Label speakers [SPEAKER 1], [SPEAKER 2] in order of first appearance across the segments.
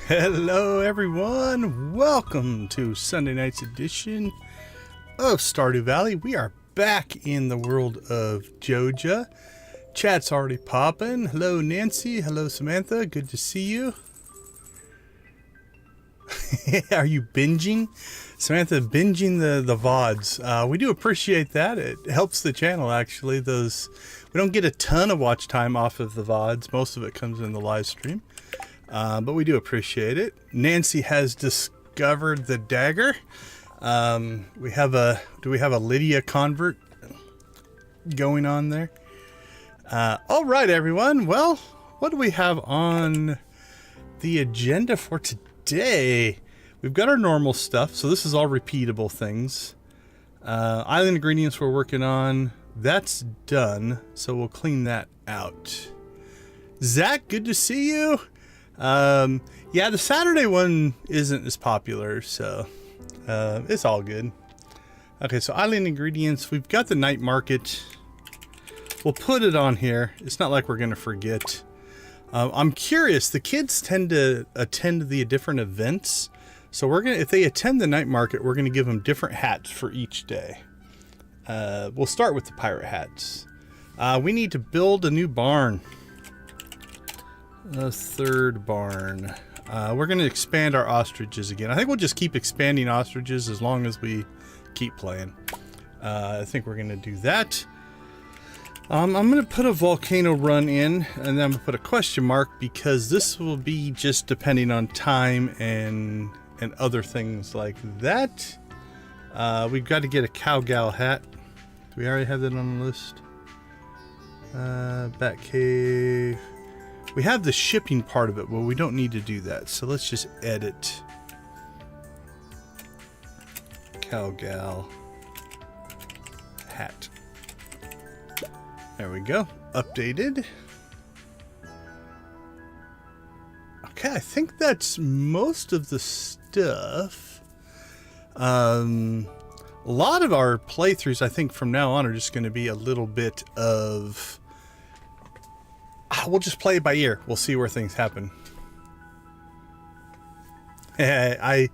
[SPEAKER 1] Hello everyone, welcome to Sunday night's edition of Stardew Valley. We are back in the world of Joja. Chat's already popping. Hello Nancy, hello Samantha, good to see you. Are you binging? Samantha, binging the VODs. We do appreciate that. It helps the channel actually. We don't get a ton of watch time off of the VODs. Most of it comes in the live stream. But we do appreciate it. Nancy has discovered the dagger. Do we have a Lydia convert going on there? All right, everyone. Well, what do we have on the agenda for today? We've got our normal stuff. So this is all repeatable things. Island ingredients we're working on. That's done. So we'll clean that out. Zach, good to see you. Yeah, the Saturday one isn't as popular, so it's all good. Okay, so island ingredients, we've got the night market. We'll put it on here. It's not like we're gonna forget. I'm curious, the kids tend to attend the different events, so if they attend the night market, we're gonna give them different hats for each day. We'll start with the pirate hats. We need to build a new barn. A third barn. We're going to expand our ostriches again. I think we'll just keep expanding ostriches as long as we keep playing. I think we're going to do that. I'm going to put a volcano run in, and then I'm going to put a question mark because this will be just depending on time and other things like that. We've got to get a cowgal hat. Do we already have that on the list? Bat cave. We have the shipping part of it, but we don't need to do that. So let's just edit. Cowgal hat. There we go. Updated. Okay, I think that's most of the stuff. A lot of our playthroughs, I think from now on, are just going to be a little bit of... We'll just play it by ear. We'll see where things happen. I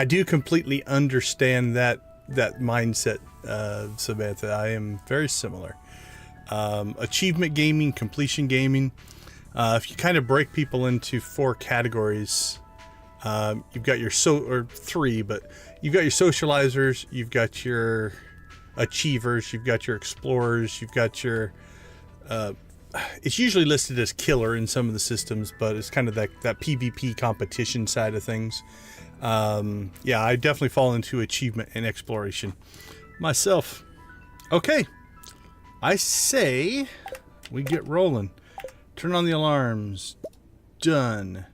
[SPEAKER 1] do completely understand that mindset, Samantha. I am very similar. Achievement gaming, completion gaming. If you kind of break people into 4 categories, you've got your or 3, but you've got your socializers, you've got your achievers, you've got your explorers, you've got your it's usually listed as killer in some of the systems, but it's kind of that PvP competition side of things. Yeah, I definitely fall into achievement and exploration myself. Okay, I say we get rolling. Turn on the alarms. Done.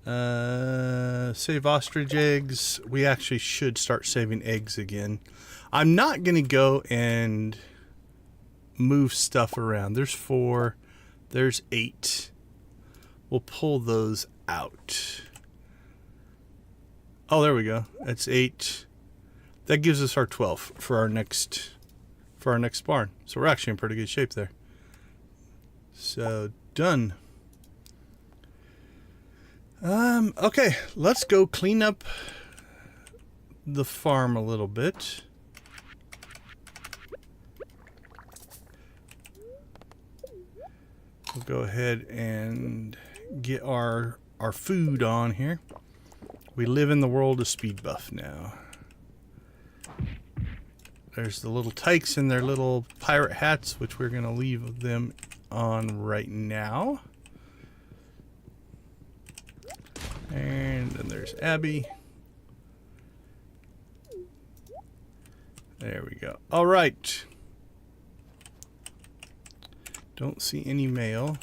[SPEAKER 1] Save ostrich eggs. We actually should start saving eggs again. I'm not going to go and move stuff around. There's 4, there's 8. We'll pull those out. Oh, there we go. That's 8. That gives us our 12 for our next barn. So we're actually in pretty good shape there. So done. Okay, let's go clean up the farm a little bit. We'll go ahead and get our food on here. We live in the world of speed buff now. There's the little tykes in their little pirate hats, which we're going to leave them on right now. And then there's Abby. There we go. All right. Don't see any mail.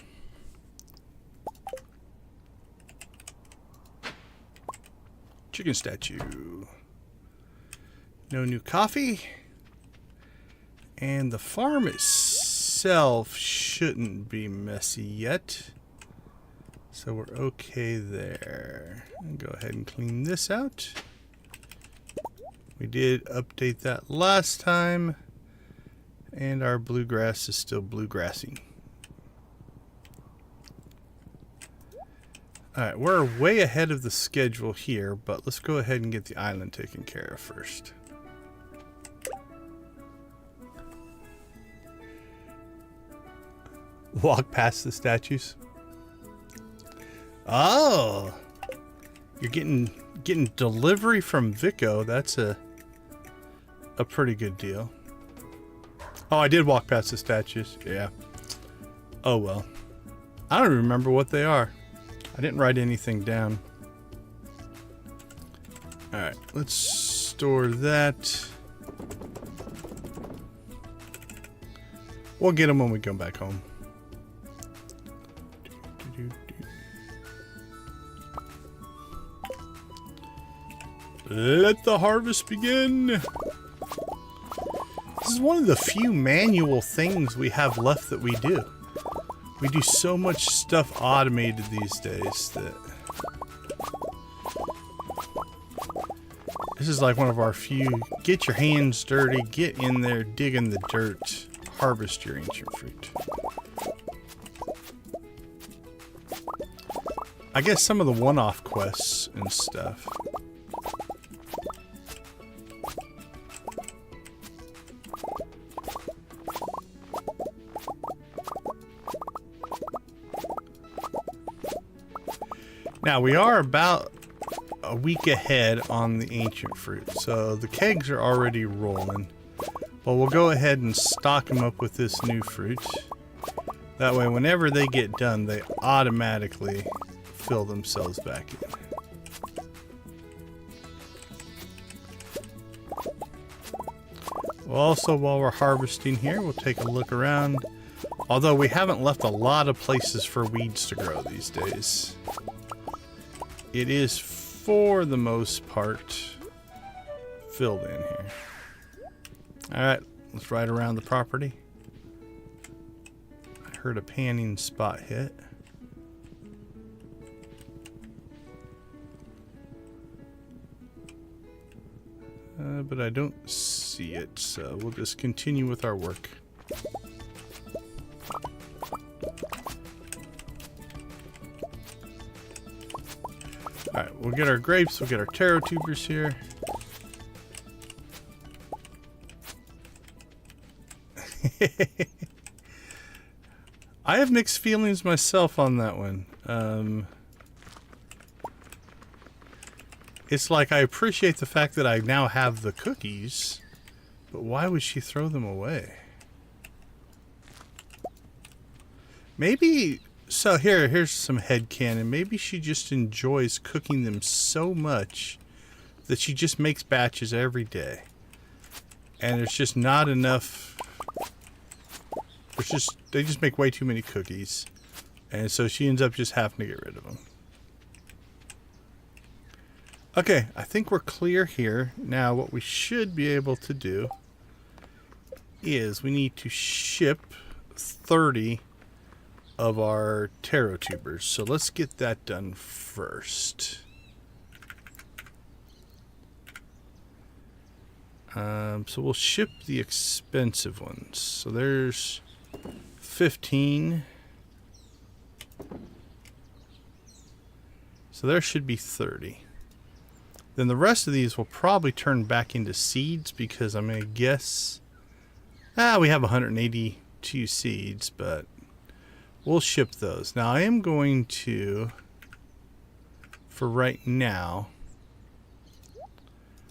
[SPEAKER 1] Chicken statue. No new coffee. And the farm itself shouldn't be messy yet. So we're okay there. I'll go ahead and clean this out. We did update that last time. And our bluegrass is still bluegrassing. Alright, we're way ahead of the schedule here, but let's go ahead and get the island taken care of first. Walk past the statues. Oh! You're getting delivery from Vico. That's a pretty good deal. Oh, I did walk past the statues. Yeah. Oh well. I don't remember what they are. I didn't write anything down. Alright, let's store that. We'll get them when we come back home. Let the harvest begin. This is one of the few manual things we have left that we do. We do so much stuff automated these days that this is like one of our few get your hands dirty, get in there, dig in the dirt, harvest your ancient fruit. I guess some of the one-off quests and stuff. Now, we are about a week ahead on the ancient fruit, so the kegs are already rolling. But we'll go ahead and stock them up with this new fruit. That way, whenever they get done, they automatically fill themselves back in. Well, also, while we're harvesting here, we'll take a look around. Although we haven't left a lot of places for weeds to grow these days. It is, for the most part, filled in here. Alright, let's ride around the property. I heard a panning spot hit. But I don't see it, so we'll just continue with our work. Alright, we'll get our grapes, we'll get our taro tubers here. I have mixed feelings myself on that one. It's like I appreciate the fact that I now have the cookies, but why would she throw them away? Maybe... So here's some headcanon. Maybe she just enjoys cooking them so much that she just makes batches every day. And there's just not enough. They just make way too many cookies. And so she ends up just having to get rid of them. Okay, I think we're clear here. Now what we should be able to do is we need to ship 30 of our taro tubers. So let's get that done first. So we'll ship the expensive ones. So there's 15. So there should be 30. Then the rest of these will probably turn back into seeds because I'm going to guess... we have 182 seeds, but we'll ship those. Now I am going to, for right now,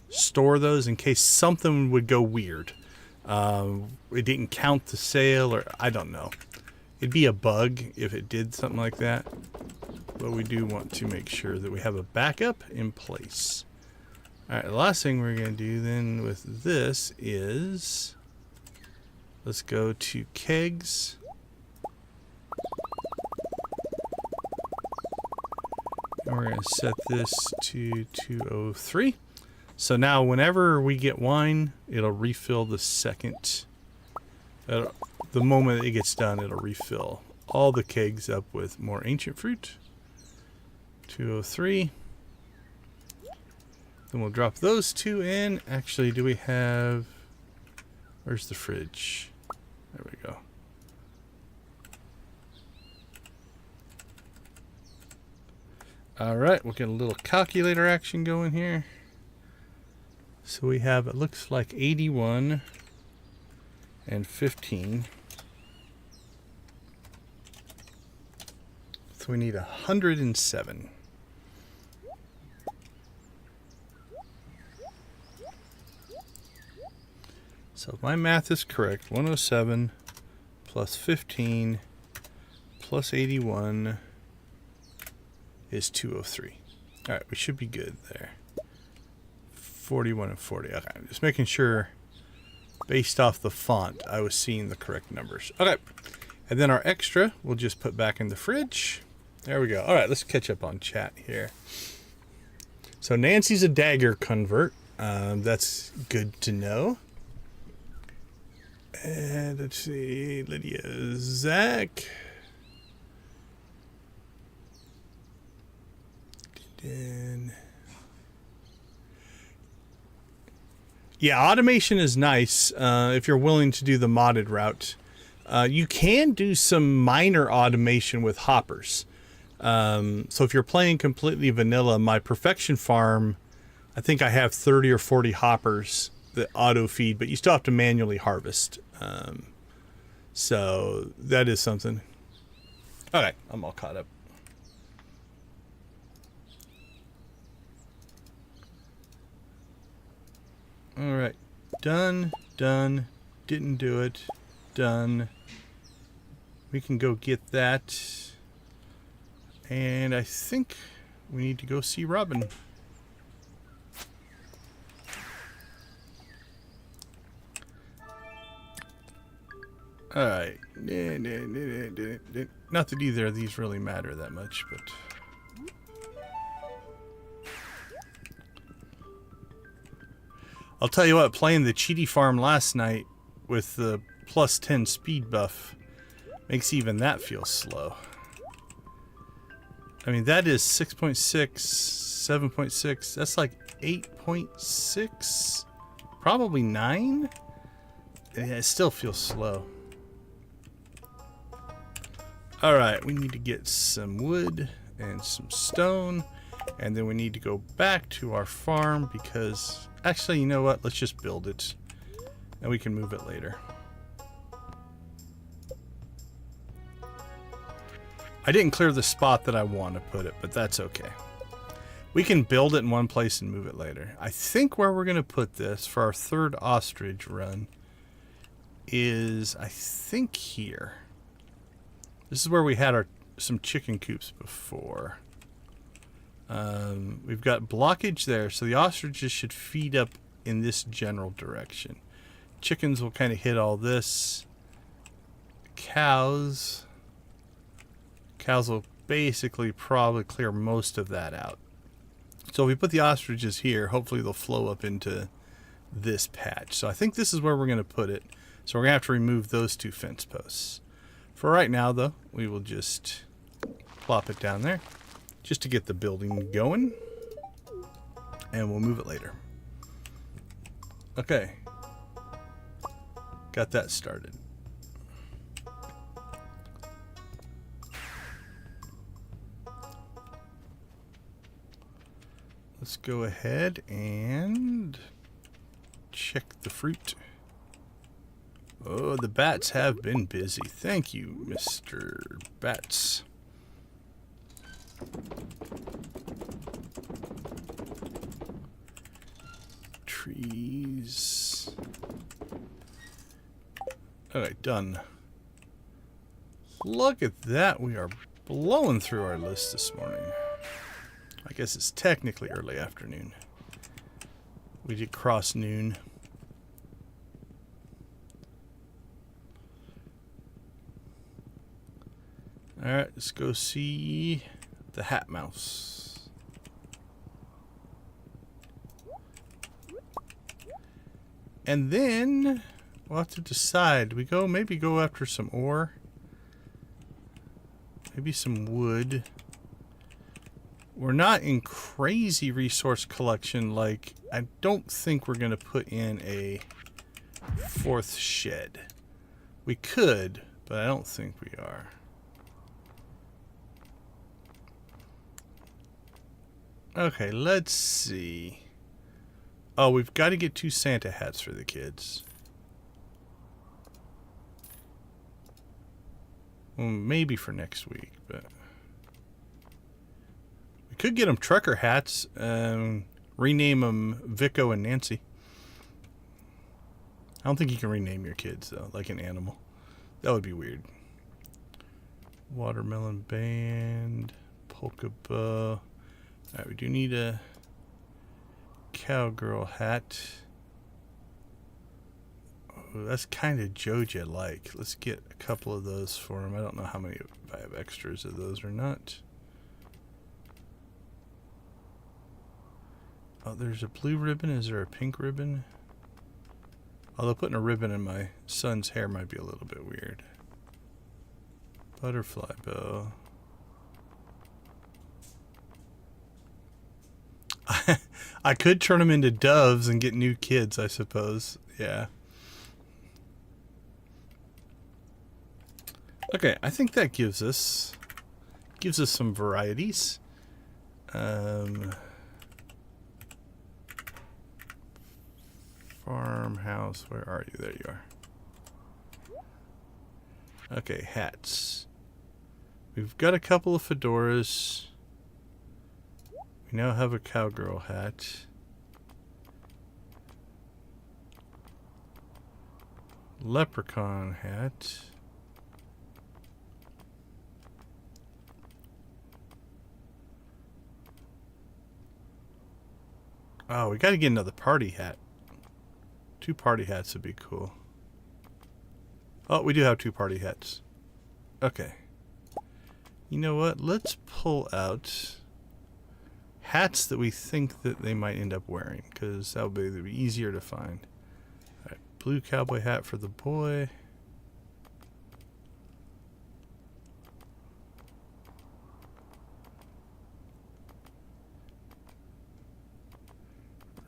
[SPEAKER 1] store those in case something would go weird. It didn't count the sale, or I don't know. It'd be a bug if it did something like that. But we do want to make sure that we have a backup in place. Alright, the last thing we're going to do then with this is... Let's go to kegs. And we're going to set this to 203. So now whenever we get wine, it'll refill the second. The moment it gets done, it'll refill all the kegs up with more ancient fruit. 203. Then we'll drop those two in. Actually, do we have... Where's the fridge? There we go. All right, we'll get a little calculator action going here. So we have, it looks like 81 and 15. So we need 107. So if my math is correct, 107 plus 15 plus 81 is 203. All right, we should be good there. 41 and 40. Okay, I'm just making sure based off the font I was seeing the correct numbers. Okay, and then our extra we'll just put back in the fridge. There we go. All right, let's catch up on chat here. So Nancy's a dagger convert. That's good to know. And let's see, Lydia, Zach. And yeah, automation is nice if you're willing to do the modded route. You can do some minor automation with hoppers. So if you're playing completely vanilla, my perfection farm, I think I have 30 or 40 hoppers that auto feed, but you still have to manually harvest. So that is something. Okay, I'm all caught up. All right, done, done, didn't do it, done. We can go get that. And I think we need to go see Robin. Alright. Not that either of these really matter that much, but... I'll tell you what, playing the Cheaty farm last night with the plus 10 speed buff makes even that feel slow. I mean, that is 6.6, 7.6. That's like 8.6, probably 9. Yeah, it still feels slow. All right, we need to get some wood and some stone, and then we need to go back to our farm because, actually, you know what? Let's just build it, and we can move it later. I didn't clear the spot that I want to put it, but that's okay. We can build it in one place and move it later. I think where we're going to put this for our third ostrich run is, I think, here. This is where we had some chicken coops before. We've got blockage there, so the ostriches should feed up in this general direction. Chickens will kind of hit all this. Cows will basically probably clear most of that out. So if we put the ostriches here, hopefully they'll flow up into this patch. So I think this is where we're going to put it. So we're going to have to remove those two fence posts. For right now, though, we will just plop it down there just to get the building going. And we'll move it later. Okay. Got that started. Let's go ahead and check the fruit. Oh, the bats have been busy. Thank you, Mr. Bats. Trees. Alright, done. Look at that. We are blowing through our list this morning. I guess it's technically early afternoon. We did cross noon. Alright, let's go see the Hat Mouse. And then we'll have to decide. Do we go maybe go after some ore? Maybe some wood. We're not in crazy resource collection. Like, I don't think we're going to put in a fourth shed. We could, but I don't think we are. Okay, let's see. Oh, we've got to get 2 Santa hats for the kids. Well, maybe for next week, but we could get them trucker hats. Rename them Vico and Nancy. I don't think you can rename your kids though, like an animal. That would be weird. Watermelon band, polka bow. Alright, we do need a cowgirl hat. Oh, that's kind of Joja-like. Let's get a couple of those for him. I don't know how many, if I have extras of those or not. Oh, there's a blue ribbon. Is there a pink ribbon? Although putting a ribbon in my son's hair might be a little bit weird. Butterfly bow. I could turn them into doves and get new kids, I suppose. Yeah. Okay, I think that gives us some varieties. Farmhouse, where are you? There you are. Okay, hats. We've got a couple of fedoras. We now have a cowgirl hat. Leprechaun hat. Oh, we gotta get another party hat. 2 party hats would be cool. Oh, we do have 2 party hats. Okay. You know what? Let's pull out hats that we think that they might end up wearing, because that would be easier to find. Alright, blue cowboy hat for the boy.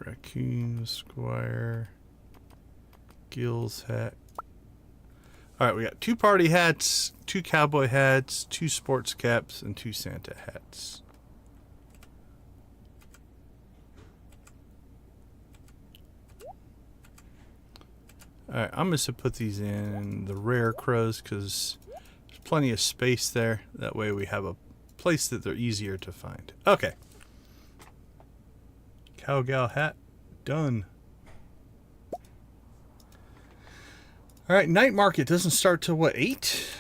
[SPEAKER 1] Raccoon Squire. Gill's hat. Alright, we got 2 party hats, 2 cowboy hats, 2 sports caps, and 2 Santa hats. Alright, I'm going to put these in the rare crows because there's plenty of space there. That way we have a place that they're easier to find. Okay. Cowgal hat. Done. Alright, night market doesn't start till what, 8?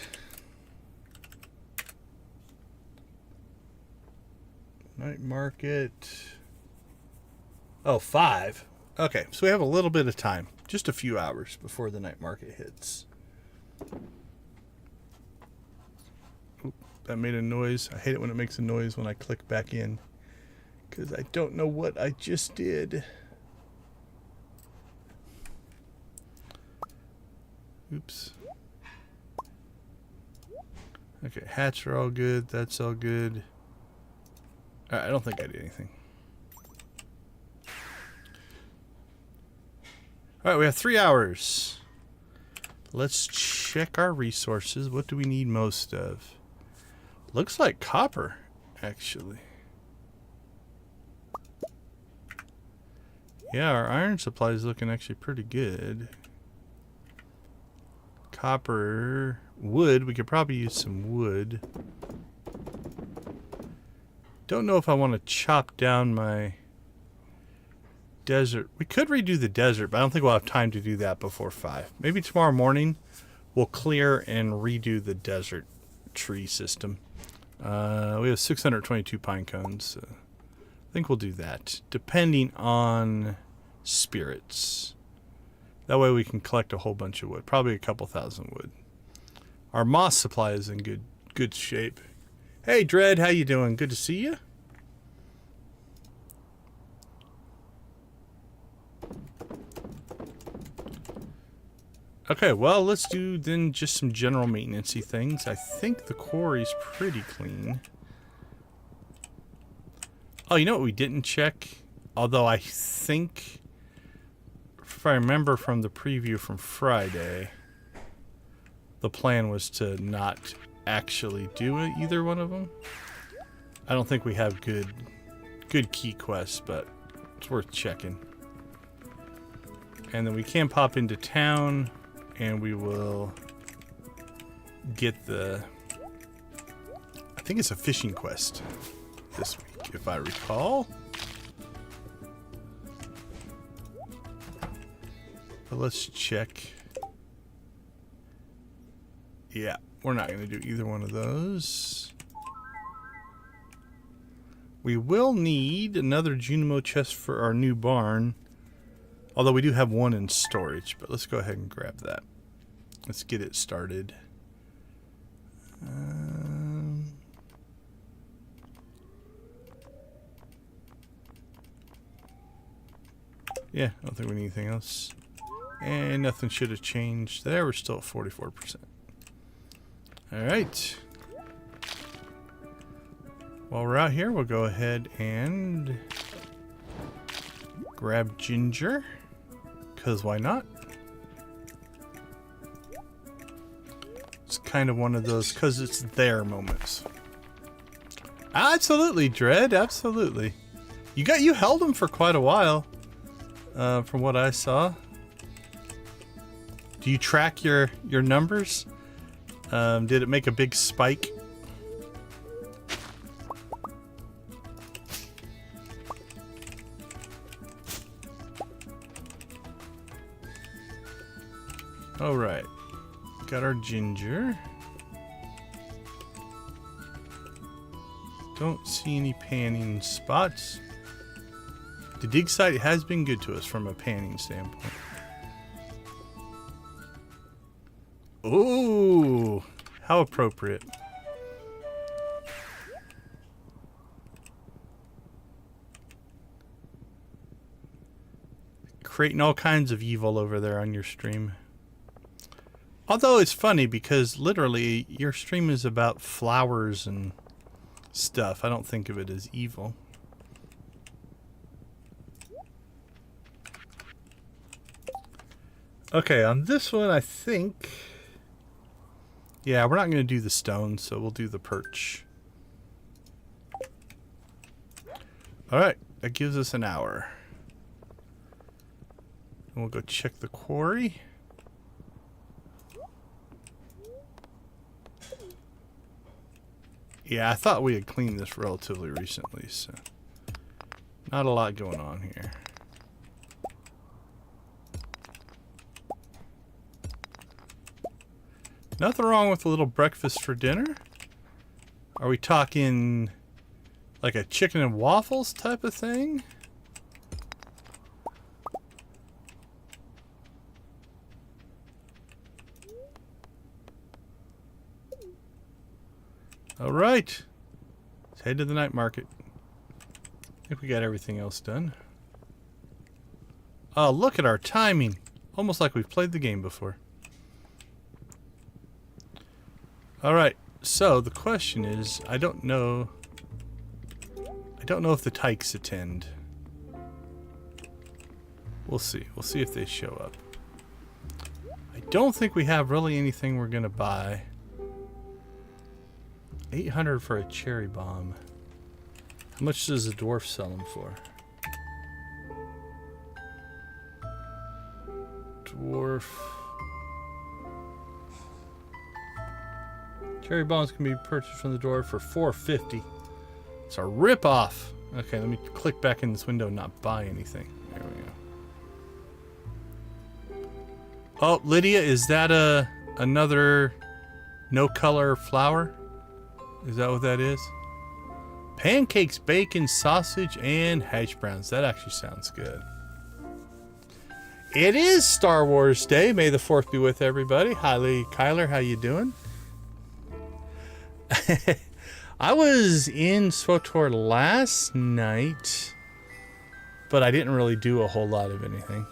[SPEAKER 1] Night market. Oh, 5. Okay, so we have a little bit of time. Just a few hours before the night market hits. Oop, that made a noise. I hate it when it makes a noise when I click back in, because I don't know what I just did. Oops. Okay, hats are all good. That's all good. I don't think I did anything. Alright, we have 3 hours. Let's check our resources. What do we need most of? Looks like copper, actually. Yeah, our iron supply is looking actually pretty good. Copper, wood, we could probably use some wood. Don't know if I want to chop down my desert. We could redo the desert, but I don't think we'll have time to do that before 5. Maybe tomorrow morning we'll clear and redo the desert tree system. We have 622 pine cones. I think we'll do that, depending on spirits. That way we can collect a whole bunch of wood. Probably a couple thousand wood. Our moss supply is in good shape. Hey, Dread, how you doing? Good to see you. Okay, well, let's do then just some general maintenance-y things. I think the quarry's pretty clean. Oh, you know what we didn't check? Although I think, if I remember from the preview from Friday, the plan was to not actually do either one of them. I don't think we have good good key quest, but it's worth checking. And then we can pop into town, and we will get the... I think it's a fishing quest this week, if I recall. But let's check. Yeah, we're not going to do either one of those. We will need another Junimo chest for our new barn. Although we do have one in storage, but let's go ahead and grab that. Let's get it started. Yeah, I don't think we need anything else. And nothing should have changed there. We're still at 44%. Alright. While we're out here, we'll go ahead and grab ginger. Because why not? It's kind of one of those because it's there moments. Absolutely, Dread. Absolutely. You held them for quite a while. From what I saw. Do you track your numbers? Did it make a big spike? Alright. Got our ginger. Don't see any panning spots. The dig site has been good to us from a panning standpoint. Ooh, how appropriate. Creating all kinds of evil over there on your stream. Although it's funny because literally your stream is about flowers and stuff. I don't think of it as evil. Okay, on this one I think... Yeah, we're not going to do the stone, so we'll do the perch. Alright, that gives us an hour. And we'll go check the quarry. Yeah, I thought we had cleaned this relatively recently, so not a lot going on here. Nothing wrong with a little breakfast for dinner. Are we talking like a chicken and waffles type of thing? All right, let's head to the night market. I think we got everything else done. Oh, look at our timing. Almost like we've played the game before. All right, so the question is, I don't know if the tykes attend. We'll see. We'll see if they show up. I don't think we have really anything we're gonna buy. 800 for a cherry bomb. How much does a dwarf sell them for? Dwarf. Cherry bombs can be purchased from the dwarf for $4.50. It's a rip-off. Okay, let me click back in this window and not buy anything. There we go. Oh, Lydia, is that another no-color flower? Is that what that is? Pancakes, bacon, sausage, and hash browns. That actually sounds good. It is Star Wars Day. May the 4th be with everybody. Hi, Kyler. How you doing? I was in SWTOR last night, but I didn't really do a whole lot of anything.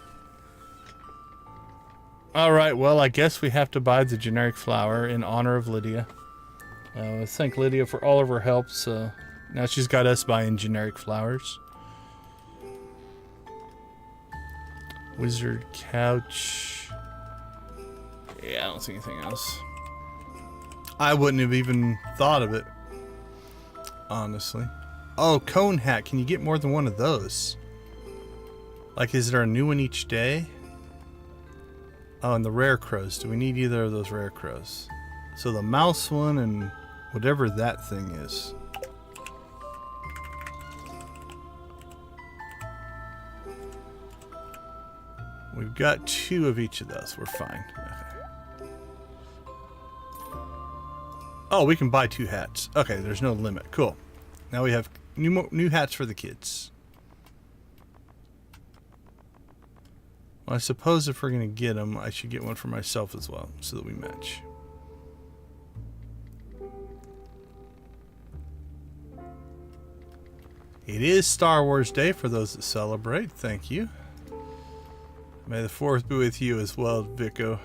[SPEAKER 1] Alright, well, I guess we have to buy the generic flower in honor of Lydia. Let's thank Lydia for all of her help. So now she's got us buying generic flowers. Wizard couch. Yeah, I don't see anything else. I wouldn't have even thought of it, honestly. Oh, cone hat. Can you get more than one of those? Like, is there a new one each day? Oh, and the rare crows. Do we need either of those rare crows? So the mouse one and whatever that thing is. We've got 2 of each of those. We're fine. Okay. Oh, we can buy 2 hats. Okay, there's no limit. Cool. Now we have new hats for the kids. Well, I suppose if we're going to get them, I should get one for myself as well, so that we match. It is Star Wars Day for those that celebrate. Thank you. May the 4th be with you as well, Vico.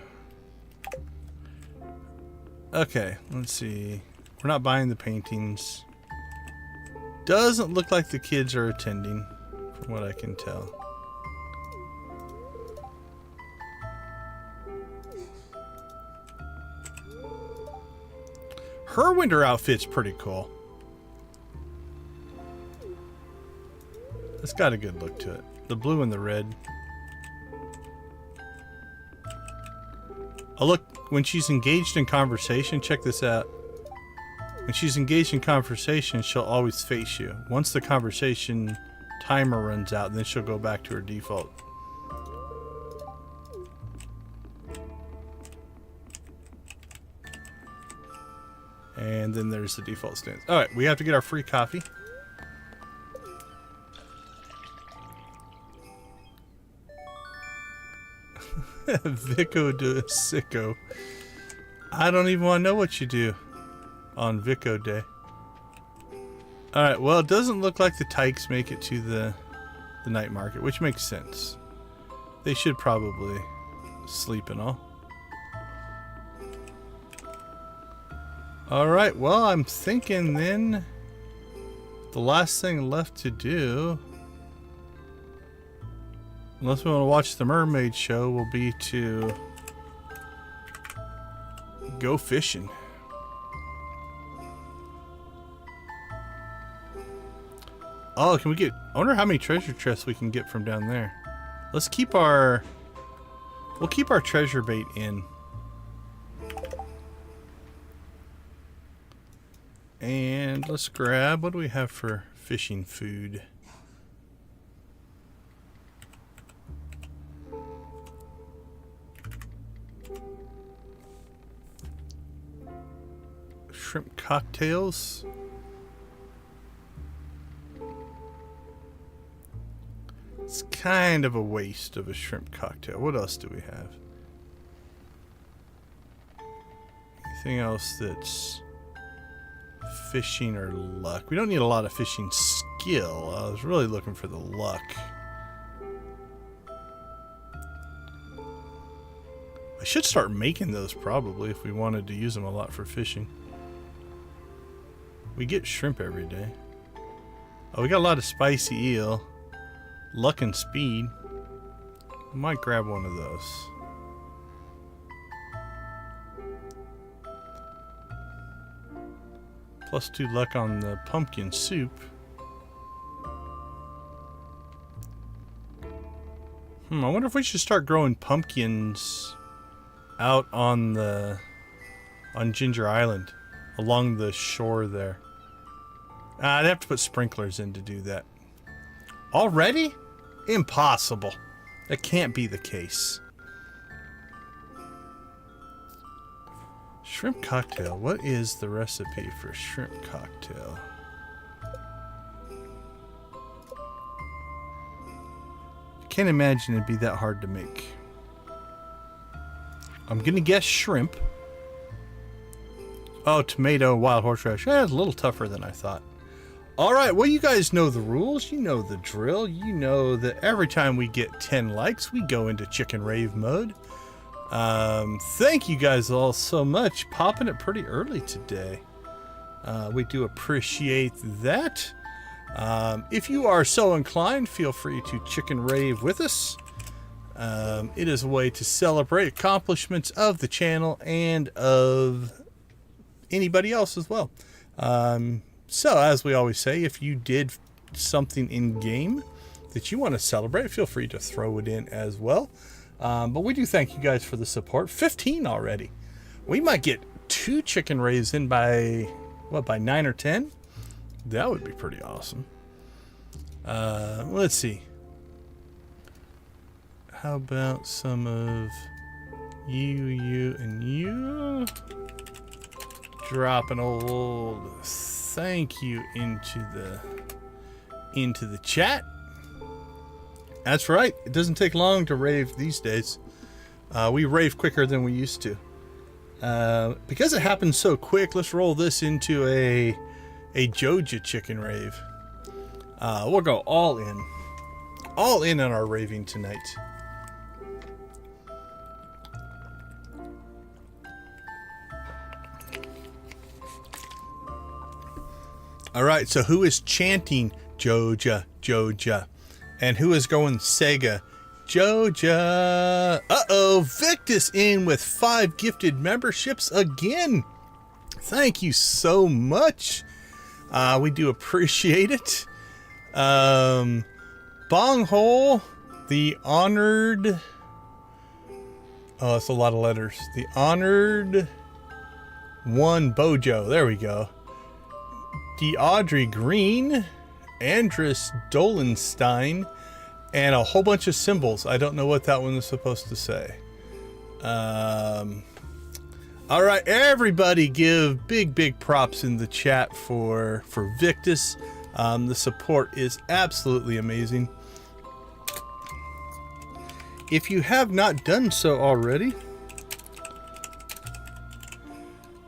[SPEAKER 1] Okay, let's see. We're not buying the paintings. Doesn't look like the kids are attending, from what I can tell. Her winter outfit's pretty cool. It's got a good look to it. The blue and the red. Oh, look, when she's engaged in conversation, check this out. When she's engaged in conversation, she'll always face you. Once the conversation timer runs out, then she'll go back to her default. And then there's the default stance. Alright, we have to get our free coffee. Vico de Sicko. I don't even want to know what you do on Vico Day. Alright, well, it doesn't look like the tykes make it to the night market, which makes sense. They should probably sleep and all. Alright, well, I'm thinking then the last thing left to do, unless we want to watch the mermaid show, will be to go fishing. Oh, can we get... I wonder how many treasure chests we can get from down there. Let's keep our... We'll keep our treasure bait in. And let's grab... What do we have for fishing food? Shrimp cocktails. It's kind of a waste of a shrimp cocktail. What else do we have? Anything else that's fishing or luck? We don't need a lot of fishing skill. I was really looking for the luck. I should start making those probably if we wanted to use them a lot for fishing. We get shrimp every day. Oh, we got a lot of spicy eel. Luck and speed. Might grab one of those. +2 luck on the pumpkin soup. I wonder if we should start growing pumpkins out on Ginger Island, along the shore there. I'd have to put sprinklers in to do that. Already? Impossible. That can't be the case. Shrimp cocktail. What is the recipe for shrimp cocktail? I can't imagine it'd be that hard to make. I'm gonna guess shrimp. Oh, tomato, wild horseradish. It's a little tougher than I thought. Alright, well, you guys know the rules. You know the drill. You know that every time we get 10 likes, we go into chicken rave mode. Thank you guys all so much. Popping it pretty early today. We do appreciate that. If you are so inclined, feel free to chicken rave with us. It is a way to celebrate accomplishments of the channel and of anybody else as well. So, as we always say, if you did something in game that you want to celebrate, feel free to throw it in as well. But we do thank you guys for the support. 15 already. We might get 2 chicken raves in by, what, by 9 or 10? That would be pretty awesome. Let's see. How about some of you, and you? Drop an old thank you into the chat. That's right. It doesn't take long to rave these days. We rave quicker than we used to. Because it happens so quick, let's roll this into a Joja chicken rave. We'll go all in on our raving tonight. All right, so who is chanting Joja, Joja? And who is going Sega? Joja. Uh-oh, Victus in with 5 gifted memberships again. Thank you so much. We do appreciate it. Bonghole, the honored... Oh, that's a lot of letters. The honored one Bojo. There we go. Audrey Green, Andrus Dolenstein, and a whole bunch of symbols. I don't know what that one is supposed to say. All right, everybody give big props in the chat for Victus. The support is absolutely amazing. If you have not done so already,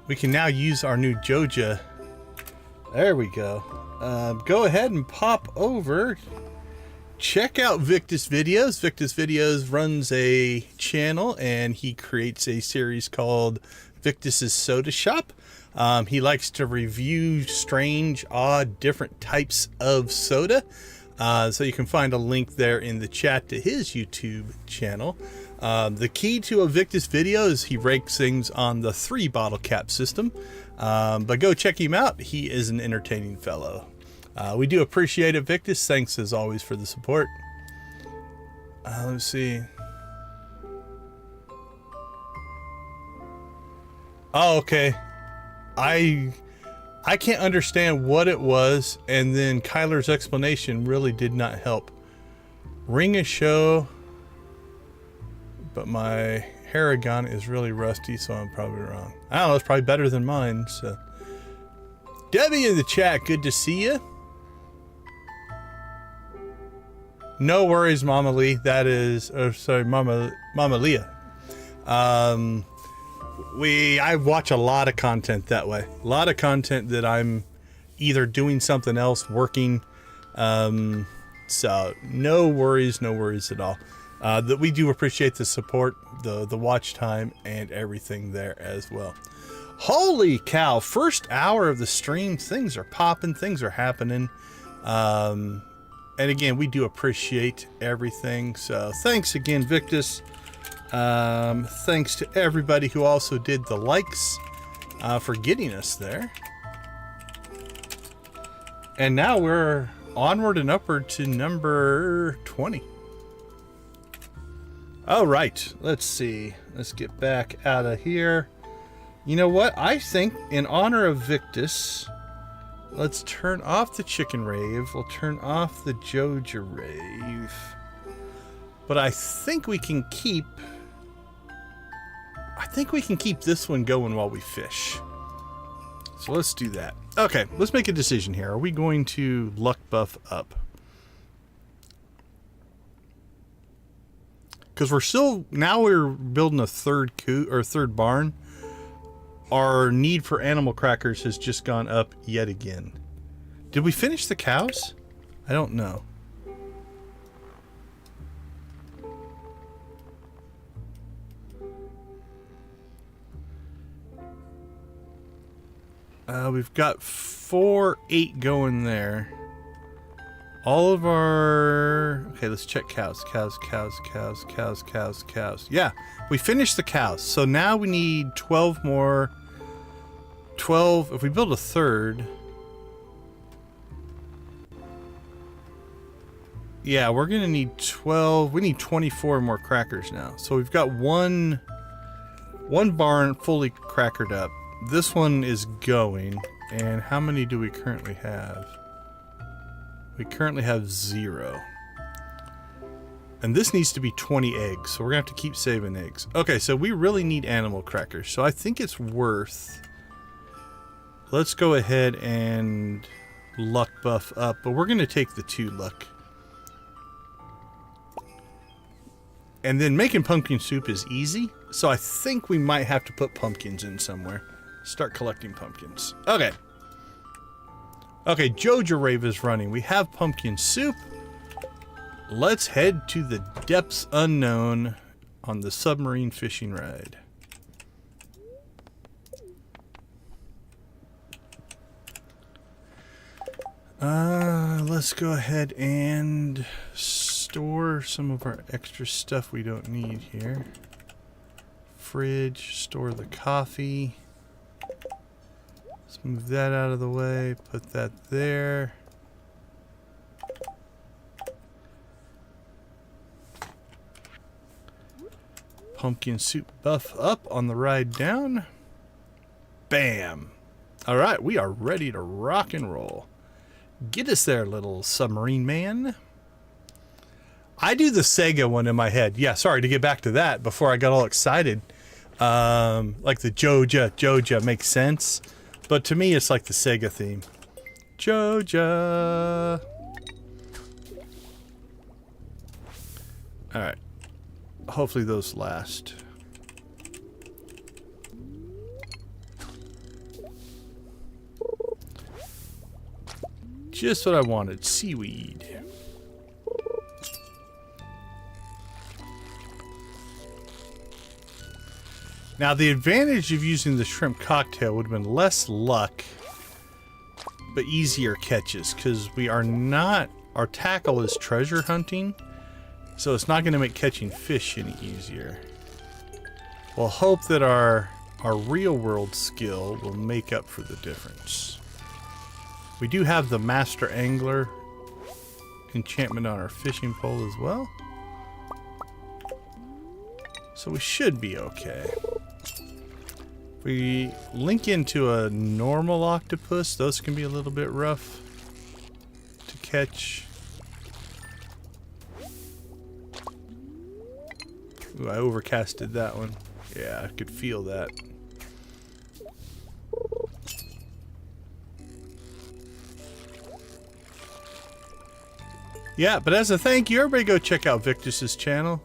[SPEAKER 1] we can now use our new Joja. There we go. Go ahead and pop over. Check out Victus Videos. Victus Videos runs a channel and he creates a series called Victus's Soda Shop. He likes to review strange, odd, different types of soda. So you can find a link there in the chat to his YouTube channel. The key to a Victus video is he rakes things on the 3 bottle cap system. But go check him out. He is an entertaining fellow. We do appreciate it, Victus. Thanks as always for the support. Let's see. Oh, okay. I can't understand what it was, and then Kyler's explanation really did not help. Ring a show, but my Haragon is really rusty, so I'm probably wrong. I don't know, it's probably better than mine, so. Debbie in the chat, good to see you. No worries, Mama Lee. That is, sorry, Mama Leah. I watch a lot of content that way. A lot of content that I'm either doing something else, working. So no worries at all. That we do appreciate the support, the watch time, and everything there as well. Holy cow! First hour of the stream, things are popping, things are happening. And again, we do appreciate everything. So thanks again, Victus. Thanks to everybody who also did the likes for getting us there. And now we're onward and upward to number 20. All right, let's see. Let's get back out of here. You know what? I think in honor of Victus, let's turn off the chicken rave. We'll turn off the Joja rave. But I think we can keep this one going while we fish. So let's do that. Okay, let's make a decision here. Are we going to luck buff up? Because we're building a third third barn. Our need for animal crackers has just gone up yet again. Did we finish the cows? I don't know. We've got 4-8 going there. All of our... Okay, let's check cows. Cows. Yeah, we finished the cows. So now we need 12 more. 12. If we build a third... Yeah, we're gonna need 12. We need 24 more crackers now. So we've got one barn fully crackered up. This one is going. And how many do we currently have? We currently have 0. And this needs to be 20 eggs, so we're gonna have to keep saving eggs. Okay, so we really need animal crackers. So I think it's worth... Let's go ahead and luck buff up, but we're gonna take the 2 luck. And then making pumpkin soup is easy, so I think we might have to put pumpkins in somewhere. Start collecting pumpkins. Okay. Okay, Joja Rave is running. We have pumpkin soup. Let's head to the depths unknown on the submarine fishing ride. Let's go ahead and store some of our extra stuff we don't need here. Fridge, store the coffee. Let's move that out of the way, put that there. Pumpkin soup buff up on the ride down. Bam! Alright, we are ready to rock and roll. Get us there, little submarine man. I do the Sega one in my head. Yeah, sorry to get back to that before I got all excited. Like the Joja makes sense. But to me, it's like the Sega theme. Joja. Alright. Hopefully those last. Just what I wanted. Seaweed. Now the advantage of using the shrimp cocktail would have been less luck, but easier catches, because we are not... Our tackle is treasure hunting. So it's not going to make catching fish any easier. We'll hope that our real world skill will make up for the difference. We do have the Master Angler enchantment on our fishing pole as well. So we should be okay. If we link into a normal octopus, those can be a little bit rough to catch. Ooh, I overcasted that one. Yeah, I could feel that. Yeah, but as a thank you, everybody go check out Victus's channel.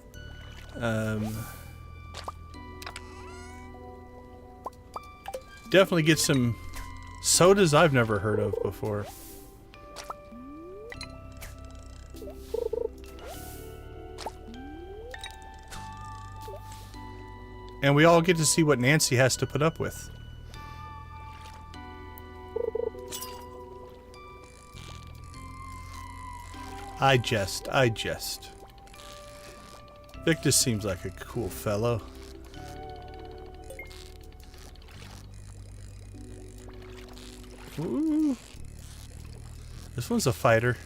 [SPEAKER 1] Definitely get some sodas I've never heard of before. And we all get to see what Nancy has to put up with. I jest. Victus seems like a cool fellow. Ooh. This one's a fighter.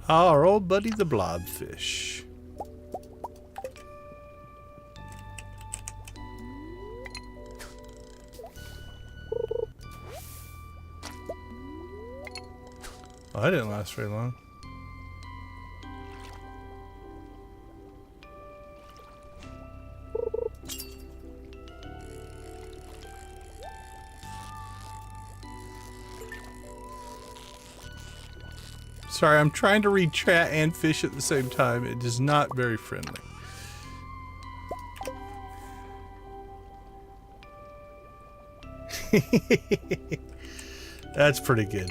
[SPEAKER 1] Our old buddy the blobfish. Oh, that didn't last very long. Sorry, I'm trying to read chat and fish at the same time. It is not very friendly. That's pretty good.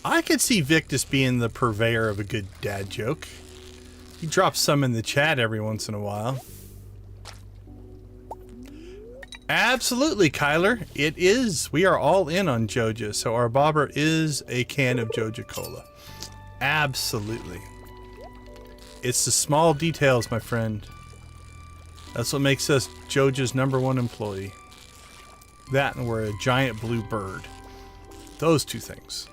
[SPEAKER 1] I could see Victus being the purveyor of a good dad joke. He drops some in the chat every once in a while. Absolutely, Kyler. It is. We are all in on Joja, so our bobber is a can of Joja Cola. Absolutely. It's the small details, my friend. That's what makes us Joja's #1 employee. That and we're a giant blue bird. Those two things.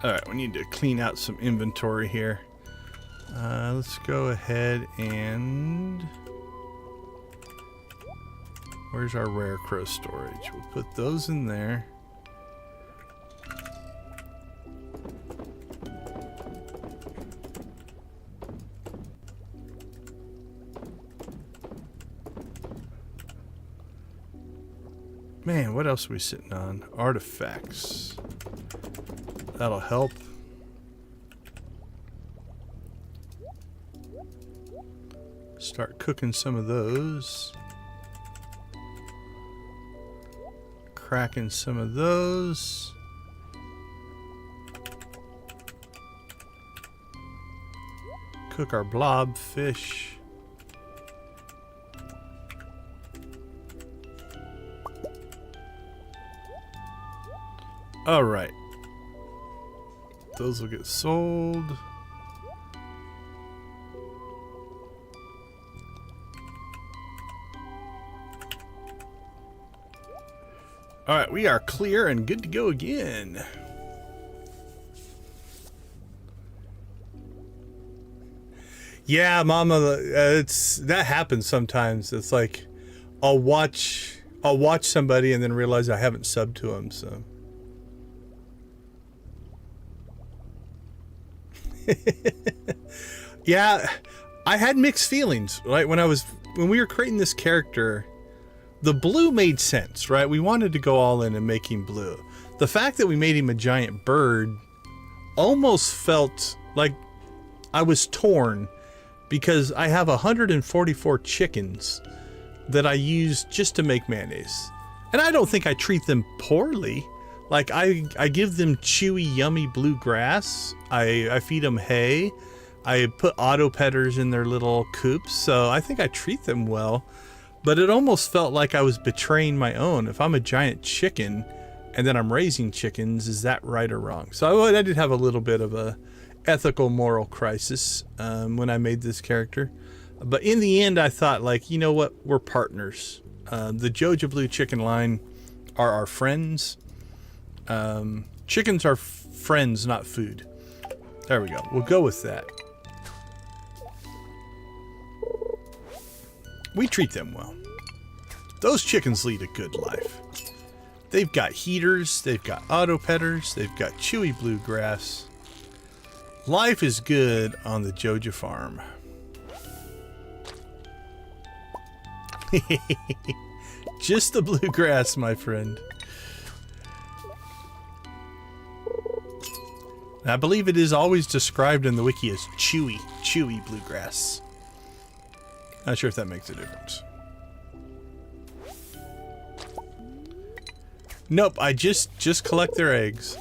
[SPEAKER 1] Alright, we need to clean out some inventory here. Let's go ahead and... Where's our rare crow storage? We'll put those in there. Man, what else are we sitting on? Artifacts. That'll help. Start cooking some of those. Cracking some of those. Cook our blob fish. All right. Those will get sold. All right, we are clear and good to go again. Yeah, Mama, that happens sometimes. It's like I'll watch somebody and then realize I haven't subbed to them, so. Yeah, I had mixed feelings, right? When we were creating this character, the blue made sense, right? We wanted to go all in and make him blue. The fact that we made him a giant bird almost felt like I was torn, because I have 144 chickens that I use just to make mayonnaise. And I don't think I treat them poorly. Like, I give them chewy, yummy blue grass. I feed them hay. I put auto petters in their little coops. So I think I treat them well. But it almost felt like I was betraying my own. If I'm a giant chicken and then I'm raising chickens, is that right or wrong? So I did have a little bit of a ethical, moral crisis when I made this character. But in the end, I thought, like, you know what? We're partners. The Joja Blue chicken line are our friends. Chickens are friends, not food. There we go. We'll go with that. We treat them well. Those chickens lead a good life. They've got heaters, they've got auto petters, they've got chewy bluegrass. Life is good on the Joja farm. Just the bluegrass, my friend. I believe it is always described in the wiki as chewy bluegrass. Not sure if that makes a difference. Nope, I just collect their eggs.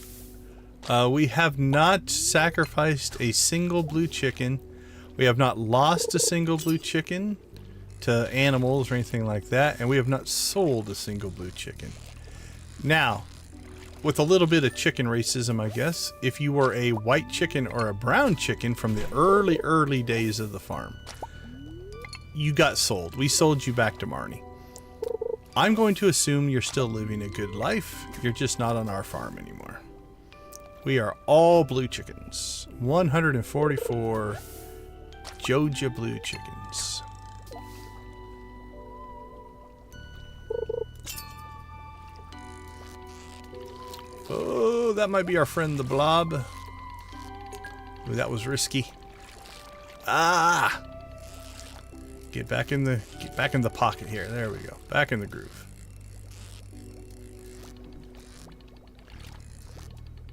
[SPEAKER 1] We have not sacrificed a single blue chicken. We have not lost a single blue chicken to animals or anything like that. And we have not sold a single blue chicken. Now, with a little bit of chicken racism, I guess, if you were a white chicken or a brown chicken from the early days of the farm, you got sold. We sold you back to Marnie. I'm going to assume you're still living a good life. You're just not on our farm anymore. We are all blue chickens. 144 Joja blue chickens. Oh, that might be our friend the blob. Ooh, that was risky. Ah! Get back in the pocket here. There we go. Back in the groove.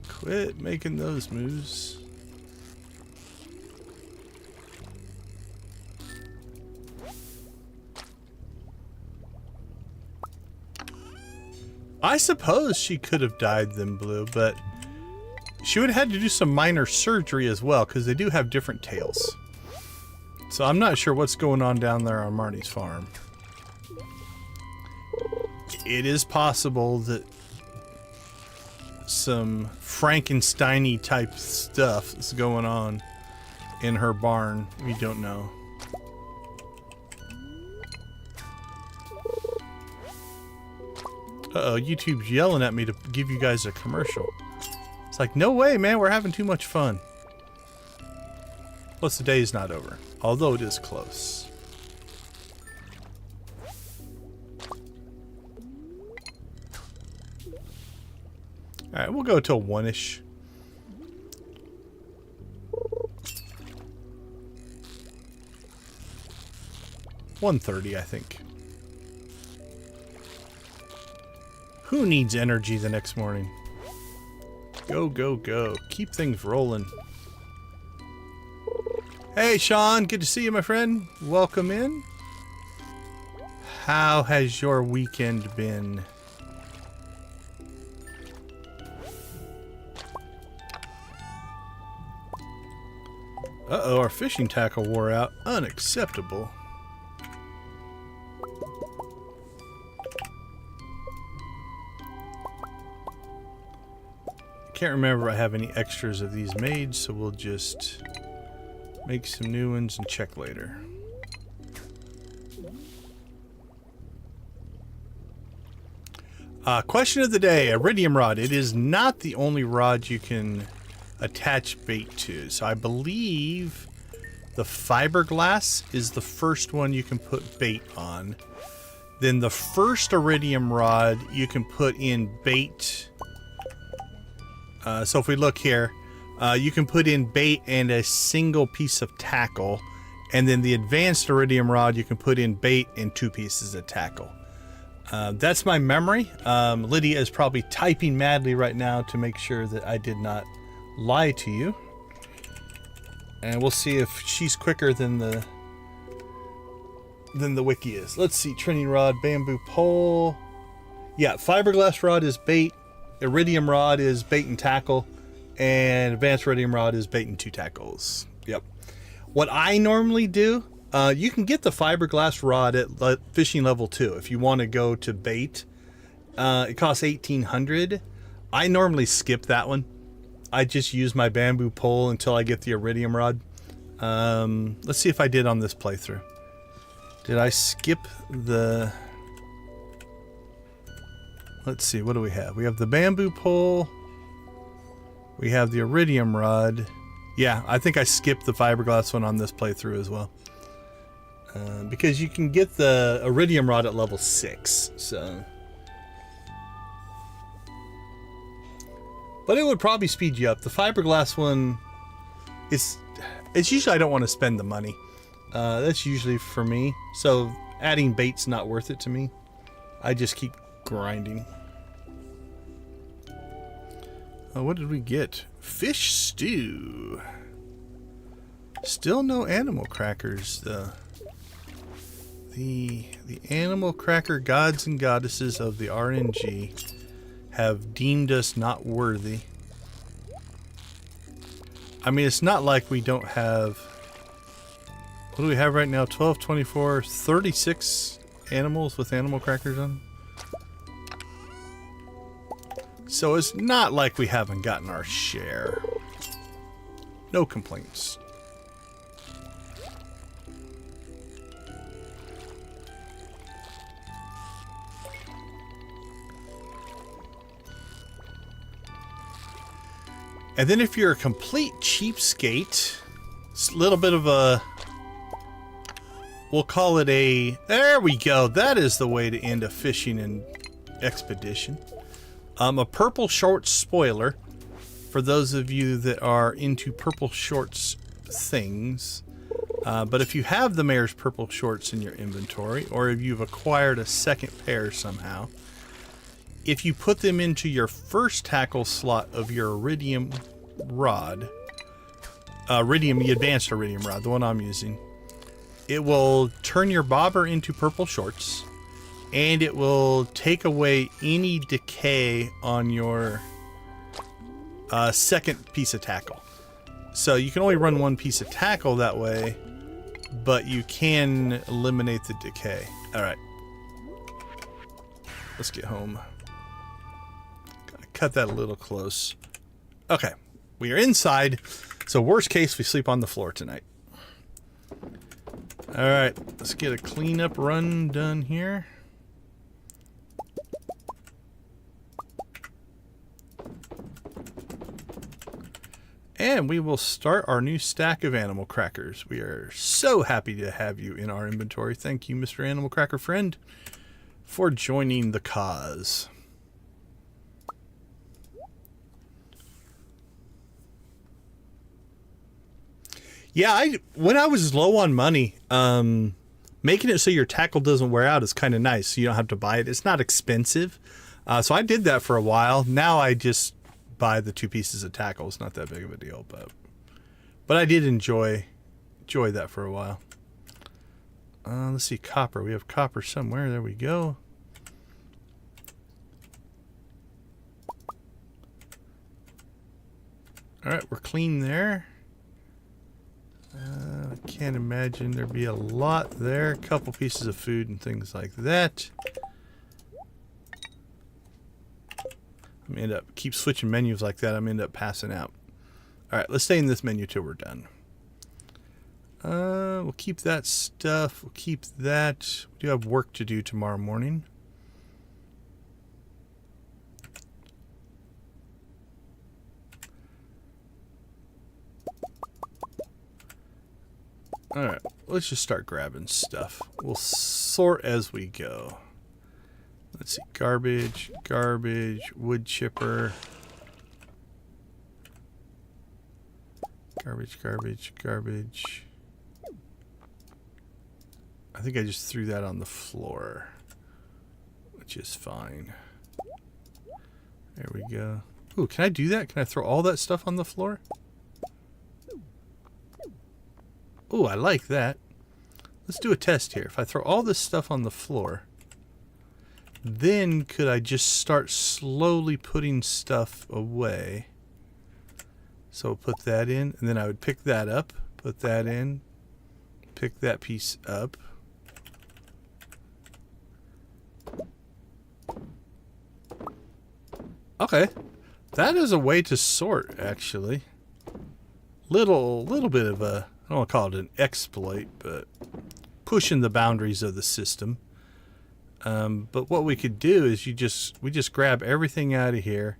[SPEAKER 1] Quit making those moves. I suppose she could have dyed them blue, but she would have had to do some minor surgery as well, because they do have different tails. So I'm not sure what's going on down there on Marnie's farm. It is possible that some Frankenstein-y type stuff that's going on in her barn. We don't know. Uh-oh, YouTube's yelling at me to give you guys a commercial. It's like, no way, man, we're having too much fun. Plus, the day is not over, although it is close. Alright, we'll go till 1-ish. $1:30, I think. Who needs energy the next morning? Go, go, go. Keep things rolling. Hey, Sean. Good to see you, my friend. Welcome in. How has your weekend been? Uh-oh, our fishing tackle wore out. Unacceptable. Can't remember if I have any extras of these made, so we'll just make some new ones and check later. Question of the day, iridium rod. It is not the only rod you can attach bait to. So I believe the fiberglass is the first one you can put bait on. Then the first iridium rod you can put in bait. So if we look here, you can put in bait and a single piece of tackle. And then the advanced iridium rod, you can put in bait and 2 pieces of tackle. That's my memory. Lydia is probably typing madly right now to make sure that I did not lie to you. And we'll see if she's quicker than the wiki is. Let's see, training rod, bamboo pole. Yeah, fiberglass rod is bait. Iridium rod is bait and tackle, and advanced iridium rod is bait and 2 tackles. Yep. What I normally do, you can get the fiberglass rod at fishing level 2 if you want to go to bait. It costs $1,800. I normally skip that one. I just use my bamboo pole until I get the iridium rod. Let's see if I did on this playthrough. Did I skip the... Let's see, what do we have? We have the bamboo pole. We have the iridium rod. Yeah, I think I skipped the fiberglass one on this playthrough as well. Because you can get the iridium rod at level 6, so... But it would probably speed you up. The fiberglass one, it's usually I don't want to spend the money. That's usually for me. So adding bait's not worth it to me. I just keep grinding. What did we get? Fish stew. Still no animal crackers. The animal cracker gods and goddesses of the RNG have deemed us not worthy. I mean, it's not like we don't have... What do we have right now? 12, 24, 36 animals with animal crackers on them. So it's not like we haven't gotten our share. No complaints. And then if you're a complete cheapskate, it's a little bit of a... We'll call it a... There we go. That is the way to end a fishing and expedition. A purple shorts spoiler. For those of you that are into purple shorts things. But if you have the mayor's purple shorts in your inventory, or if you've acquired a second pair somehow, if you put them into your first tackle slot of your iridium rod, the advanced iridium rod, the one I'm using, it will turn your bobber into purple shorts, and it will take away any decay on your second piece of tackle. So you can only run one piece of tackle that way, but you can eliminate the decay. All right, let's get home. cut that a little close. Okay, we are inside. So worst case, we sleep on the floor tonight. All right, let's get a cleanup run done here. And we will start our new stack of animal crackers. We are so happy to have you in our inventory. Thank you, Mr. Animal Cracker Friend, for joining the cause. Yeah, when I was low on money, making it so your tackle doesn't wear out is kind of nice. So you don't have to buy it. It's not expensive. So I did that for a while. Now I just buy the 2 pieces of tackle. It's not that big of a deal, but I did enjoy that for a while. Let's see, copper. We have copper somewhere. There we go. All right, we're clean there. I can't imagine there'd be a lot there. A couple pieces of food and things like that. I'm gonna end up keep switching menus like that. I'm gonna end up passing out. All right, let's stay in this menu till we're done. We'll keep that stuff. We'll keep that. We do have work to do tomorrow morning. All right, let's just start grabbing stuff. We'll sort as we go. Let's see, garbage, wood chipper. Garbage. I think I just threw that on the floor, which is fine. There we go. Ooh, can I do that? Can I throw all that stuff on the floor? Ooh, I like that. Let's do a test here. If I throw all this stuff on the floor, then could I just start slowly putting stuff away? So put that in, and then I would pick that up, put that in, pick that piece up. Okay, that is a way to sort, actually. Little bit of a, I don't want to call it an exploit, but pushing the boundaries of the system. But what we could do is we just grab everything out of here,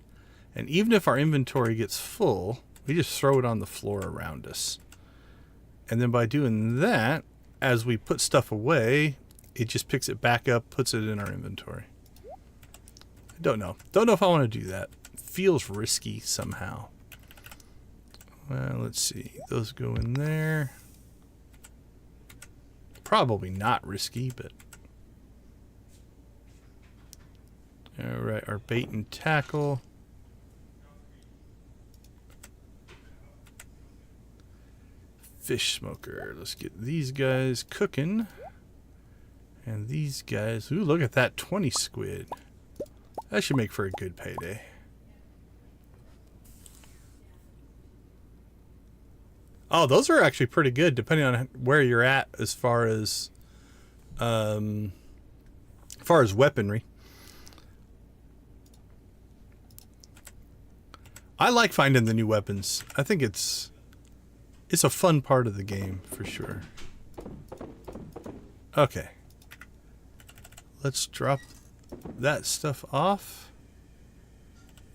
[SPEAKER 1] and even if our inventory gets full, we just throw it on the floor around us. And then by doing that, as we put stuff away, it just picks it back up, puts it in our inventory. I don't know if I want to do that. It feels risky somehow. Well, let's see. Those go in there. Probably not risky, but... Alright, our bait and tackle. Fish smoker. Let's get these guys cooking. And these guys... Ooh, look at that 20 squid. That should make for a good payday. Oh, those are actually pretty good, depending on where you're at as far as weaponry. I like finding the new weapons. I think it's a fun part of the game for sure. Okay, let's drop that stuff off,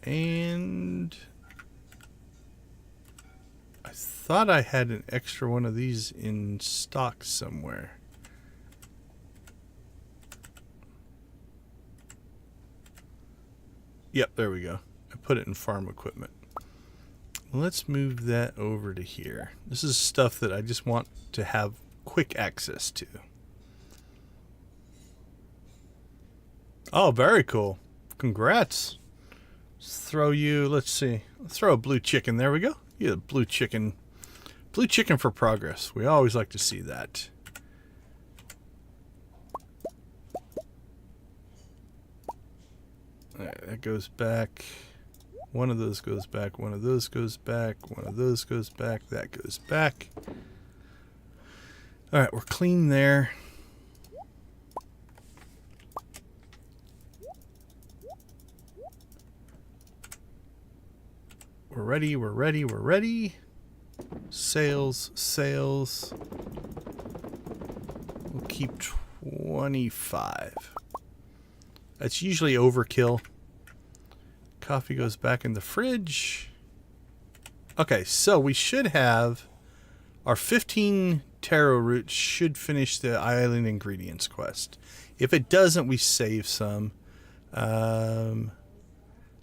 [SPEAKER 1] and I thought I had an extra one of these in stock somewhere. Yep, there we go. I put it in farm equipment. Let's move that over to here. This is stuff that I just want to have quick access to. Oh, very cool. Congrats. Let's throw you, let's see. Let's throw a blue chicken. There we go. Yeah, blue chicken. Blue chicken for progress. We always like to see that. All right, that goes back. One of those goes back. One of those goes back. One of those goes back. That goes back. All right, we're clean there. We're ready, we're ready, we're ready. Sales, sales. We'll keep 25. That's usually overkill. Coffee goes back in the fridge. Okay, so we should have our 15 taro roots should finish the island ingredients quest. If it doesn't, we save some.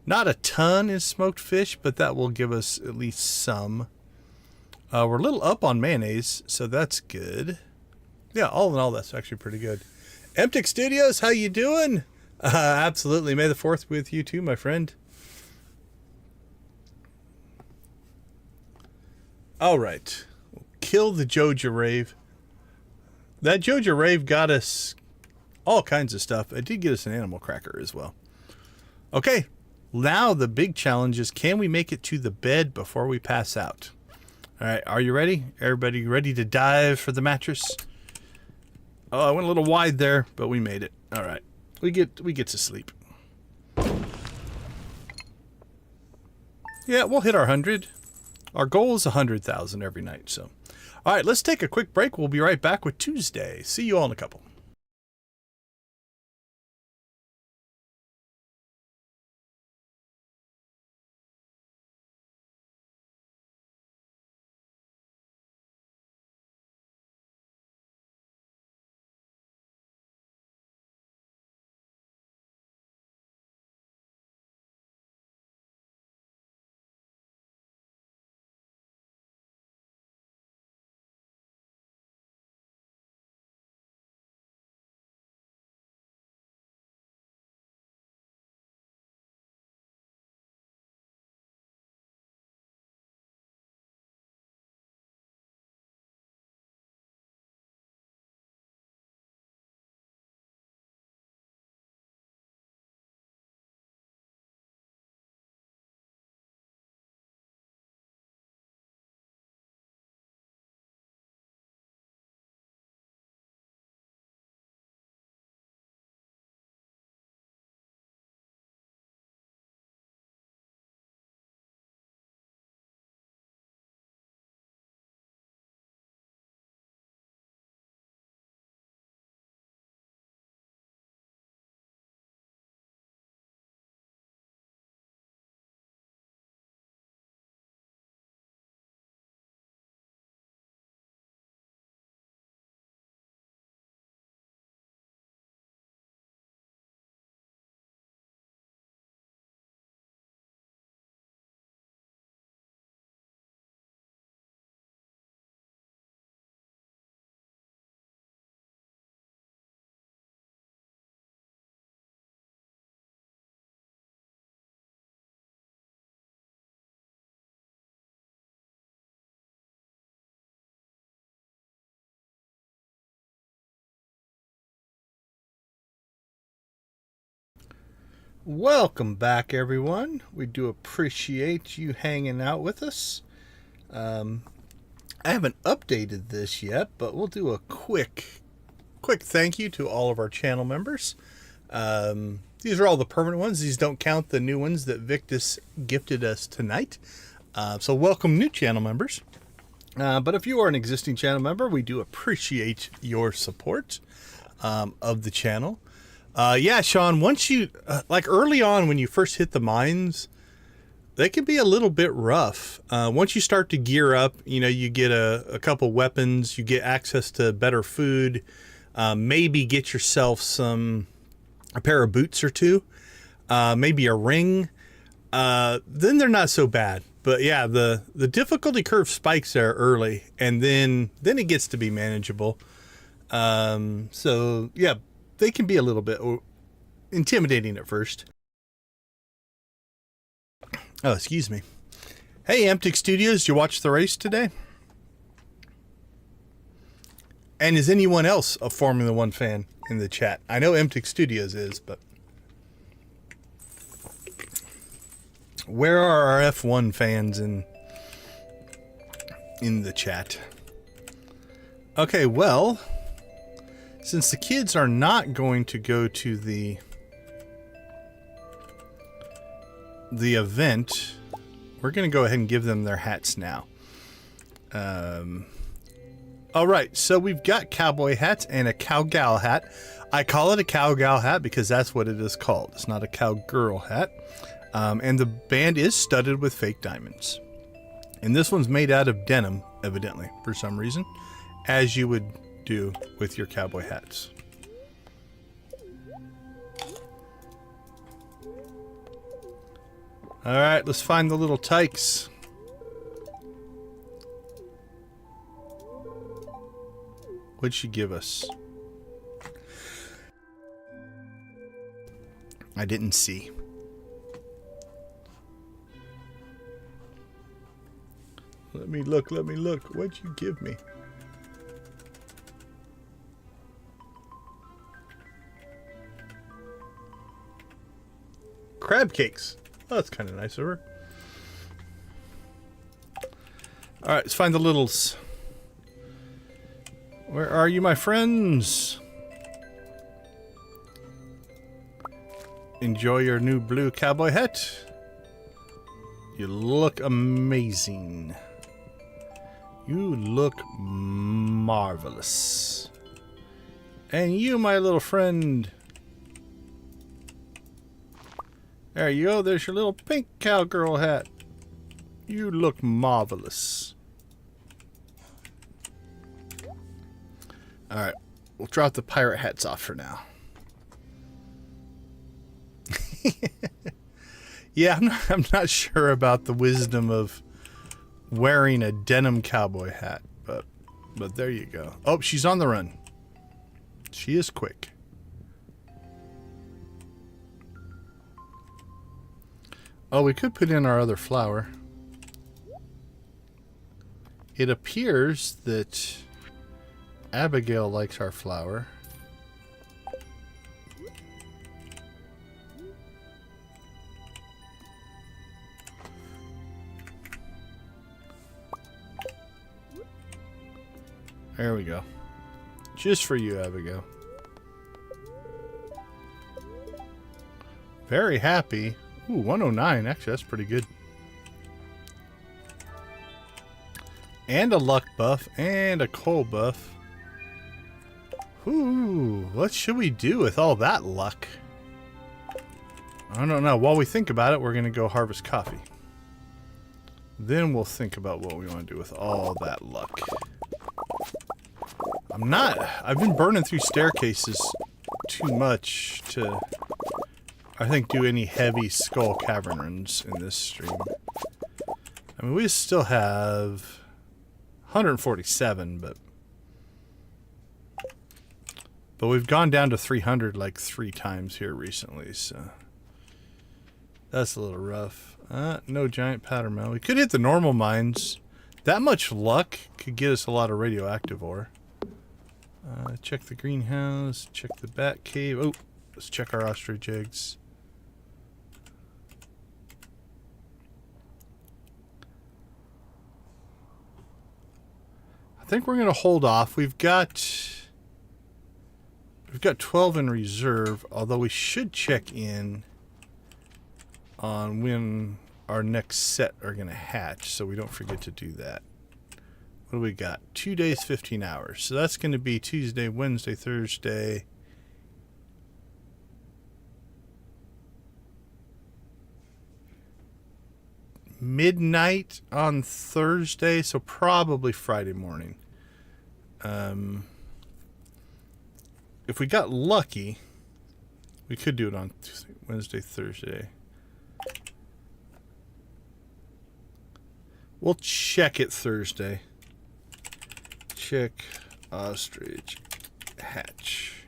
[SPEAKER 1] Not a ton is smoked fish, but that will give us at least some. We're a little up on mayonnaise, so that's good. Yeah, all in all, that's actually pretty good. Emptic Studios, how you doing? Absolutely. May the 4th be with you too, my friend. All right. We'll kill the Joja Rave. That Joja Rave got us all kinds of stuff. It did get us an animal cracker as well. Okay. Now the big challenge is, can we make it to the bed before we pass out? All right. Are you ready? Everybody ready to dive for the mattress? Oh, I went a little wide there, but we made it. All right. We get to sleep. Yeah, we'll hit our 100. Our goal is 100,000 every night. So, all right, let's take a quick break. We'll be right back with Tuesday. See you all in a couple. Welcome back, everyone. We do appreciate you hanging out with us. I haven't updated this yet, but we'll do a quick thank you to all of our channel members. These are all the permanent ones. These don't count the new ones that Victus gifted us tonight. So welcome new channel members. But if you are an existing channel member, we do appreciate your support of the channel. Yeah, Sean, once you, like early on when you first hit the mines, they can be a little bit rough. Once you start to gear up, you know, you get a couple weapons, you get access to better food, maybe get yourself a pair of boots or two, maybe a ring, then they're not so bad. But yeah, the difficulty curve spikes there early, and then it gets to be manageable. So yeah, they can be a little bit intimidating at first. Oh, excuse me. Hey, Emptic Studios, did you watch the race today? And is anyone else a Formula One fan in the chat? I know Emptic Studios is, but where are our F1 fans in the chat? Okay, well, since the kids are not going to go to the event, we're going to go ahead and give them their hats now. All right, so we've got cowboy hats and a cowgal hat. I call it a cowgal hat because that's what it is called. It's not a cowgirl hat. And the band is studded with fake diamonds. And this one's made out of denim, evidently, for some reason, as you would do with your cowboy hats. All right, let's find the little tykes. What'd she give us? I didn't see. Let me look, let me look. What'd you give me? Crab cakes. Oh, that's kind of nice of her. All right, let's find the littles. Where are you, my friends? Enjoy your new blue cowboy hat. You look amazing. You look marvelous. And you, my little friend. There you go. There's your little pink cowgirl hat. You look marvelous. Alright, we'll drop the pirate hats off for now. Yeah, I'm not sure about the wisdom of wearing a denim cowboy hat, but there you go. Oh, she's on the run. She is quick. Oh, we could put in our other flower. It appears that Abigail likes our flower. There we go. Just for you, Abigail. Very happy. Ooh, 109. Actually, that's pretty good. And a luck buff and a coal buff. Ooh, what should we do with all that luck? I don't know. While we think about it, we're going to go harvest coffee. Then we'll think about what we want to do with all that luck. I've been burning through staircases too much to, I think, do any heavy skull cavern runs in this stream. I mean, we still have 147, but we've gone down to 300 like 3 times here recently, so that's a little rough. No giant powdermelon. We could hit the normal mines. That much luck could get us a lot of radioactive ore. Check the greenhouse, check the bat cave. Oh, let's check our ostrich eggs. I think we're going to hold off. We've got 12 in reserve, although we should check in on when our next set are going to hatch, so we don't forget to do that. What do we got? 2 days, 15 hours. So that's going to be Tuesday, Wednesday, Thursday. Midnight on Thursday, so probably Friday morning. If we got lucky, we could do it on Tuesday, Wednesday, Thursday. We'll check it Thursday. Check ostrich hatch.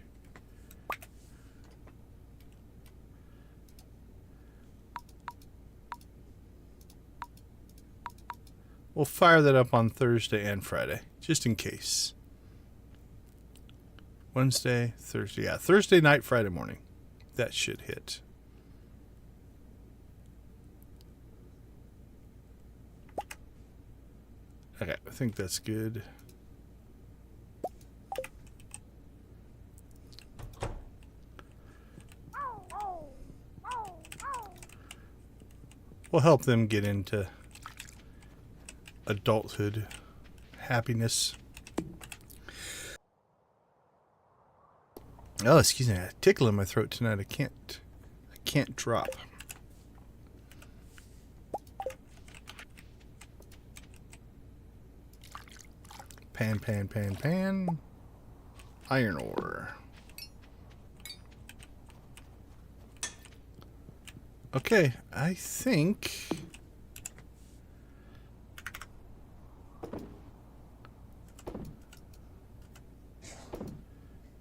[SPEAKER 1] We'll fire that up on Thursday and Friday, just in case. Wednesday, Thursday, yeah, Thursday night, Friday morning. That should hit. Okay, I think that's good. We'll help them get into adulthood happiness. Oh, excuse me, I have a tickle in my throat tonight. I can't drop. Pan. Iron ore. Okay, I think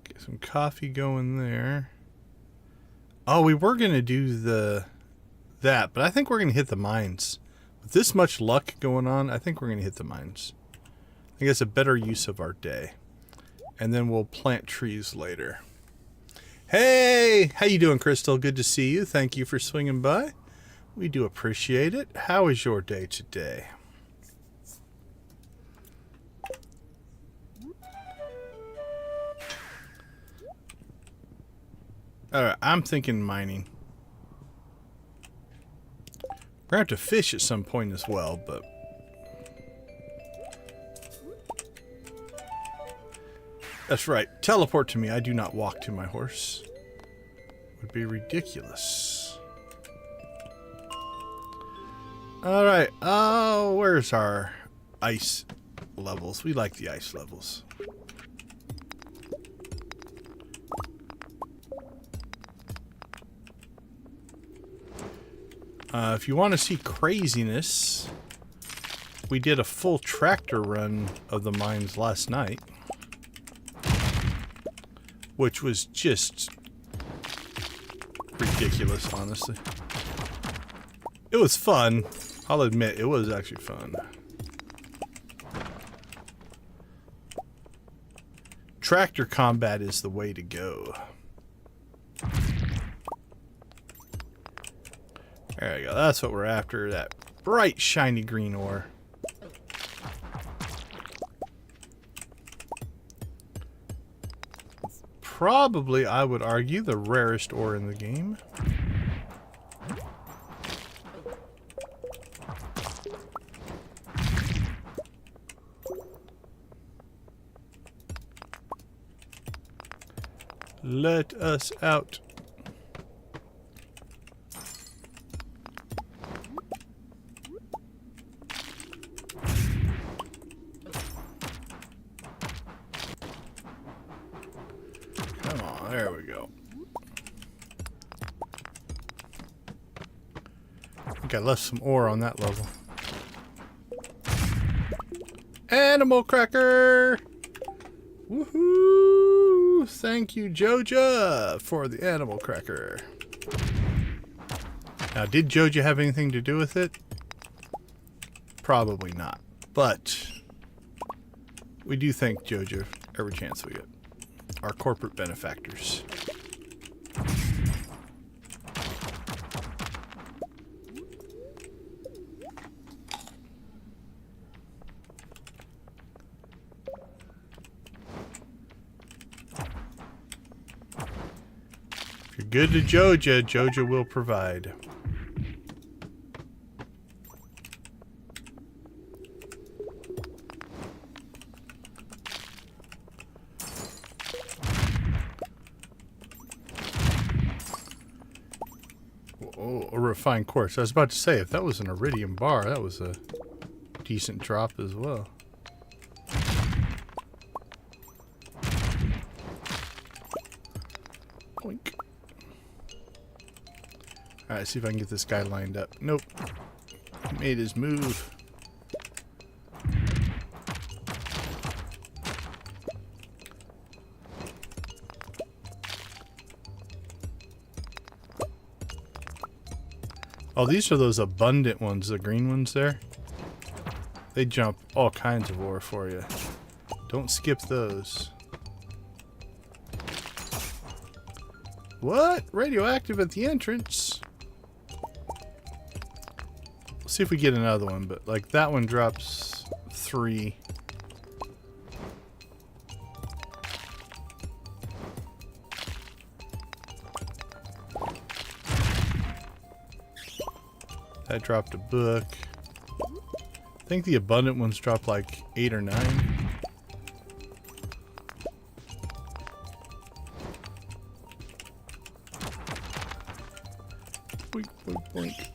[SPEAKER 1] get some coffee going there. Oh, we were gonna do that, but I think we're gonna hit the mines. With this much luck going on, I think we're gonna hit the mines. I think it's a better use of our day. And then we'll plant trees later. Hey! How you doing, Crystal? Good to see you. Thank you for swinging by. We do appreciate it. How is your day today? Alright, I'm thinking mining. We're going to have to fish at some point as well, but... That's right. Teleport to me. I do not walk to my horse. Would be ridiculous. Alright. Oh, where's our ice levels? We like the ice levels. If you want to see craziness, we did a full tractor run of the mines last night. Which was just ridiculous, honestly. It was fun. I'll admit, it was actually fun. Tractor combat is the way to go. There we go. That's what we're after. That bright, shiny green ore. Probably, I would argue, the rarest ore in the game. Let us out. Come on, there we go. I think I left some ore on that level. Animal cracker! Woohoo! Thank you, Joja, for the animal cracker. Now, did Joja have anything to do with it? Probably not. But we do thank Joja every chance we get. Our corporate benefactors. If you're good to Joja, Joja will provide. Oh, a refined quartz. I was about to say, if that was an iridium bar, that was a decent drop as well. Boink. Alright, see if I can get this guy lined up. Nope. He made his move. Oh, these are those abundant ones, the green ones there. They jump all kinds of ore for you. Don't skip those. What? Radioactive at the entrance? Let's see if we get another one, but like that one drops 3. That dropped a book. think the abundant ones drop like 8 or 9. Boink, boink, boink.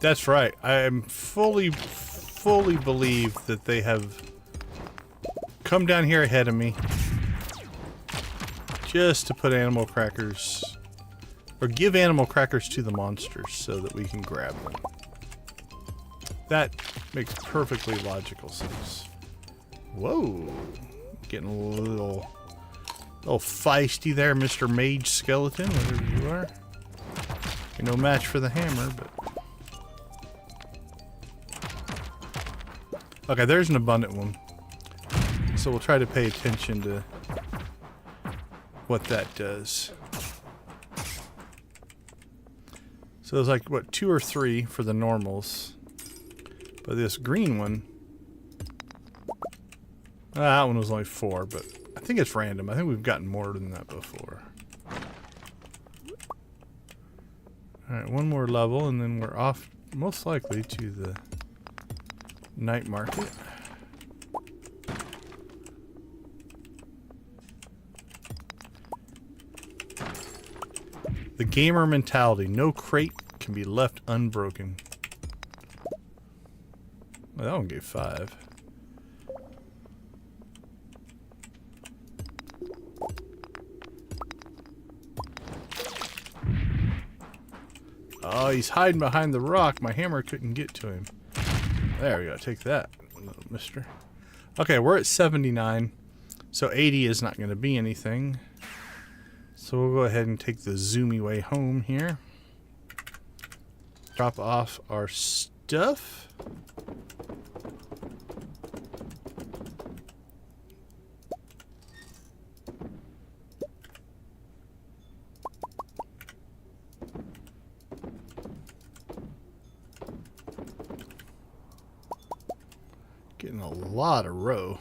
[SPEAKER 1] That's right. I am fully believe that they have come down here ahead of me just to put animal crackers, or give animal crackers to the monsters so that we can grab them. That makes perfectly logical sense. Whoa. Getting a little feisty there, Mr. Mage Skeleton, whatever you are. You're no match for the hammer, but... Okay, there's an abundant one. So we'll try to pay attention to what that does. So there's like, what, 2 or 3 for the normals. But this green one... that one was only 4, but I think it's random. I think we've gotten more than that before. Alright, one more level and then we're off, most likely, to the night market. The gamer mentality. No crate can be left unbroken. Well, that one gave 5. Oh, he's hiding behind the rock. My hammer couldn't get to him. There we go. Take that, little mister. Okay, we're at 79. So 80 is not going to be anything. So we'll go ahead and take the zoomy way home here. Drop off our stuff. Getting a lot of row.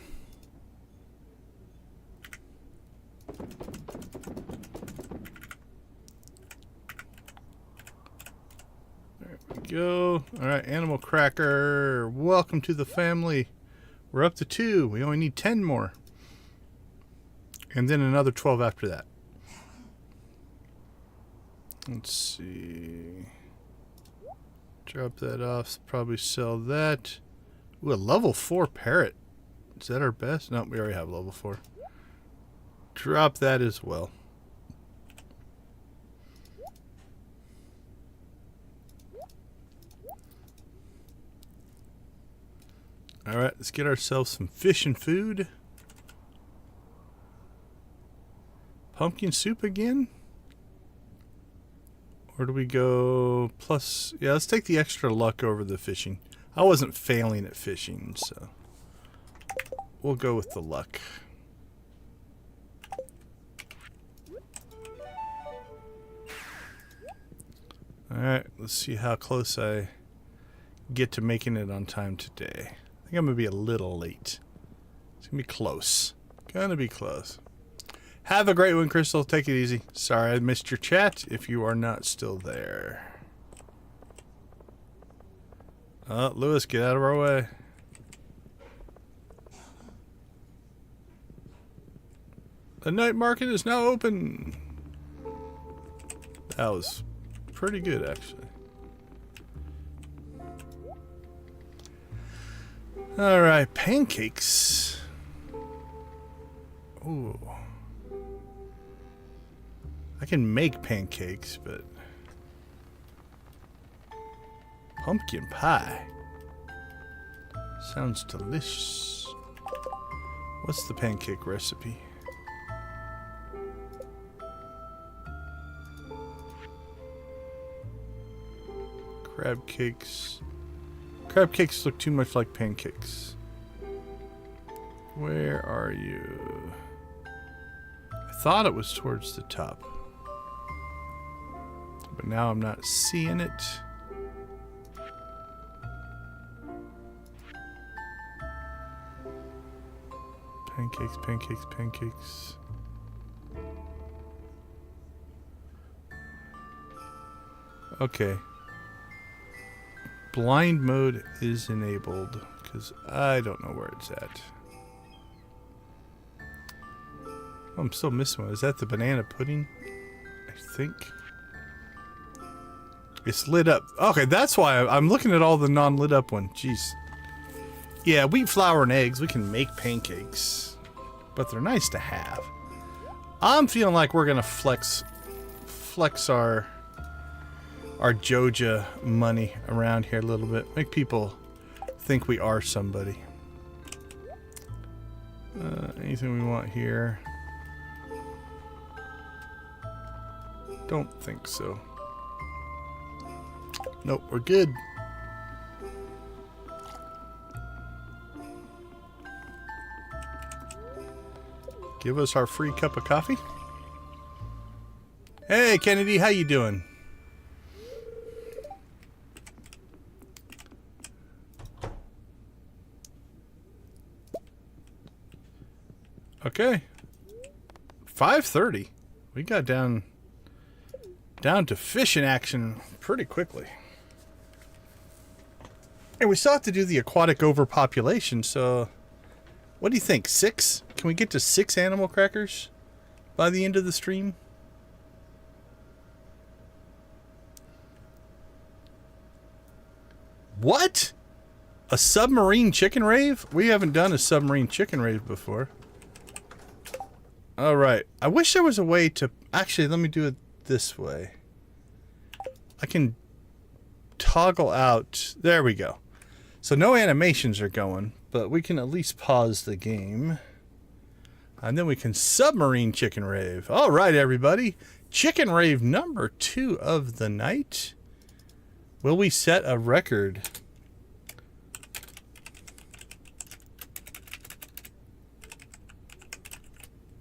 [SPEAKER 1] There we go. Alright, animal cracker. Welcome to the family. We're up to 2. We only need 10 more. And then another 12 after that. Let's see. Drop that off. Probably sell that. Ooh, a level 4 parrot. Is that our best? No, we already have level 4. Drop that as well. Alright, let's get ourselves some fish and food. Pumpkin soup again? Or do we go plus... Yeah, let's take the extra luck over the fishing. I wasn't failing at fishing, so we'll go with the luck. Alright, let's see how close I get to making it on time today. I think I'm going to be a little late. It's going to be close. Going to be close. Have a great one, Crystal. Take it easy. Sorry I missed your chat if you are not still there. Oh, Lewis, get out of our way. The night market is now open. That was pretty good, actually. Alright, pancakes. Ooh. I can make pancakes, but... Pumpkin pie. Sounds delicious. What's the pancake recipe? Crab cakes. Crab cakes look too much like pancakes. Where are you? I thought it was towards the top. But now I'm not seeing it. Pancakes, pancakes, pancakes. Okay. blind mode is enabled, because I don't know where it's at. Oh, I'm still missing one. Is that the banana pudding? I think. It's lit up. Okay, that's why I'm looking at all the non-lit up one. Jeez. Yeah, wheat flour and eggs. We can make pancakes, but they're nice to have. I'm feeling like we're gonna flex our Joja money around here a little bit. Make people think we are somebody. Anything we want here? Don't think so. Nope, we're good. Give us our free cup of coffee. Hey, Kennedy, how you doing? Okay. 5:30. We got down to fishing action pretty quickly. And we still have to do the aquatic overpopulation, so what do you think? 6? Can we get to 6 animal crackers by the end of the stream? What? A submarine chicken rave? We haven't done a submarine chicken rave before. Alright. I wish there was a way to... Actually, let me do it this way. I can toggle out... There we go. So no animations are going, but we can at least pause the game. And then we can submarine chicken rave. Alright, everybody. Chicken rave number 2 of the night. Will we set a record?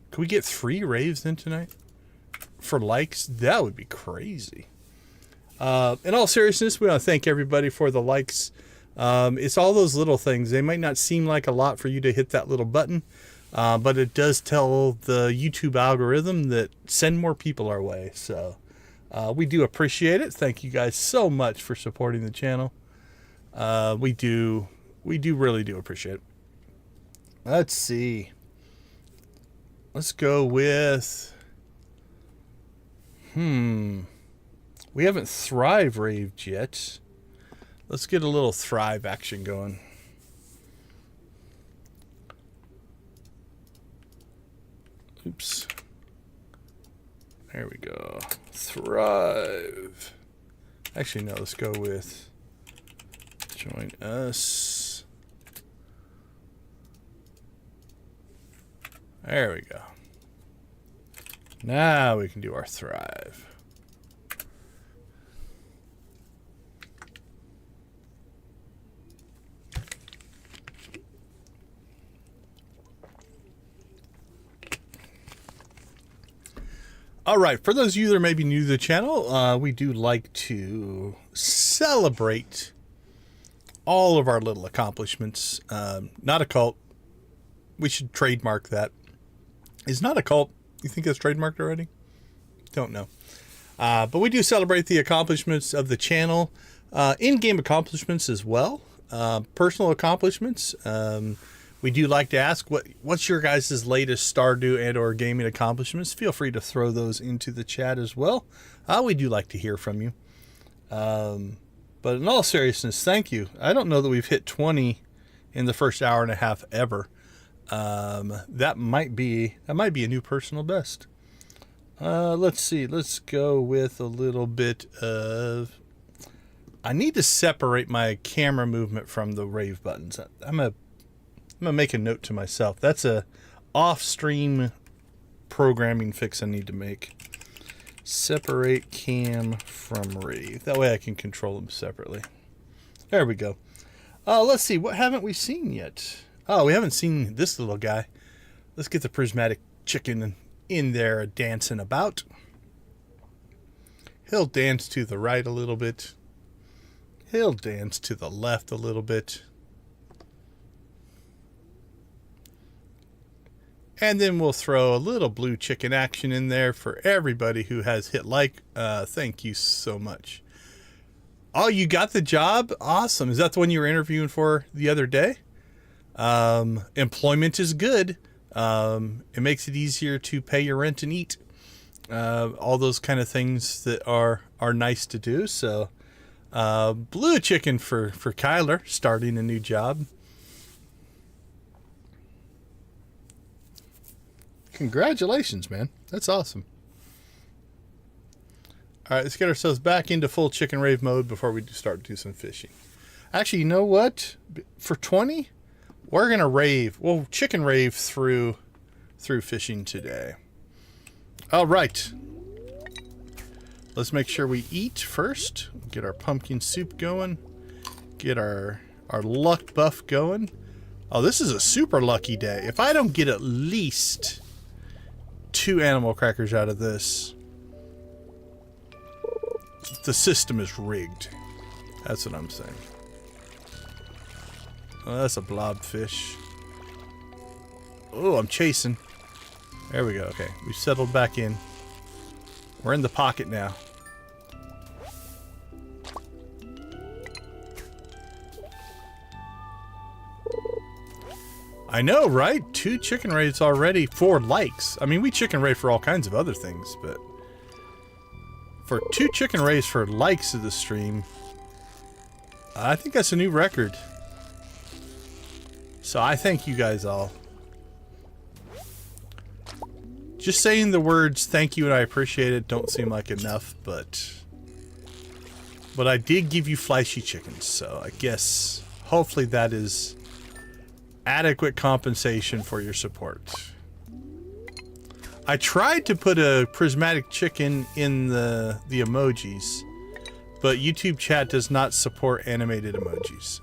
[SPEAKER 1] Can we get 3 raves in tonight? For likes? That would be crazy. In all seriousness, we want to thank everybody for the likes. It's all those little things. They might not seem like a lot for you to hit that little button, but it does tell the YouTube algorithm that send more people our way. So we do appreciate it. Thank you guys so much for supporting the channel. We really do appreciate it. Let's see. Let's go with... We haven't Thrive raved yet. Let's get a little Thrive action going. Oops. There we go. Thrive. Actually, no, let's go with join us. There we go. Now we can do our Thrive. All right, for those of you that may be new to the channel, we do like to celebrate all of our little accomplishments. Not a cult. We should trademark that. Is not a cult. You think that's trademarked already? Don't know. But we do celebrate the accomplishments of the channel. In-game accomplishments as well. Personal accomplishments. We do like to ask, what's your guys' latest Stardew and or gaming accomplishments? Feel free to throw those into the chat as well. We do like to hear from you. But in all seriousness, thank you. I don't know that we've hit 20 in the first hour and a half ever. That might be a new personal best. Let's see. Let's go with a little bit of... I need to separate my camera movement from the rave buttons. I'm gonna make a note to myself. That's a off-stream programming fix I need to make. Separate cam from rave. That way I can control them separately. There we go. Let's see. What haven't we seen yet? Oh, we haven't seen this little guy. Let's get the prismatic chicken in there dancing about. He'll dance to the right a little bit. He'll dance to the left a little bit. And then we'll throw a little blue chicken action in there for everybody who has hit like. Thank you so much. Oh, you got the job? Awesome. Is that the one you were interviewing for the other day? Employment is good. It makes it easier to pay your rent and eat. All those kind of things that are nice to do. So, blue chicken for Kyler starting a new job. Congratulations, man. That's awesome. All right, let's get ourselves back into full chicken rave mode before we start to do some fishing. Actually, you know what? For 20, we're going to rave. We'll chicken rave through fishing today. All right. Let's make sure we eat first. Get our pumpkin soup going. Get our luck buff going. Oh, this is a super lucky day. If I don't get at least 2 animal crackers out of this, the system is rigged. That's what I'm saying. Oh, that's a blobfish. Oh, I'm chasing. There we go. Okay, we've settled back in. We're in the pocket now. I know, right? 2 chicken raids already, 4 likes. I mean, we chicken raid for all kinds of other things, but for 2 chicken raids for likes of the stream, I think that's a new record. So I thank you guys all. Just saying the words thank you and I appreciate it don't seem like enough, but I did give you flashy chickens, so I guess hopefully that is adequate compensation for your support. I tried to put a prismatic chicken in the emojis, but YouTube chat does not support animated emojis.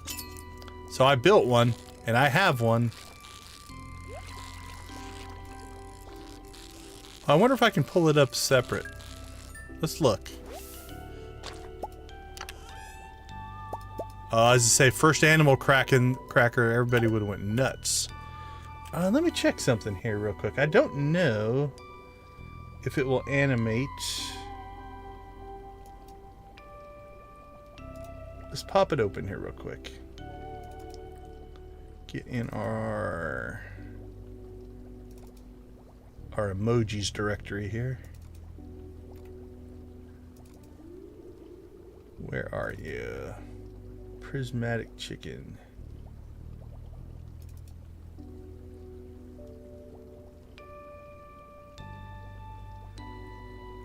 [SPEAKER 1] So I built one, and I have one. I wonder if I can pull it up separate. Let's look. As I say, first animal cracker, everybody would have went nuts. Let me check something here real quick. I don't know if it will animate. Let's pop it open here real quick. Get in our emojis directory here. Where are you? Prismatic chicken.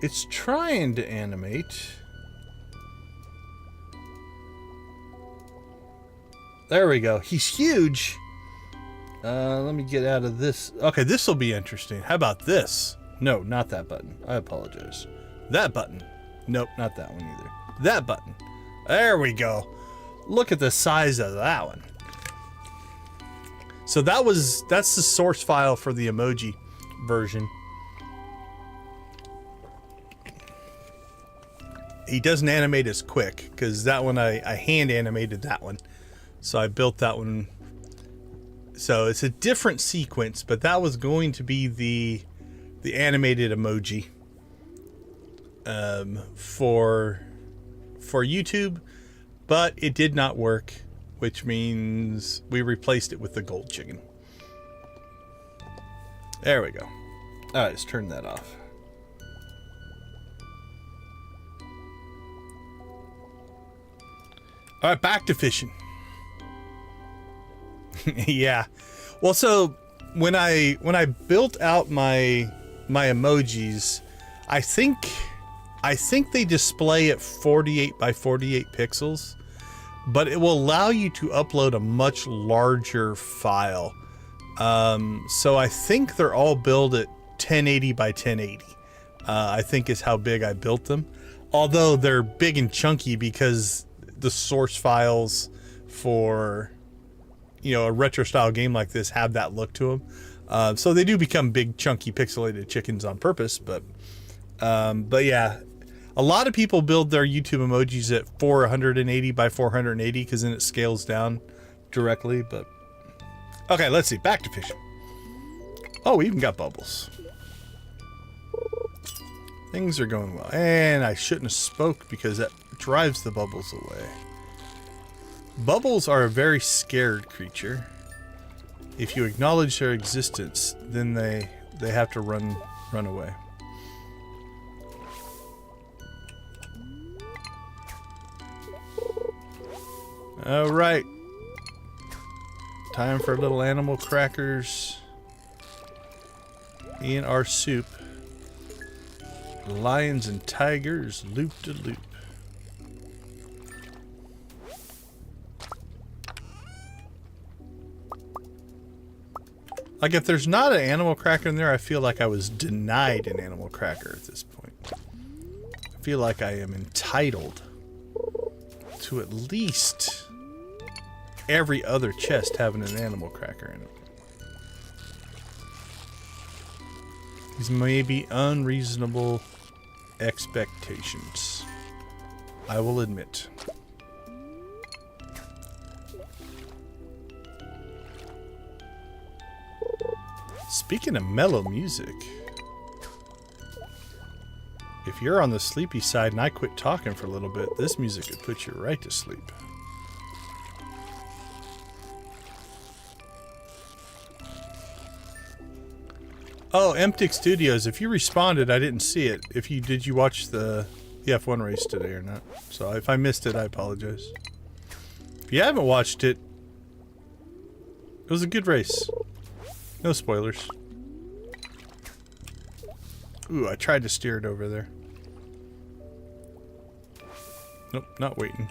[SPEAKER 1] It's trying to animate. There we go. He's huge. Let me get out of this. Okay, this will be interesting. How about this? No, not that button. I apologize. That button. Nope, not that one either. That button. There we go. Look at the size of that one. So that's the source file for the emoji version. He doesn't animate as quick because that one I hand animated that one. So I built that one. So it's a different sequence, but that was going to be the animated emoji for YouTube, but it did not work, which means we replaced it with the gold chicken. There we go. All right, let's turn that off. All right, back to fishing. Yeah. Well, so when I built out my emojis, I think they display at 48 by 48 pixels, but it will allow you to upload a much larger file. So I think they're all built at 1080 by 1080. I think is how big I built them. Although they're big and chunky because the source files for, you know, a retro style game like this have that look to them. So they do become big, chunky, pixelated chickens on purpose. But yeah, a lot of people build their YouTube emojis at 480 by 480 because then it scales down directly. But okay, let's see. Back to fishing. Oh, we even got bubbles. Things are going well. And I shouldn't have spoke because that drives the bubbles away. Bubbles are a very scared creature. If you acknowledge their existence, then they have to run away. All right. Time for little animal crackers in our soup. Lions and tigers, loop de loop. Like, if there's not an animal cracker in there, I feel like I was denied an animal cracker at this point. I feel like I am entitled to at least every other chest having an animal cracker in it. These may be unreasonable expectations, I will admit. Speaking of mellow music, if you're on the sleepy side and I quit talking for a little bit, this music could put you right to sleep. Oh, Emptic Studios, if you responded, I didn't see it. Did you watch the F1 race today or not? So if I missed it, I apologize. If you haven't watched it, it was a good race. No spoilers. Ooh, I tried to steer it over there. Nope, not waiting.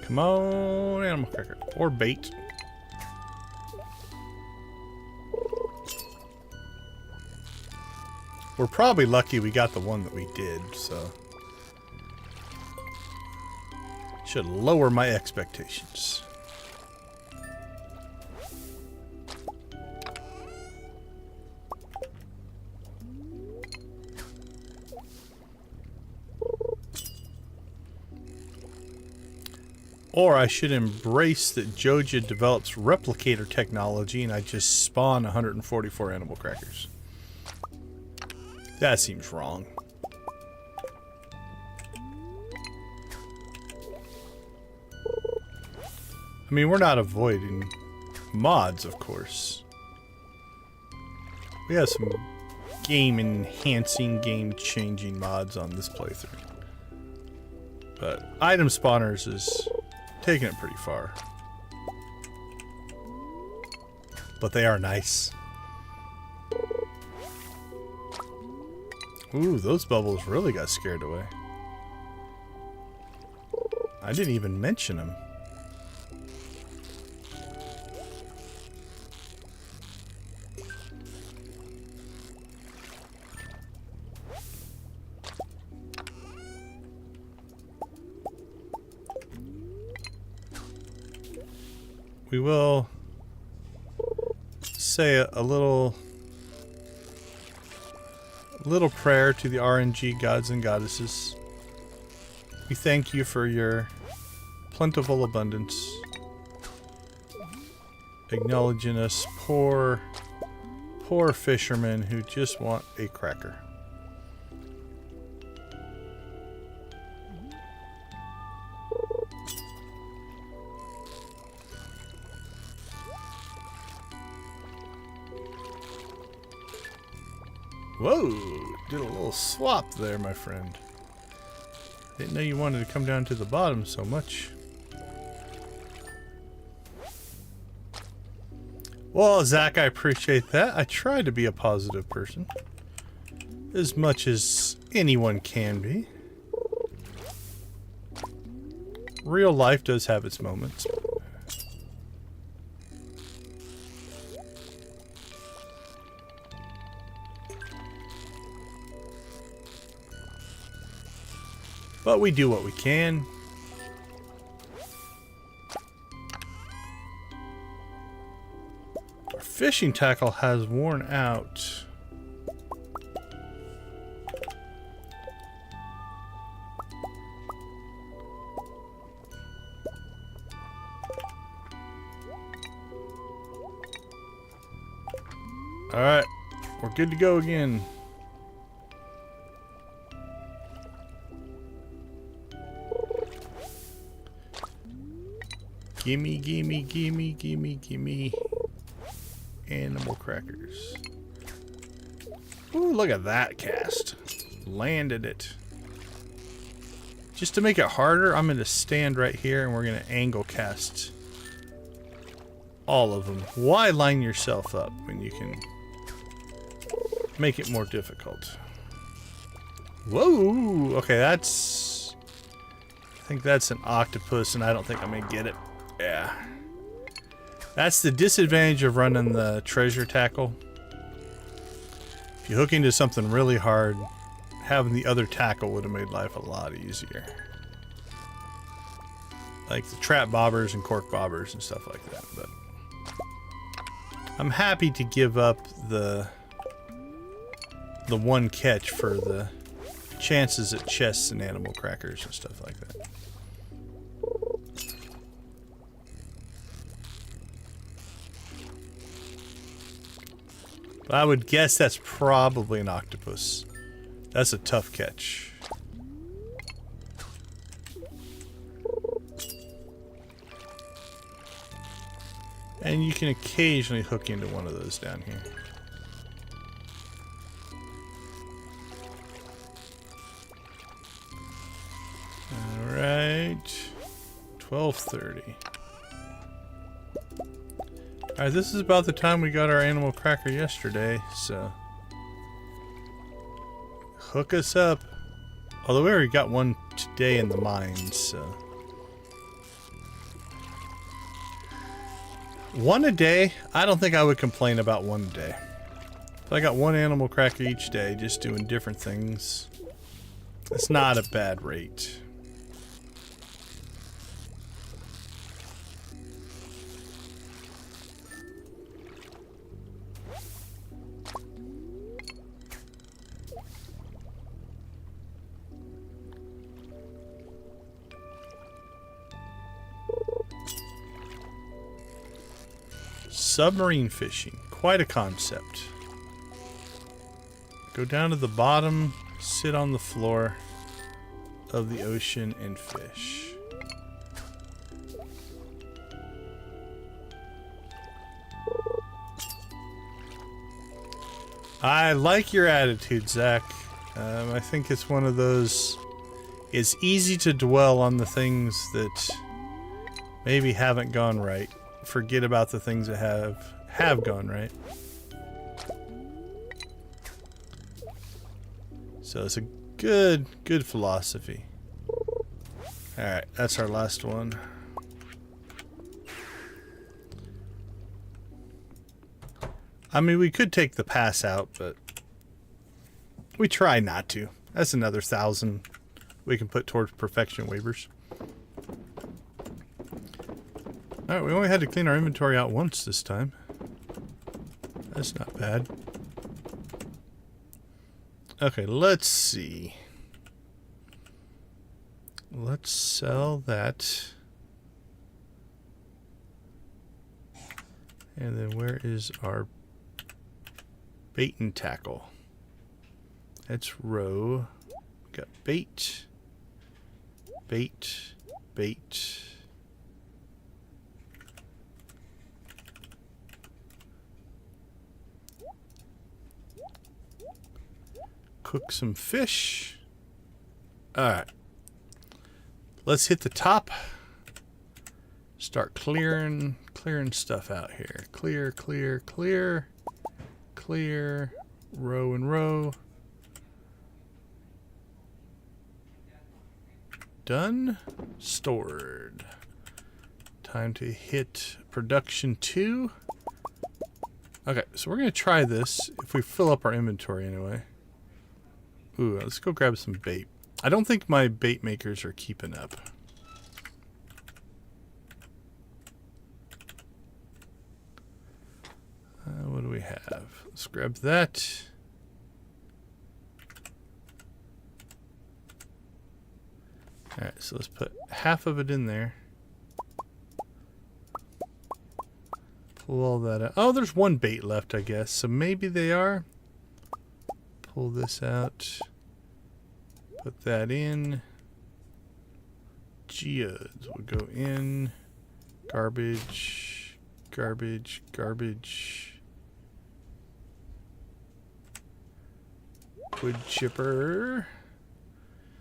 [SPEAKER 1] Come on, animal cracker. Or bait. We're probably lucky we got the one that we did, so. Should lower my expectations. Or I should embrace that Joja develops replicator technology and I just spawn 144 animal crackers. That seems wrong. I mean, we're not avoiding mods, of course. We have some game-enhancing, game-changing mods on this playthrough. But item spawners is taking it pretty far. But they are nice. Ooh, those bubbles really got scared away. I didn't even mention them. We will say a little prayer to the RNG gods and goddesses. We thank you for your plentiful abundance, acknowledging us poor fishermen who just want a cracker. Whoa, did a little swap there, my friend. Didn't know you wanted to come down to the bottom so much. Well, Zach, I appreciate that. I try to be a positive person. As much as anyone can be. Real life does have its moments. But we do what we can. Our fishing tackle has worn out. Alright, we're good to go again. Gimme, gimme, gimme, gimme, gimme. Animal crackers. Ooh, look at that cast. Landed it. Just to make it harder, I'm going to stand right here and we're going to angle cast all of them. Why line yourself up when you can make it more difficult? Whoa! Okay, that's... I think that's an octopus and I don't think I'm going to get it. Yeah. That's the disadvantage of running the treasure tackle. If you hook into something really hard, having the other tackle would have made life a lot easier. Like the trap bobbers and cork bobbers and stuff like that. But I'm happy to give up the one catch for the chances at chests and animal crackers and stuff like that. But I would guess that's probably an octopus. That's a tough catch. And you can occasionally hook into one of those down here. Alright. 12:30. Alright, this is about the time we got our animal cracker yesterday, so hook us up. Although we already got one today in the mines, so one a day, I don't think I would complain about one a day. If I got one animal cracker each day, just doing different things, it's not a bad rate. Submarine fishing, quite a concept. Go down to the bottom, sit on the floor of the ocean and fish. I like your attitude, Zach. I think it's one of those, it's easy to dwell on the things that maybe haven't gone right. Forget about the things that have gone right. So it's a good philosophy. Alright, that's our last one. I mean, we could take the pass out, but we try not to. That's another 1,000 we can put towards perfection waivers. Alright, we only had to clean our inventory out once this time. That's not bad. Okay, let's see. Let's sell that. And then where is our bait and tackle? That's row. We got bait. Bait. Bait. Cook some fish. Alright. Let's hit the top. Start clearing stuff out here. Clear, clear, clear. Clear. Row and row. Done. Stored. Time to hit production 2. Okay, so we're going to try this if we fill up our inventory anyway. Ooh, let's go grab some bait. I don't think my bait makers are keeping up. What do we have? Let's grab that. Alright, so let's put half of it in there. Pull all that out. Oh, there's one bait left, I guess. So maybe they are. Pull this out. Put that in. Geodes will go in. Garbage. Garbage. Garbage. Wood chipper.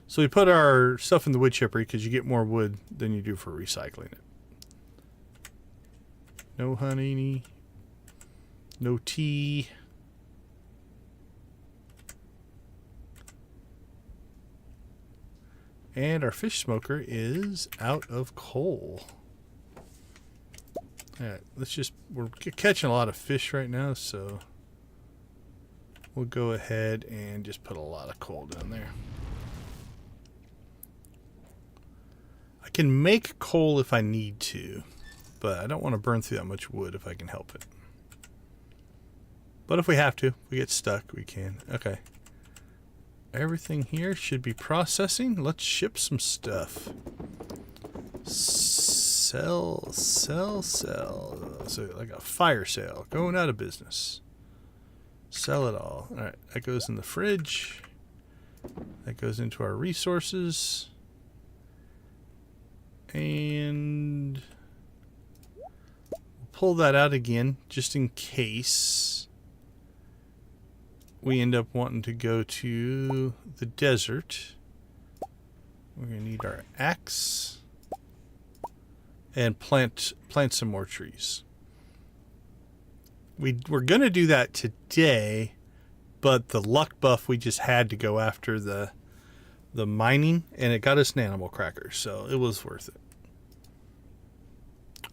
[SPEAKER 1] So we put our stuff in the wood chipper because you get more wood than you do for recycling it. No honey. No tea. And our fish smoker is out of coal. Alright, we're catching a lot of fish right now, so we'll go ahead and just put a lot of coal down there. I can make coal if I need to, but I don't want to burn through that much wood if I can help it. But if we have to, if we get stuck, we can. Okay. Everything here should be processing. Let's ship some stuff. Sell. So like a fire sale. Going out of business. Sell it all. Alright, that goes in the fridge. That goes into our resources. And we'll pull that out again just in case we end up wanting to go to the desert. We're going to need our axe and plant some more trees. We're going to do that today, but the luck buff, we just had to go after the mining, and it got us an animal cracker, so it was worth it.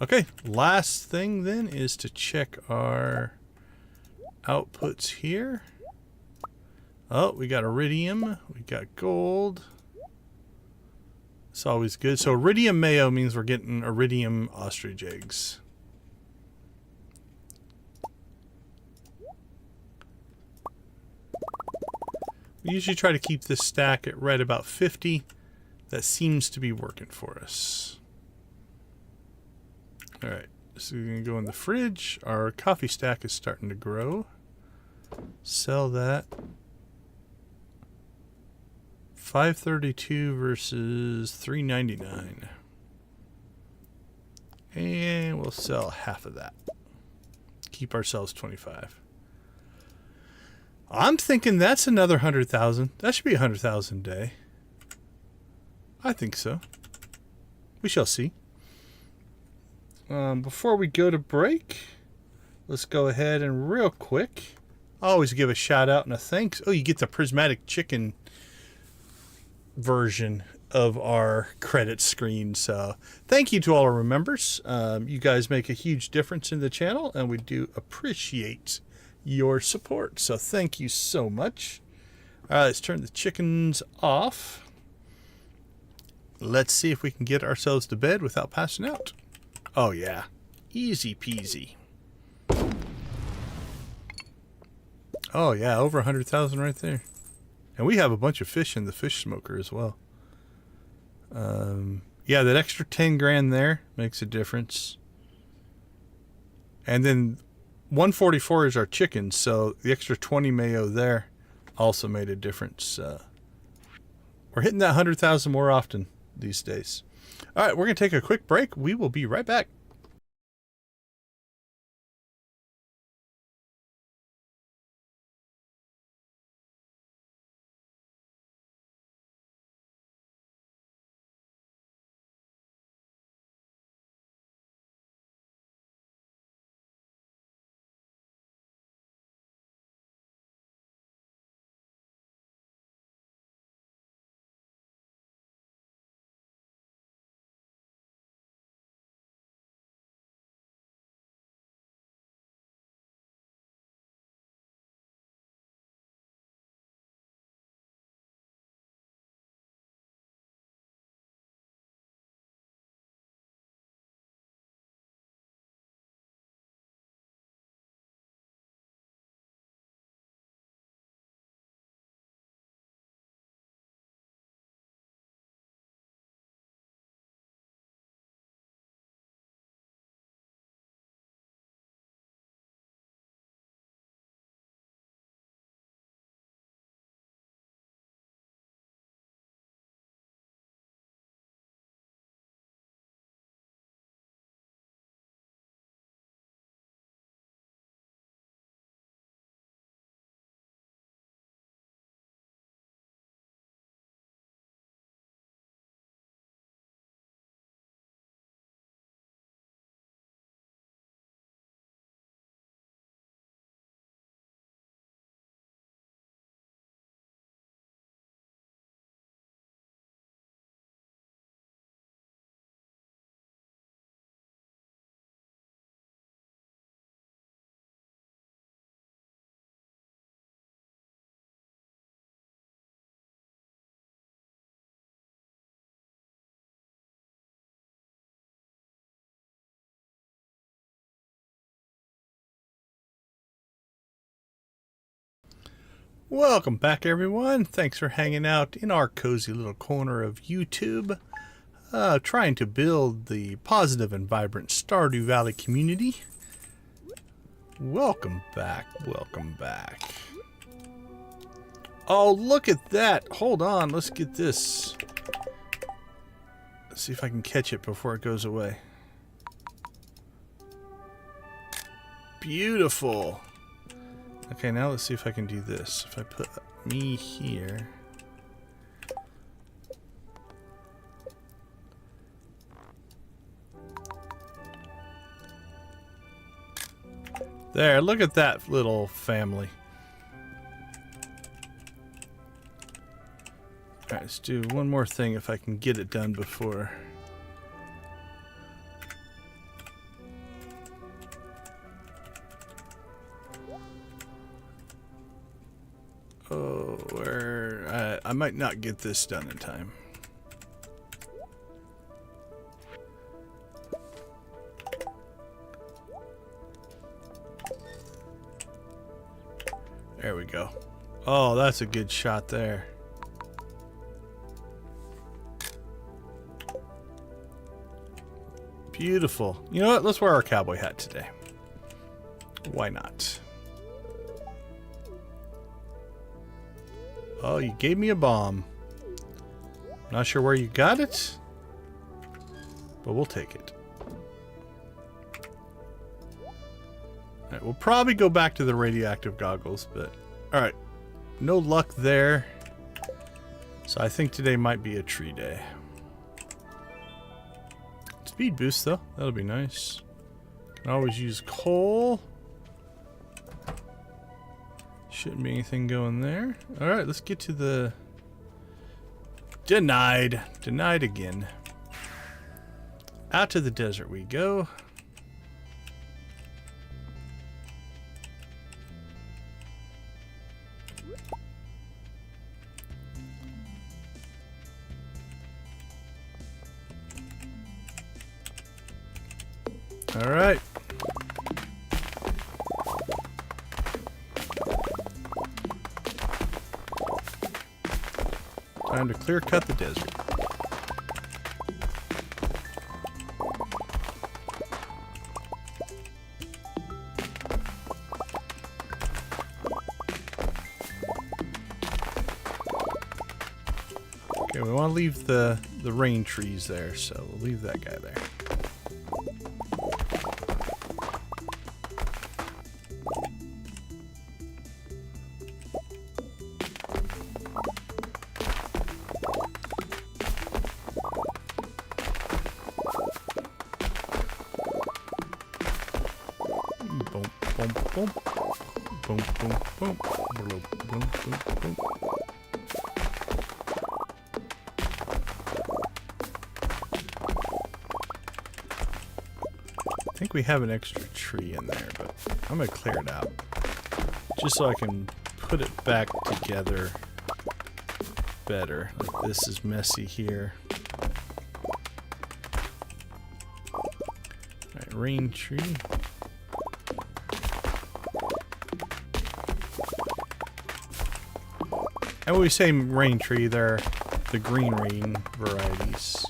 [SPEAKER 1] Okay, last thing then is to check our outputs here. Oh, we got iridium, we got gold. It's always good. So iridium mayo means we're getting iridium ostrich eggs. We usually try to keep this stack at right about 50. That seems to be working for us. Alright, so we're going to go in the fridge. Our coffee stack is starting to grow. Sell that. 532 versus 399. And we'll sell half of that. Keep ourselves 25. I'm thinking that's another 100,000. That should be 100,000 a day. I think so. We shall see. Before we go to break, let's go ahead and real quick, I always give a shout out and a thanks. Oh, you get the prismatic chicken version of our credit screen. So thank you to all our members. You guys make a huge difference in the channel, and we do appreciate your support. So thank you so much. All right, let's turn the chickens off. Let's see if we can get ourselves to bed without passing out. Oh yeah, easy peasy. Oh yeah, over 100,000 right there. And we have a bunch of fish in the fish smoker as well. Yeah, that extra 10 grand there makes a difference. And then 144 is our chickens, so the extra 20 mayo there also made a difference. We're hitting that 100,000 more often these days. All right, we're going to take a quick break. We will be right back. Welcome back, everyone. Thanks for hanging out in our cozy little corner of YouTube, trying to build the positive and vibrant Stardew Valley community. Welcome back. Welcome back. Oh, look at that. Hold on. Let's get this. Let's see if I can catch it before it goes away. Beautiful. Okay, now let's see if I can do this. If I put me here. There, look at that little family. Alright, let's do one more thing if I can get it done before. Oh, I might not get this done in time. There we go. Oh, that's a good shot there. Beautiful. You know what? Let's wear our cowboy hat today. Why not? Oh, you gave me a bomb. Not sure where you got it, but we'll take it. Alright, we'll probably go back to the radioactive goggles, but alright. No luck there. So I think today might be a tree day. Speed boost though. That'll be nice. Can always use coal. Shouldn't be anything going there. Alright, let's get to the... Denied. Denied again. Out to the desert we go. Alright. Time to clear cut the desert. Okay, we want to leave the rain trees there, so we'll leave that guy there. Boom, boom, boom, boom, boom, boom, boom, boom, boom. I think we have an extra tree in there, but I'm gonna clear it out just so I can put it back together better. Like this is messy here. Alright, rain tree. And when we say rain tree, they're the green rain varieties.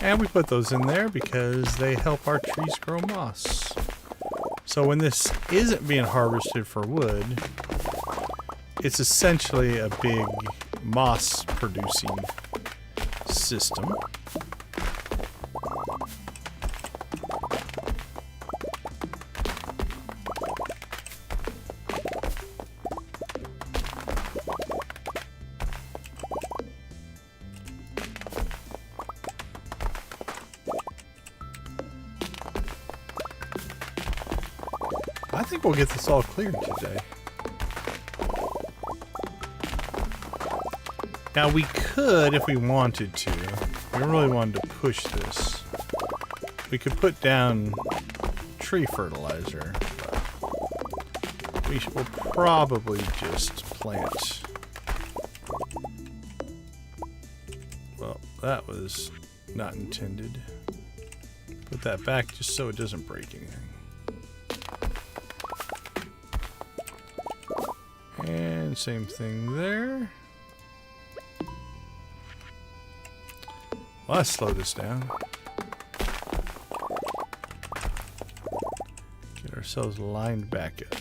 [SPEAKER 1] And we put those in there because they help our trees grow moss. So when this isn't being harvested for wood, it's essentially a big moss producing system. I think we'll get this all cleared today. Now we could, if we wanted to, if we really wanted to push this, we could put down tree fertilizer. We will probably just plant. Well, that was not intended. Put that back just so it doesn't break anything. And same thing there. Well, let's slow this down. Get ourselves lined back up.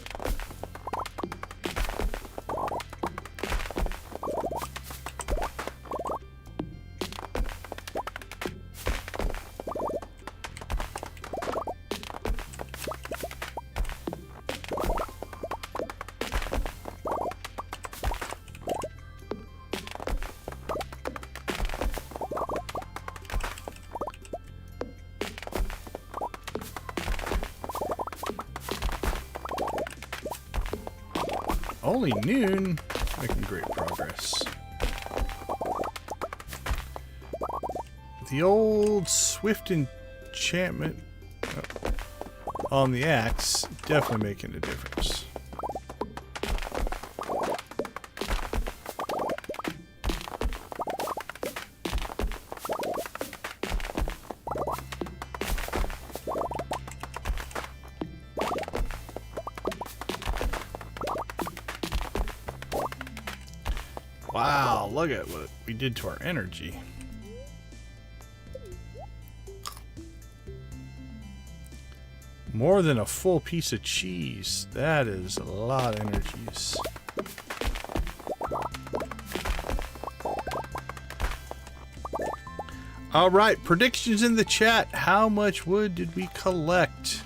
[SPEAKER 1] Only noon, making great progress. The old swift enchantment on the axe definitely making a difference. Wow, look at what we did to our energy. More than a full piece of cheese. That is a lot of energy use. All right, predictions in the chat. How much wood did we collect?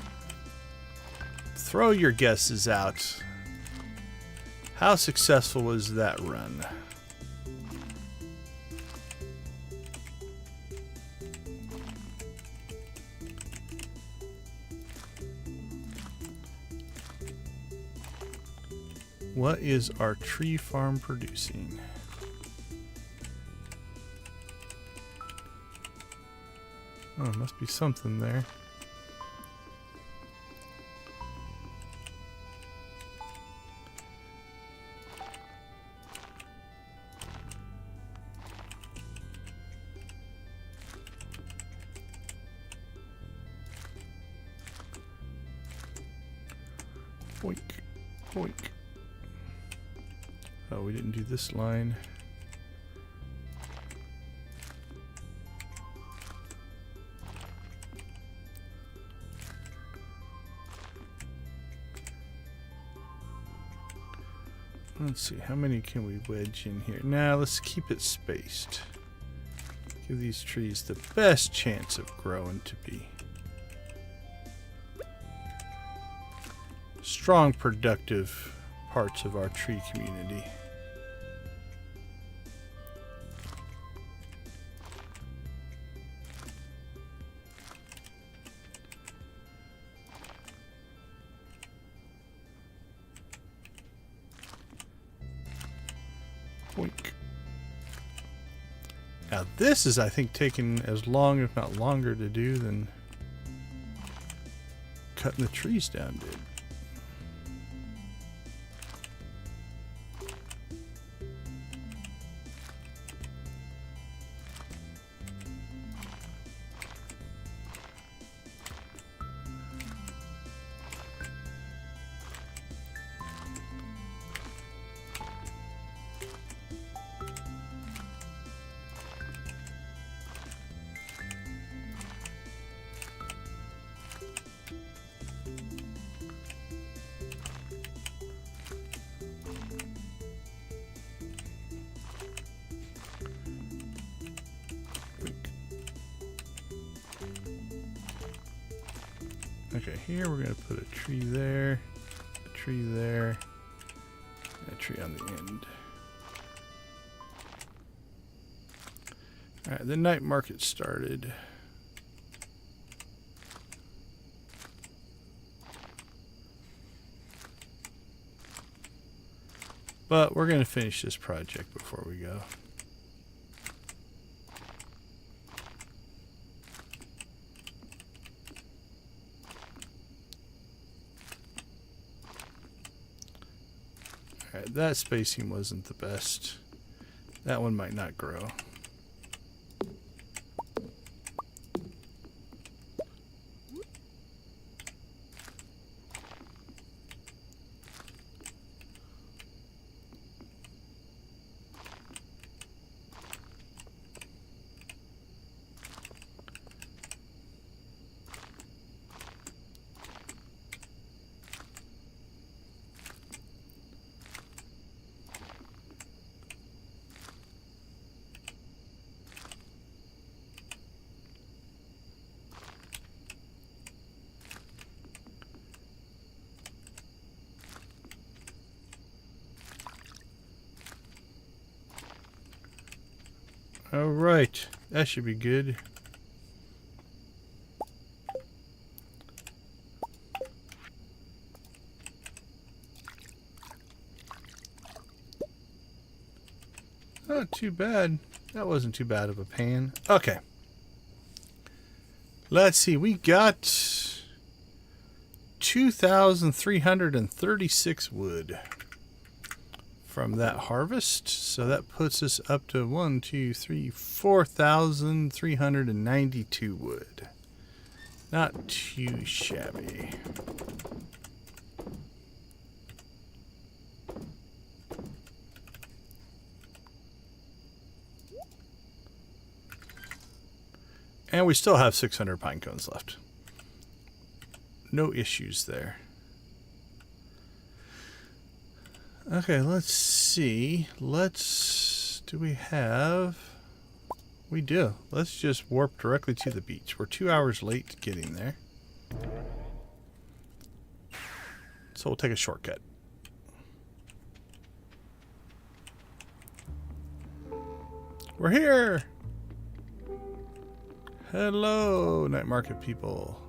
[SPEAKER 1] Throw your guesses out. How successful was that run? What is our tree farm producing? Oh, must be something there. Boink, boink. Oh, we didn't do this line. Let's see, how many can we wedge in here? Now, let's keep it spaced. Give these trees the best chance of growing to be strong, productive parts of our tree community. Boink. Now this is, I think, taking as long, if not longer, to do than cutting the trees down did. Okay, here we're going to put a tree there, a tree there, and a tree on the end. Alright, the night market started. But we're going to finish this project before we go. Alright, that spacing wasn't the best. That one might not grow. Alright, that should be good. Not too bad. That wasn't too bad of a pan. Okay. Let's see, we got 2,336 wood from that harvest, so that puts us up to 4,392 wood. Not too shabby. And we still have 600 pine cones left. No issues there. Okay, let's see. Do we have... We do. Let's just warp directly to the beach. We're 2 hours late getting there. So we'll take a shortcut. We're here! Hello, night market people.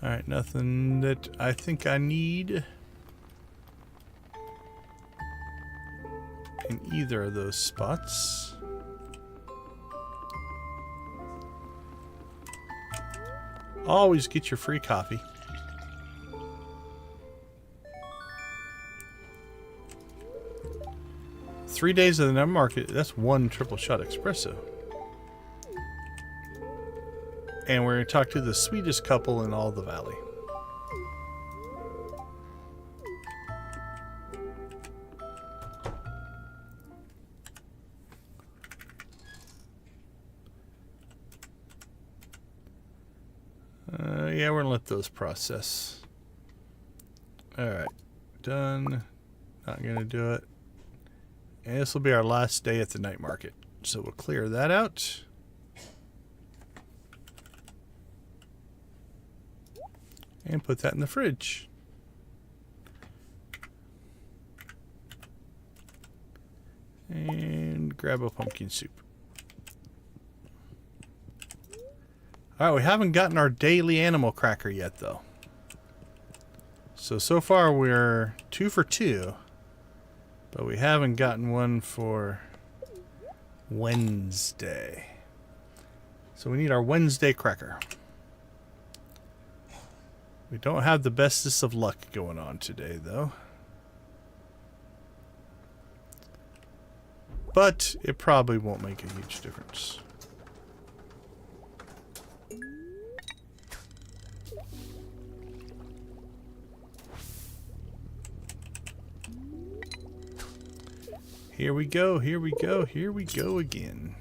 [SPEAKER 1] Alright, nothing that I think I need in either of those spots. Always get your free coffee. Three days of the night market, that's one triple shot espresso. And we're going to talk to the sweetest couple in all the valley. Yeah, we're going to let those process. Alright, done. Not going to do it. And this will be our last day at the night market. So we'll clear that out. And put that in the fridge. And grab a pumpkin soup. Alright, we haven't gotten our daily animal cracker yet, though. So far we're 2 for 2. But we haven't gotten one for Wednesday. So we need our Wednesday cracker. We don't have the bestest of luck going on today, though. But it probably won't make a huge difference. Here we go, here we go, here we go again.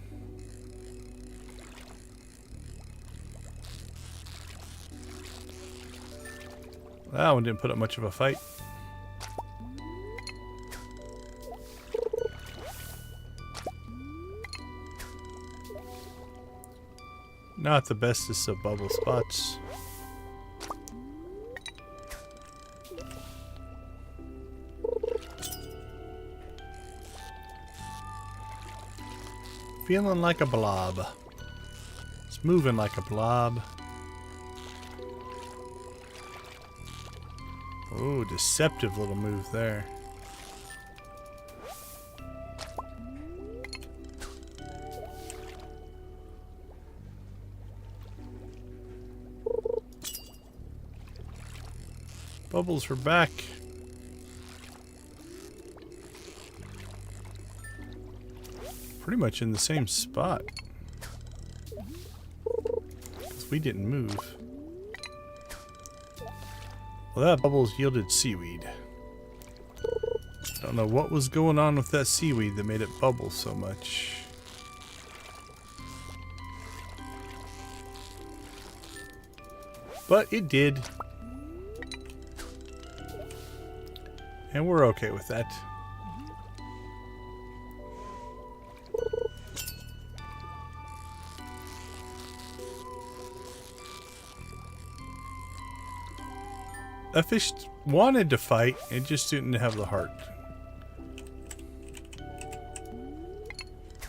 [SPEAKER 1] That one didn't put up much of a fight. Not the bestest of bubble spots. Feeling like a blob. It's moving like a blob. Oh, deceptive little move there. Bubbles are back. Pretty much in the same spot. 'Cause we didn't move. Well, that bubbles yielded seaweed. Don't know what was going on with that seaweed that made it bubble so much. But it did. And we're okay with that. That fish wanted to fight, it just didn't have the heart.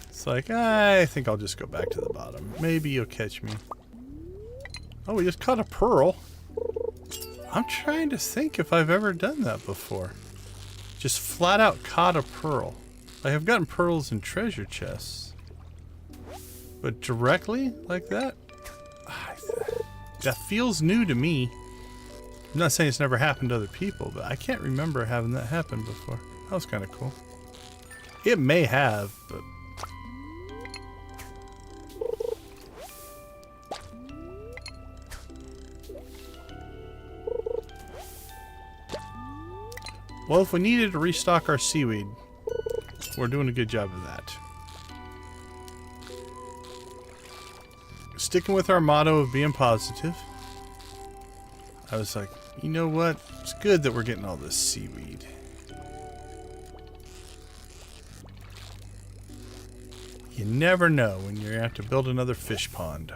[SPEAKER 1] It's like, I think I'll just go back to the bottom. Maybe you'll catch me. Oh, we just caught a pearl. I'm trying to think if I've ever done that before. Just flat out caught a pearl. I have gotten pearls in treasure chests. But directly like that? That feels new to me. I'm not saying it's never happened to other people, but I can't remember having that happen before. That was kind of cool. It may have, but... Well, if we needed to restock our seaweed, we're doing a good job of that. Sticking with our motto of being positive. I was like, you know what? It's good that we're getting all this seaweed. You never know when you're going to have to build another fish pond.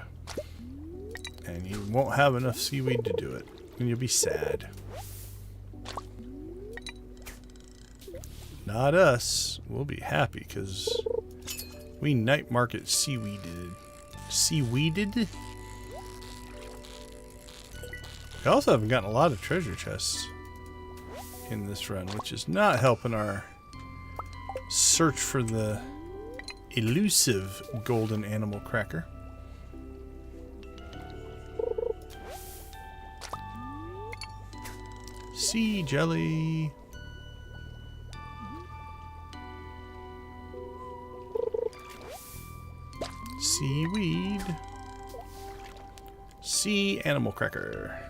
[SPEAKER 1] And you won't have enough seaweed to do it. And you'll be sad. Not us. We'll be happy because we night market seaweeded. Seaweeded? We also haven't gotten a lot of treasure chests in this run, which is not helping our search for the elusive golden animal cracker. Sea jelly. Seaweed. Sea animal cracker.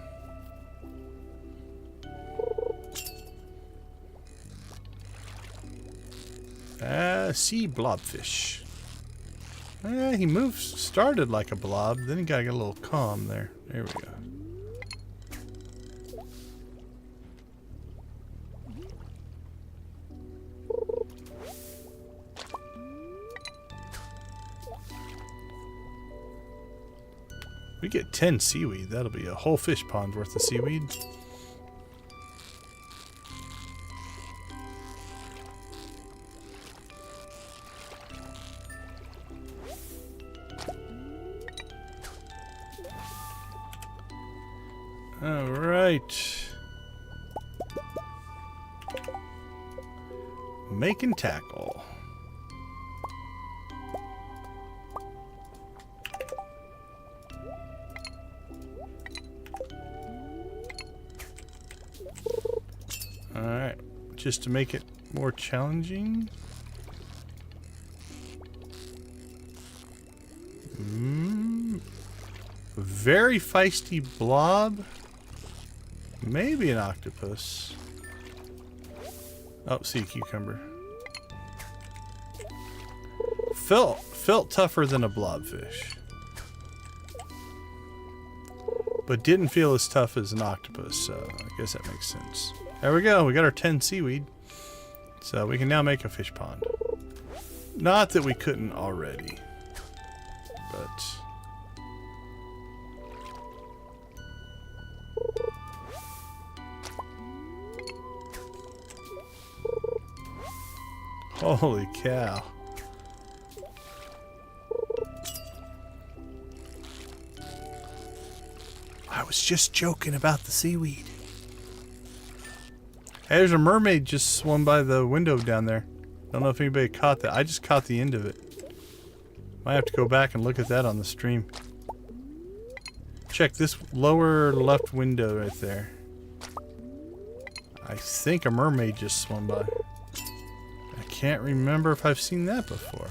[SPEAKER 1] Sea blobfish. He started like a blob, then he got a little calm there. There we go. We get 10 seaweed. That'll be a whole fish pond worth of seaweed. All right. Making tackle. All right, just to make it more challenging. Very feisty blob. Maybe an octopus. Oh, sea cucumber. Felt tougher than a blobfish. But didn't feel as tough as an octopus, so I guess that makes sense. There we go, we got our 10 seaweed. So we can now make a fish pond. Not that we couldn't already, but... Holy cow. I was just joking about the seaweed. Hey, there's a mermaid just swum by the window down there. Don't know if anybody caught that. I just caught the end of it. Might have to go back and look at that on the stream. Check this lower left window right there. I think a mermaid just swam by. I can't remember if I've seen that before.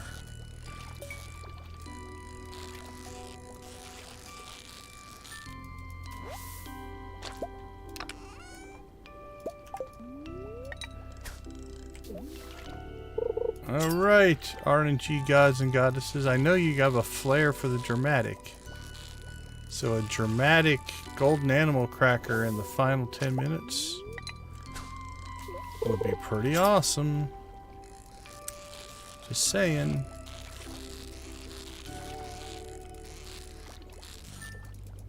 [SPEAKER 1] Alright, RNG gods and goddesses. I know you have a flair for the dramatic. So a dramatic golden animal cracker in the final 10 minutes would be pretty awesome. Just saying.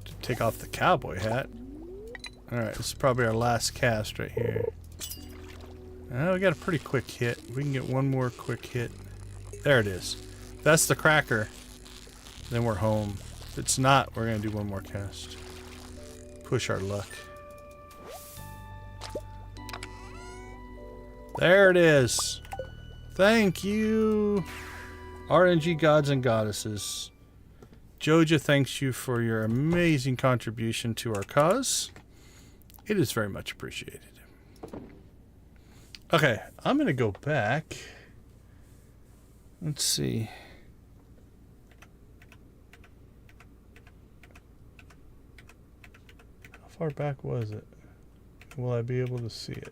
[SPEAKER 1] To take off the cowboy hat. Alright, this is probably our last cast right here. We got a pretty quick hit. We can get one more quick hit. There it is. If that's the cracker, then we're home. If it's not, we're going to do one more cast. Push our luck. There it is. Thank you, RNG gods and goddesses. Joja thanks you for your amazing contribution to our cause. It is very much appreciated. Okay, I'm going to go back. Let's see. How far back was it? Will I be able to see it?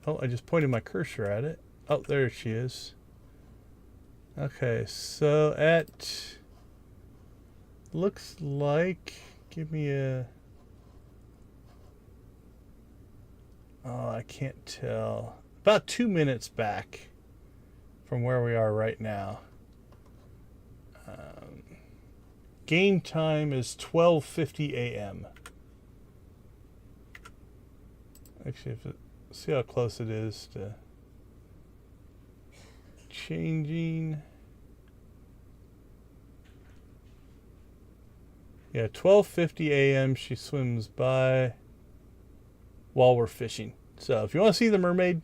[SPEAKER 1] Oh, I just pointed my cursor at it. Oh, there she is. Okay, so at... Looks like... Give me a... Oh, I can't tell. About 2 minutes back from where we are right now. Game time is 12:50 a.m. Actually, see how close it is to changing. Yeah, 12:50 a.m. she swims by while we're fishing. So if you want to see the mermaid,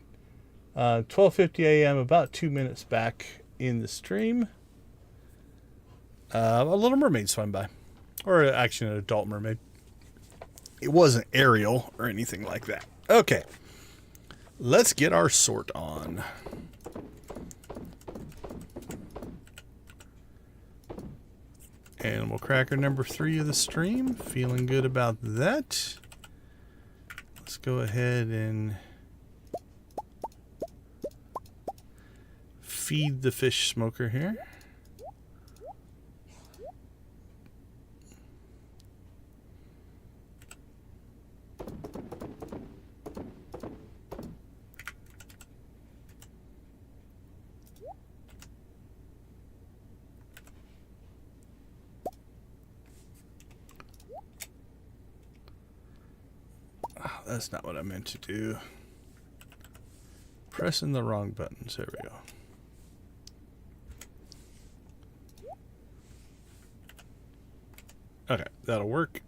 [SPEAKER 1] 12:50 a.m., about 2 minutes back in the stream, a little mermaid swam by. Or actually an adult mermaid. It wasn't Ariel or anything like that. Okay. Let's get our sort on. Animal cracker number 3 of the stream. Feeling good about that. Let's go ahead and feed the fish smoker here. That's not what I meant to do. Pressing the wrong buttons. There we go. Okay, that'll work.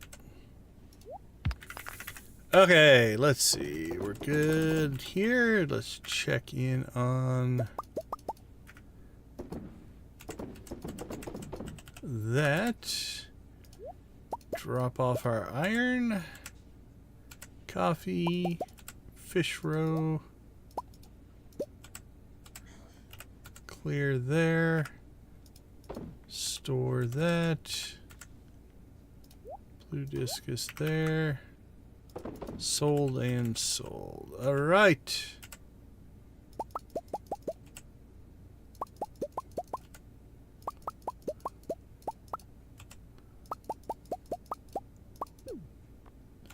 [SPEAKER 1] Okay, let's see. We're good here. Let's check in on that. Drop off our iron. Coffee, fish roe, clear there, store that, blue discus there, sold and sold. All right.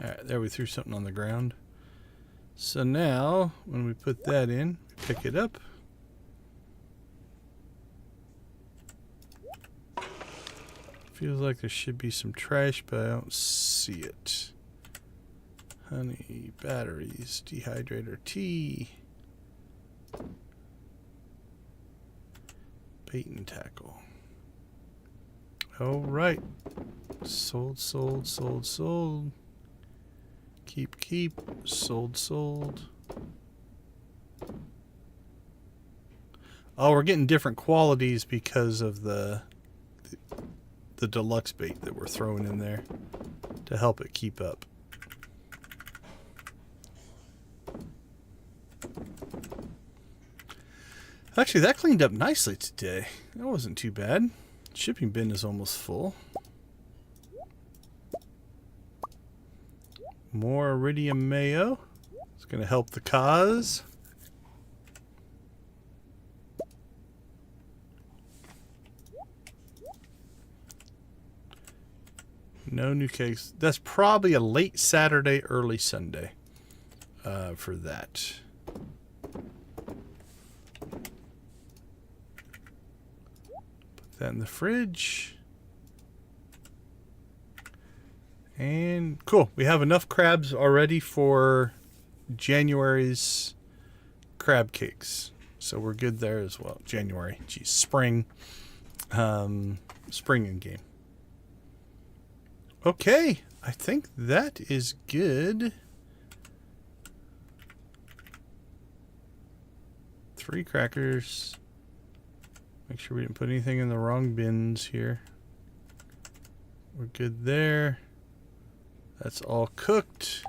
[SPEAKER 1] Alright, there we threw something on the ground. So now, when we put that in, we pick it up. Feels like there should be some trash, but I don't see it. Honey, batteries, dehydrator tea, bait and tackle. Alright. Sold, sold, sold, sold. Keep, sold. Oh, we're getting different qualities because of the deluxe bait that we're throwing in there to help it keep up. Actually, that cleaned up nicely today. That wasn't too bad. Shipping bin is almost full. More iridium mayo. It's going to help the cause. No new cakes. That's probably a late Saturday, early Sunday for that. Put that in the fridge. And cool. We have enough crabs already for January's crab cakes. So we're good there as well. January. Geez, spring. Spring in game. Okay. I think that is good. 3 crackers. Make sure we didn't put anything in the wrong bins here. We're good there. That's all cooked.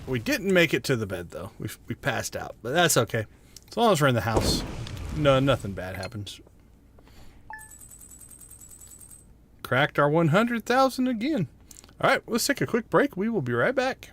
[SPEAKER 1] We didn't make it to the bed though. We passed out, but that's okay. As long as we're in the house, no, nothing bad happens. Cracked our 100,000 again. All right, let's take a quick break. We will be right back.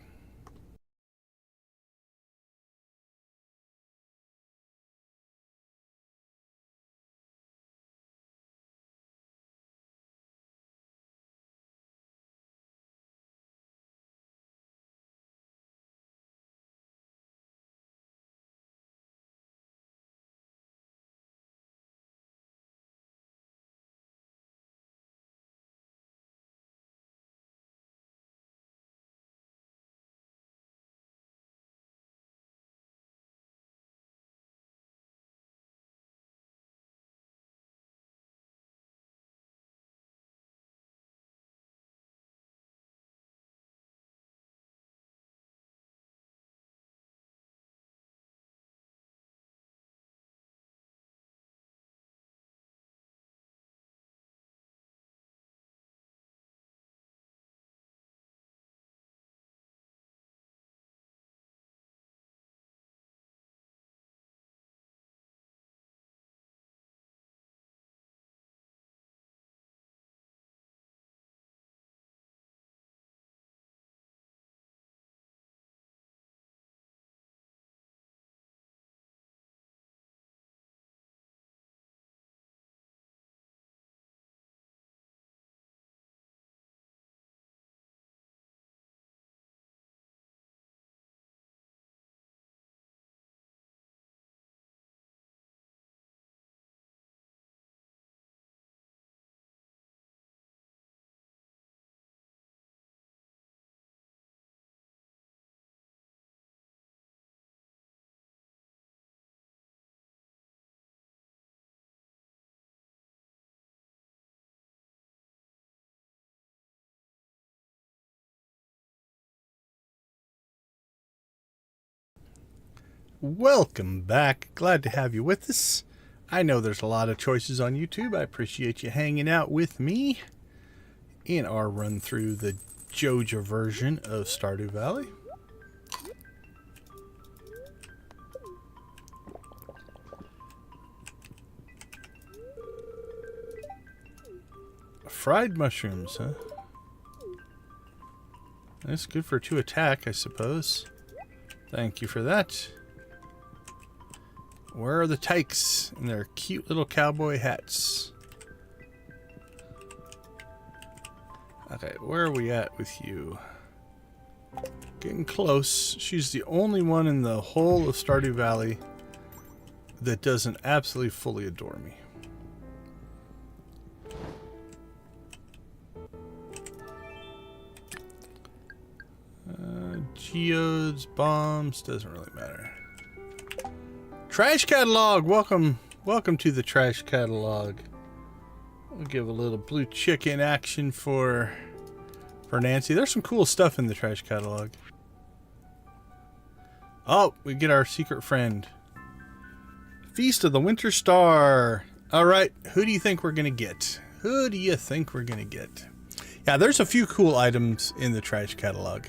[SPEAKER 1] Welcome back. Glad to have you with us. I know there's a lot of choices on YouTube. I appreciate you hanging out with me in our run through the Joja version of Stardew Valley. Fried mushrooms, huh? That's good for 2 attack, I suppose. Thank you for that. Where are the tykes in their cute little cowboy hats? Okay, where are we at with you? Getting close. She's the only one in the whole of Stardew Valley that doesn't absolutely fully adore me. Geodes, bombs, doesn't really matter. Trash catalog, welcome to the trash catalog. We'll give a little blue chicken action for Nancy. There's some cool stuff in the trash catalog. Oh, we get our secret friend. Feast of the Winter Star. All right, who do you think we're gonna get? Who do you think we're gonna get? Yeah, there's a few cool items in the trash catalog.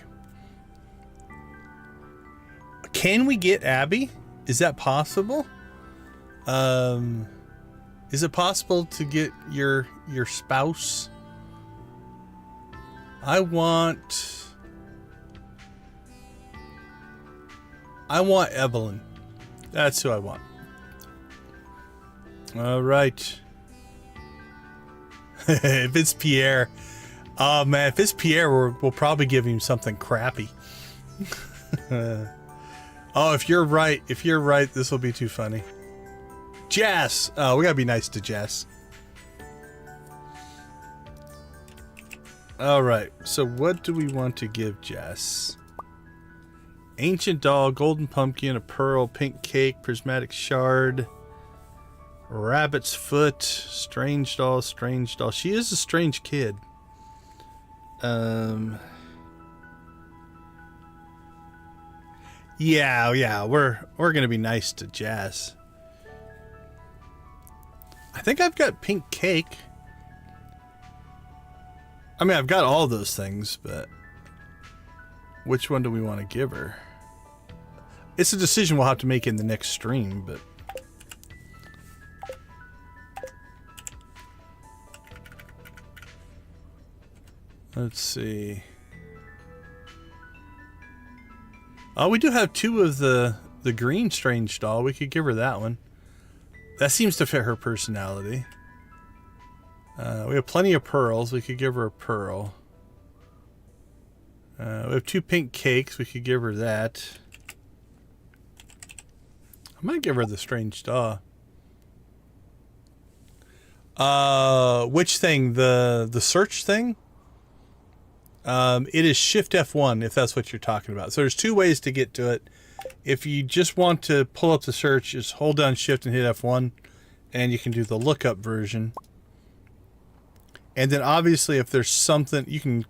[SPEAKER 1] Can we get Abby? Is that possible? Is it possible to get your spouse? I want Evelyn. That's who I want. All right. If it's Pierre, oh man, if it's Pierre, we'll probably give him something crappy. Oh, if you're right, this will be too funny. Jess! Oh, we gotta be nice to Jess. Alright, so what do we want to give Jess? Ancient doll, golden pumpkin, a pearl, pink cake, prismatic shard, rabbit's foot, strange doll, strange doll. She is a strange kid. Yeah, we're gonna be nice to Jess. I think I've got pink cake. I mean, I've got all those things, but which one do we want to give her? It's a decision we'll have to make in the next stream, but let's see. Oh, we do have two of the green strange doll. We could give her that one. That seems to fit her personality. We have plenty of pearls. We could give her a pearl. We have two pink cakes. We could give her that. I might give her the strange doll. Which thing? The search thing? It is Shift F1 if that's what you're talking about. So there's two ways to get to it. If you just want to pull up the search, just hold down Shift and hit F1, and you can do the lookup version. And then obviously if there's something, you can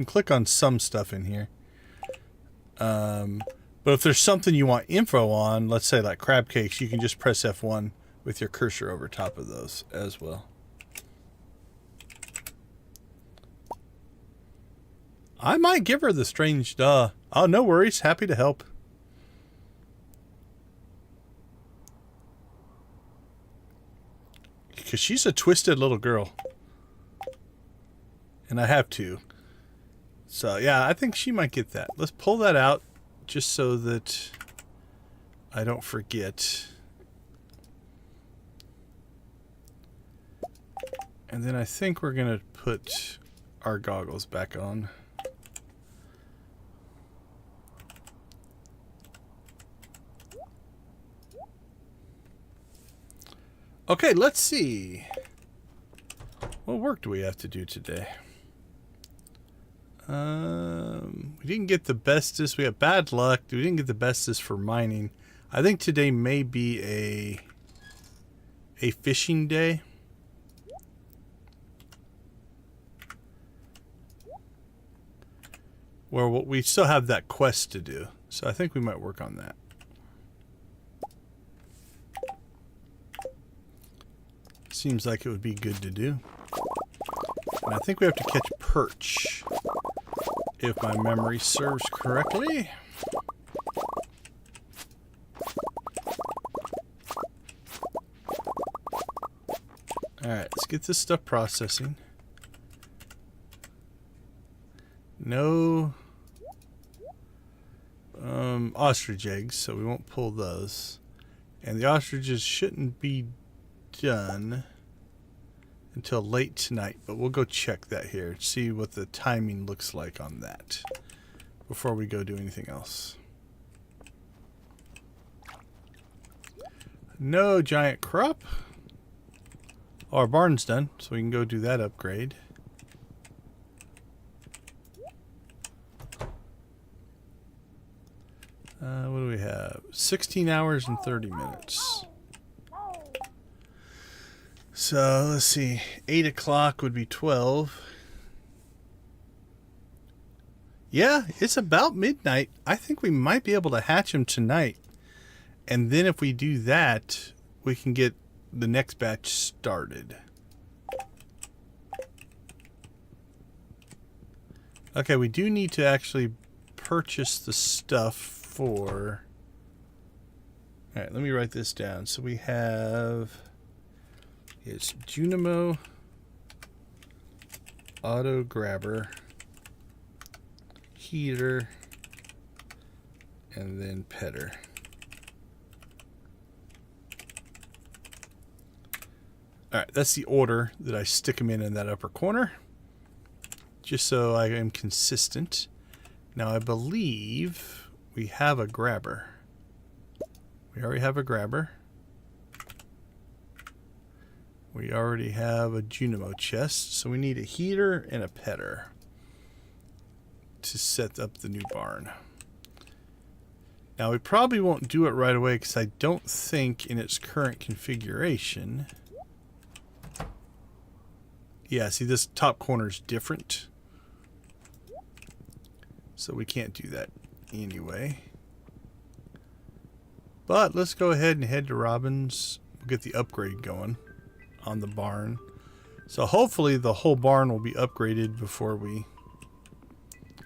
[SPEAKER 1] click on some stuff in here. But if there's something you want info on, let's say like crab cakes, you can just press F1 with your cursor over top of those as well. I might give her the strange duh. Oh, no worries. Happy to help. Because she's a twisted little girl. And I have two. So, yeah, I think she might get that. Let's pull that out just so that I don't forget. And then I think we're going to put our goggles back on. Okay, let's see. What work do we have to do today? We didn't get the bestest. We got bad luck. We didn't get the bestest for mining. I think today may be a fishing day. Where we still have that quest to do. So I think we might work on that. Seems like it would be good to do. And I think we have to catch perch, if my memory serves correctly. Alright, let's get this stuff processing. No ostrich eggs, so we won't pull those. And the ostriches shouldn't be done until late tonight, but we'll go check that here, see what the timing looks like on that before we go do anything else. No giant crop. Oh, our barn's done, so we can go do that upgrade. What do we have? 16 hours and 30 minutes. So, let's see. 8 o'clock would be 12. Yeah, it's about midnight. I think we might be able to hatch them tonight. And then if we do that, we can get the next batch started. Okay, we do need to actually purchase the stuff for All right, let me write this down. So we have, it's Junimo, auto grabber, heater, and then petter. All right, that's the order that I stick them in that upper corner, just so I am consistent. Now I believe we have a grabber. We already have a grabber. We already have a Junimo chest, so we need a heater and a petter to set up the new barn. Now we probably won't do it right away because I don't think in its current configuration. Yeah, see, this top corner is different. So we can't do that anyway. But let's go ahead and head to Robin's. We'll get the upgrade going on the barn. So hopefully the whole barn will be upgraded before we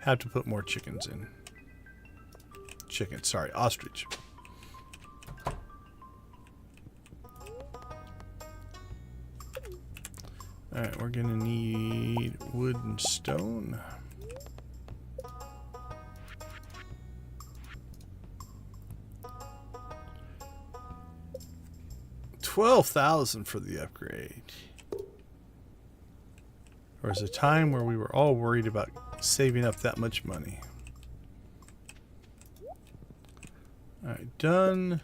[SPEAKER 1] have to put more chickens in. Sorry, ostrich. Alright, we're gonna need wood and stone. $12,000 for the upgrade. There was a time where we were all worried about saving up that much money. Alright, done.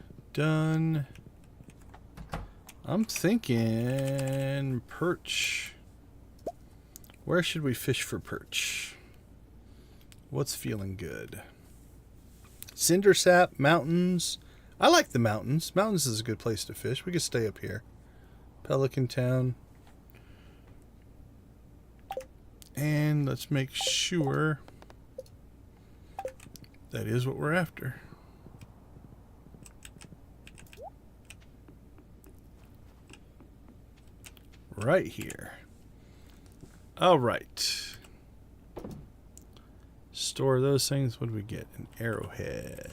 [SPEAKER 1] I'm thinking perch. Where should we fish for perch? What's feeling good? Cinder sap, mountains. I like the mountains. Mountains is a good place to fish. We could stay up here. Pelican Town. And let's make sure that is what we're after. Right here. All right. Store those things. What do we get? An arrowhead.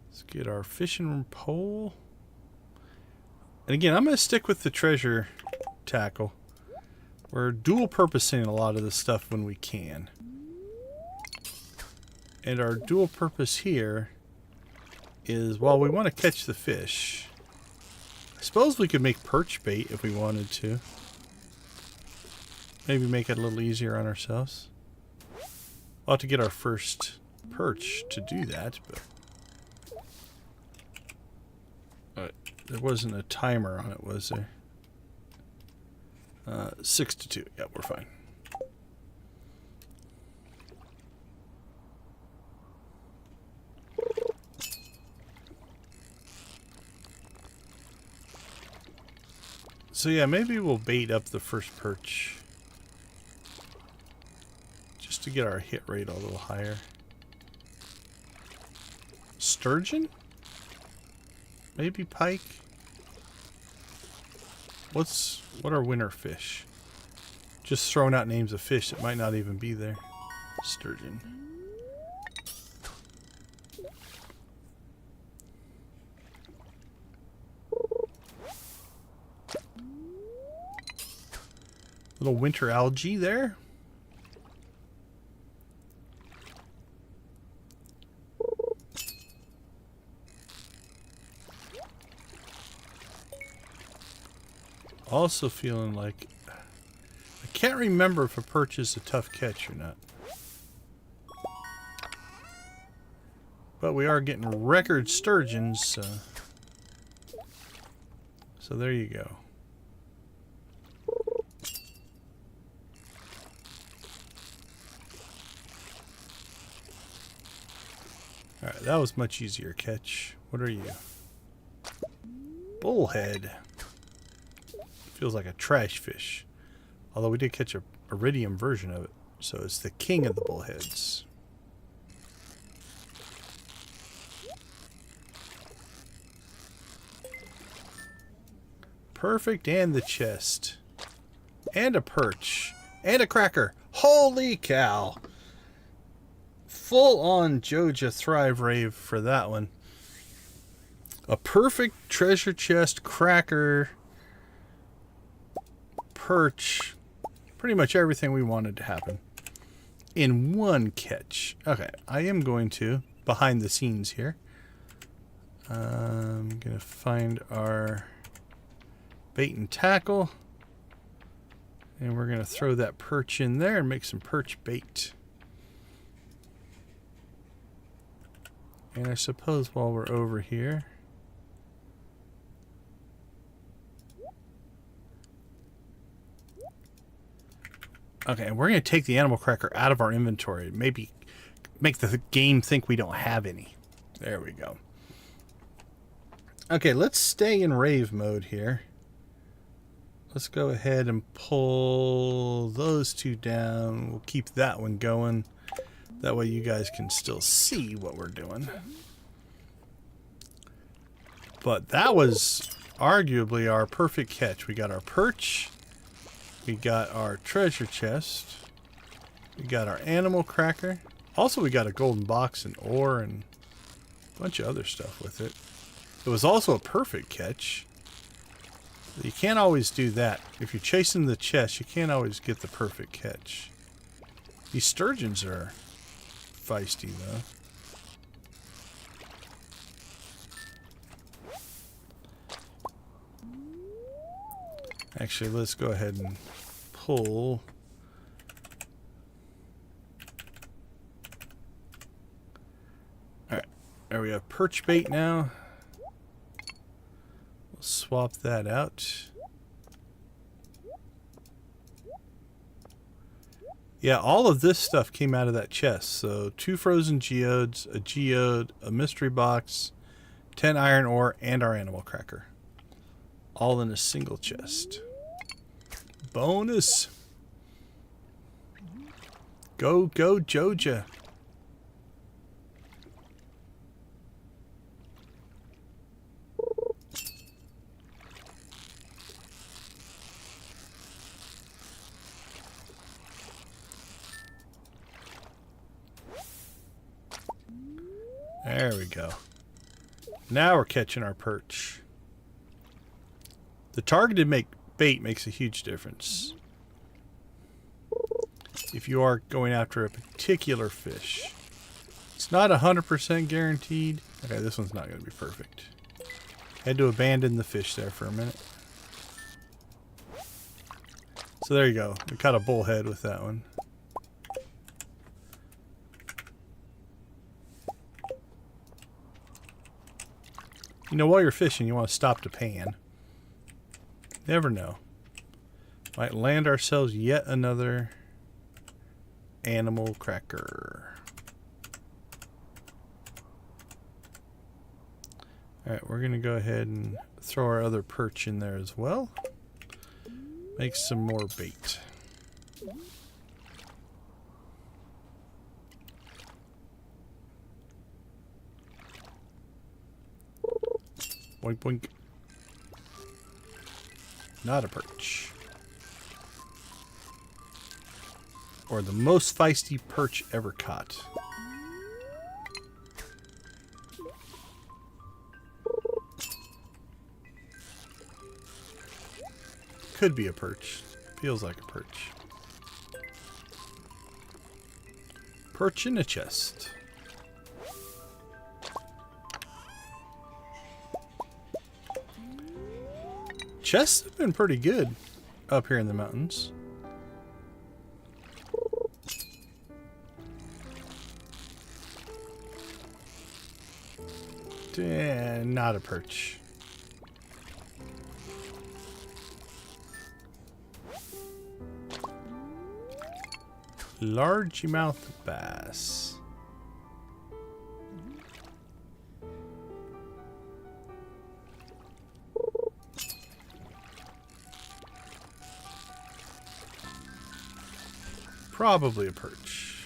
[SPEAKER 1] Let's get our fishing pole. And again, I'm going to stick with the treasure tackle. We're dual purposing a lot of this stuff when we can. And our dual purpose here is, while we want to catch the fish, I suppose we could make perch bait if we wanted to. Maybe make it a little easier on ourselves. We'll have to get our first perch to do that, but there wasn't a timer on it, was there? 6 to 2. Yeah, we're fine. So yeah, maybe we'll bait up the first perch just to get our hit rate a little higher. Sturgeon? Maybe pike? What are winter fish? Just throwing out names of fish that might not even be there. Sturgeon. Little winter algae there. Also feeling like I can't remember if a perch is a tough catch or not. But we are getting record sturgeons, so there you go. Alright, that was much easier catch. What are you? Bullhead. Feels like a trash fish. Although we did catch a iridium version of it. So it's the king of the bullheads. Perfect, and the chest. And a perch. And a cracker. Holy cow. full on Joja Thrive Rave for that one. A perfect treasure chest, cracker, perch, pretty much everything we wanted to happen in one catch. Okay, I am going to, behind the scenes here, I'm going to find our bait and tackle, and we're going to throw that perch in there and make some perch bait. And I suppose while we're over here, okay, we're going to take the animal cracker out of our inventory. Maybe make the game think we don't have any. There we go. Okay, let's stay in rave mode here. Let's go ahead and pull those two down. We'll keep that one going. That way you guys can still see what we're doing. But that was arguably our perfect catch. We got our perch. We got our treasure chest. We got our animal cracker. Also, we got a golden box and ore and a bunch of other stuff with it. It was also a perfect catch. You can't always do that. If you're chasing the chest, you can't always get the perfect catch. These sturgeons are feisty, though. Actually, let's go ahead and pull. Alright, there we have perch bait now. We'll swap that out. Yeah, all of this stuff came out of that chest. So 2 frozen geodes, a geode, a mystery box, 10 iron ore, and our animal cracker. All in a single chest. Bonus. Go, go, Joja. There we go. Now we're catching our perch. The targeted bait makes a huge difference. If you are going after a particular fish. It's not 100% guaranteed. Okay, this one's not going to be perfect. Had to abandon the fish there for a minute. So there you go. We caught a bullhead with that one. You know, while you're fishing, you want to stop to pan. Never know. Might land ourselves yet another animal cracker. Alright, we're going to go ahead and throw our other perch in there as well. Make some more bait. Boink, boink. Not a perch. Or the most feisty perch ever caught. Could be a perch. Feels like a perch. Perch in a chest. Chests have been pretty good up here in the mountains. Not a perch. Largemouth bass. Probably a perch.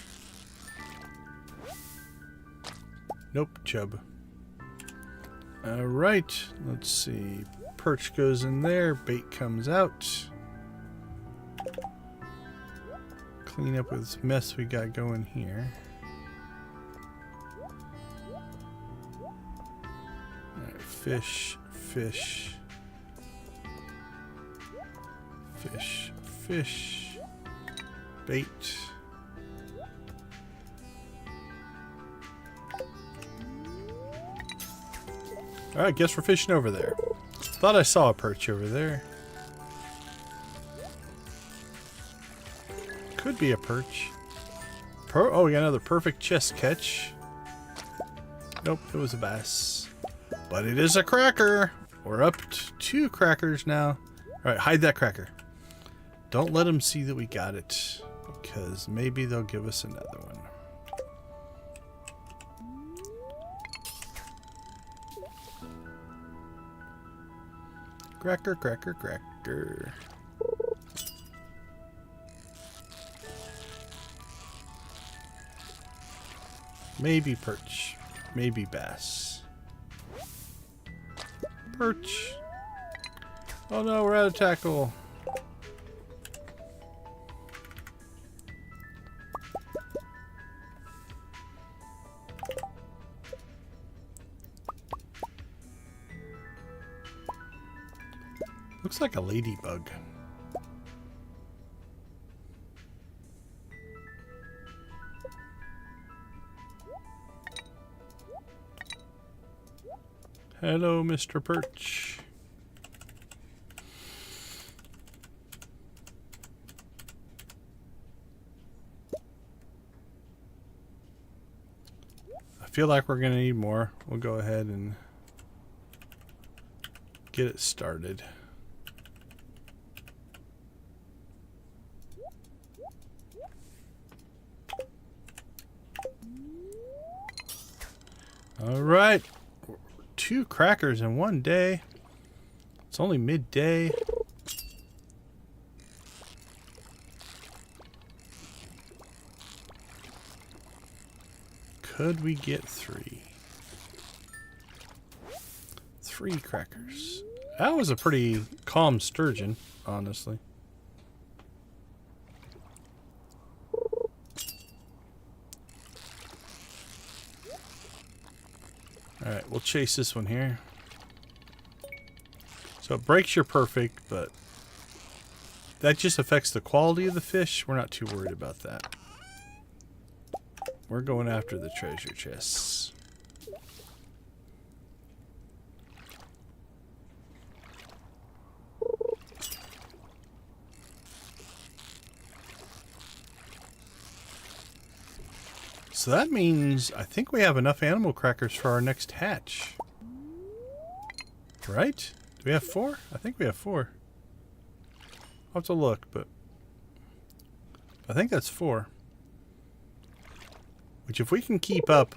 [SPEAKER 1] Nope, chub. Alright, let's see. Perch goes in there, bait comes out. Clean up with this mess we got going here. Fish, fish. Fish, fish. Bait. Alright, guess we're fishing over there. Thought I saw a perch over there. Could be a perch. Oh, we got another perfect chest catch. Nope, it was a bass. But it is a cracker. We're up to 2 crackers now. Alright, hide that cracker. Don't let them see that we got it, because maybe they'll give us another one. Cracker, cracker, cracker. Maybe perch. Maybe bass. Perch. Oh no, we're out of tackle. Looks like a ladybug. Hello, Mr. Perch. I feel like we're going to need more. We'll go ahead and get it started. All right. 2 crackers in one day. It's only midday. Could we get 3? 3 crackers. That was a pretty calm sturgeon, honestly. Alright, we'll chase this one here. So it breaks your perfect, but that just affects the quality of the fish. We're not too worried about that. We're going after the treasure chests. So that means I think we have enough animal crackers for our next hatch. Right? Do we have 4? I think we have 4. I'll have to look, but I think that's 4. Which, if we can keep up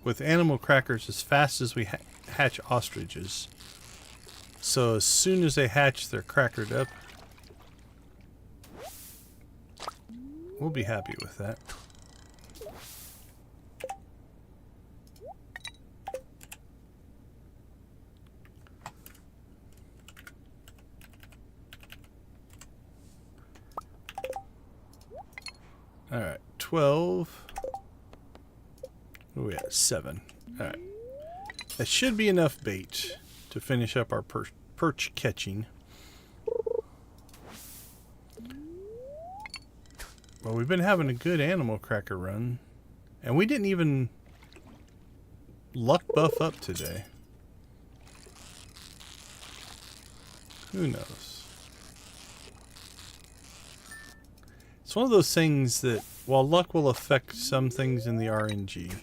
[SPEAKER 1] with animal crackers as fast as we hatch ostriches, so as soon as they hatch, they're crackered up, we'll be happy with that. Alright, 12. What are we at? 7. Alright. That should be enough bait to finish up our perch catching. Well, we've been having a good animal cracker run. And we didn't even luck buff up today. Who knows? It's one of those things that, while luck will affect some things in the RNG,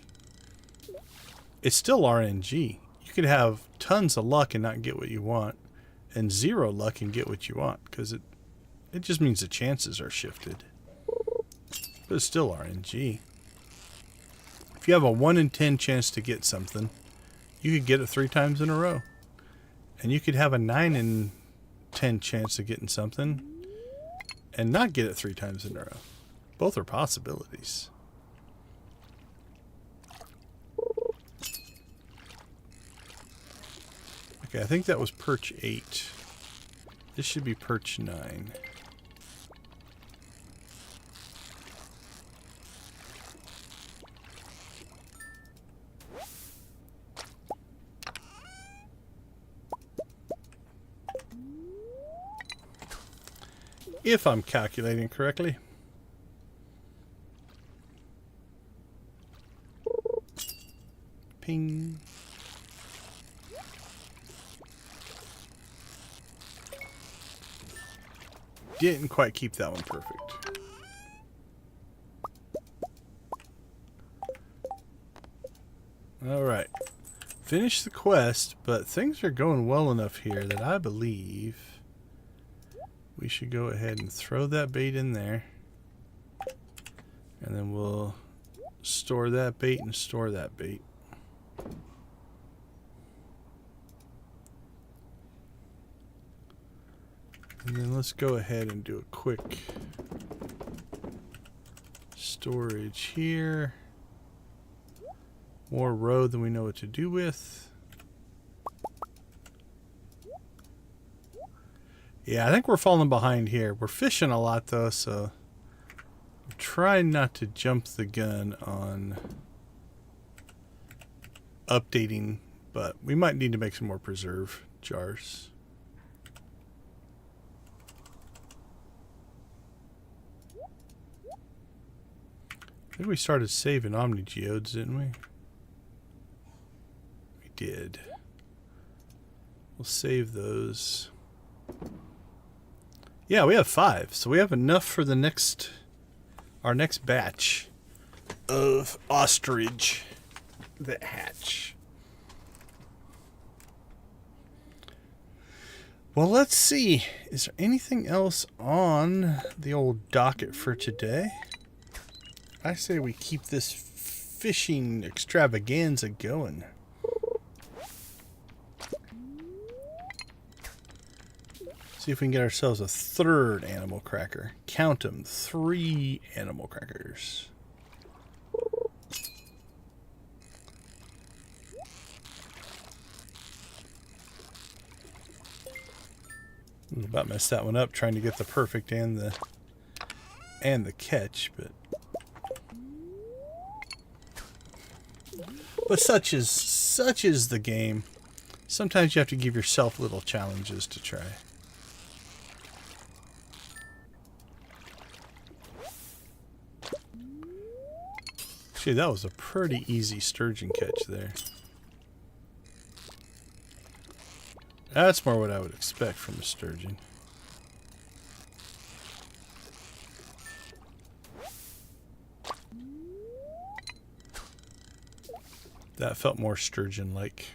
[SPEAKER 1] it's still RNG. You could have tons of luck and not get what you want, and 0 luck and get what you want, because it just means the chances are shifted. But it's still RNG. If you have a 1 in 10 chance to get something, you could get it 3 times in a row. And you could have a 9 in 10 chance of getting something and not get it 3 times in a row. Both are possibilities. Okay, I think that was perch 8. This should be perch 9. If I'm calculating correctly. Ping. Didn't quite keep that one perfect. Alright. Finish the quest, but things are going well enough here that I believe we should go ahead and throw that bait in there. And then we'll store that bait and store that bait. And then let's go ahead and do a quick storage here. More road than we know what to do with. Yeah, I think we're falling behind here. We're fishing a lot though, so I'm trying not to jump the gun on updating, but we might need to make some more preserve jars. I think we started saving Omni Geodes, didn't we? We did. We'll save those. Yeah, we have 5, so we have enough for the our next batch of ostrich that hatch. Well, let's see. Is there anything else on the old docket for today? I say we keep this fishing extravaganza going. See if we can get ourselves a 3rd animal cracker. Count them, 3 animal crackers. About messed that one up trying to get the perfect and the catch, but such is the game. Sometimes you have to give yourself little challenges to try. Actually, that was a pretty easy sturgeon catch there. That's more what I would expect from a sturgeon. That felt more sturgeon-like.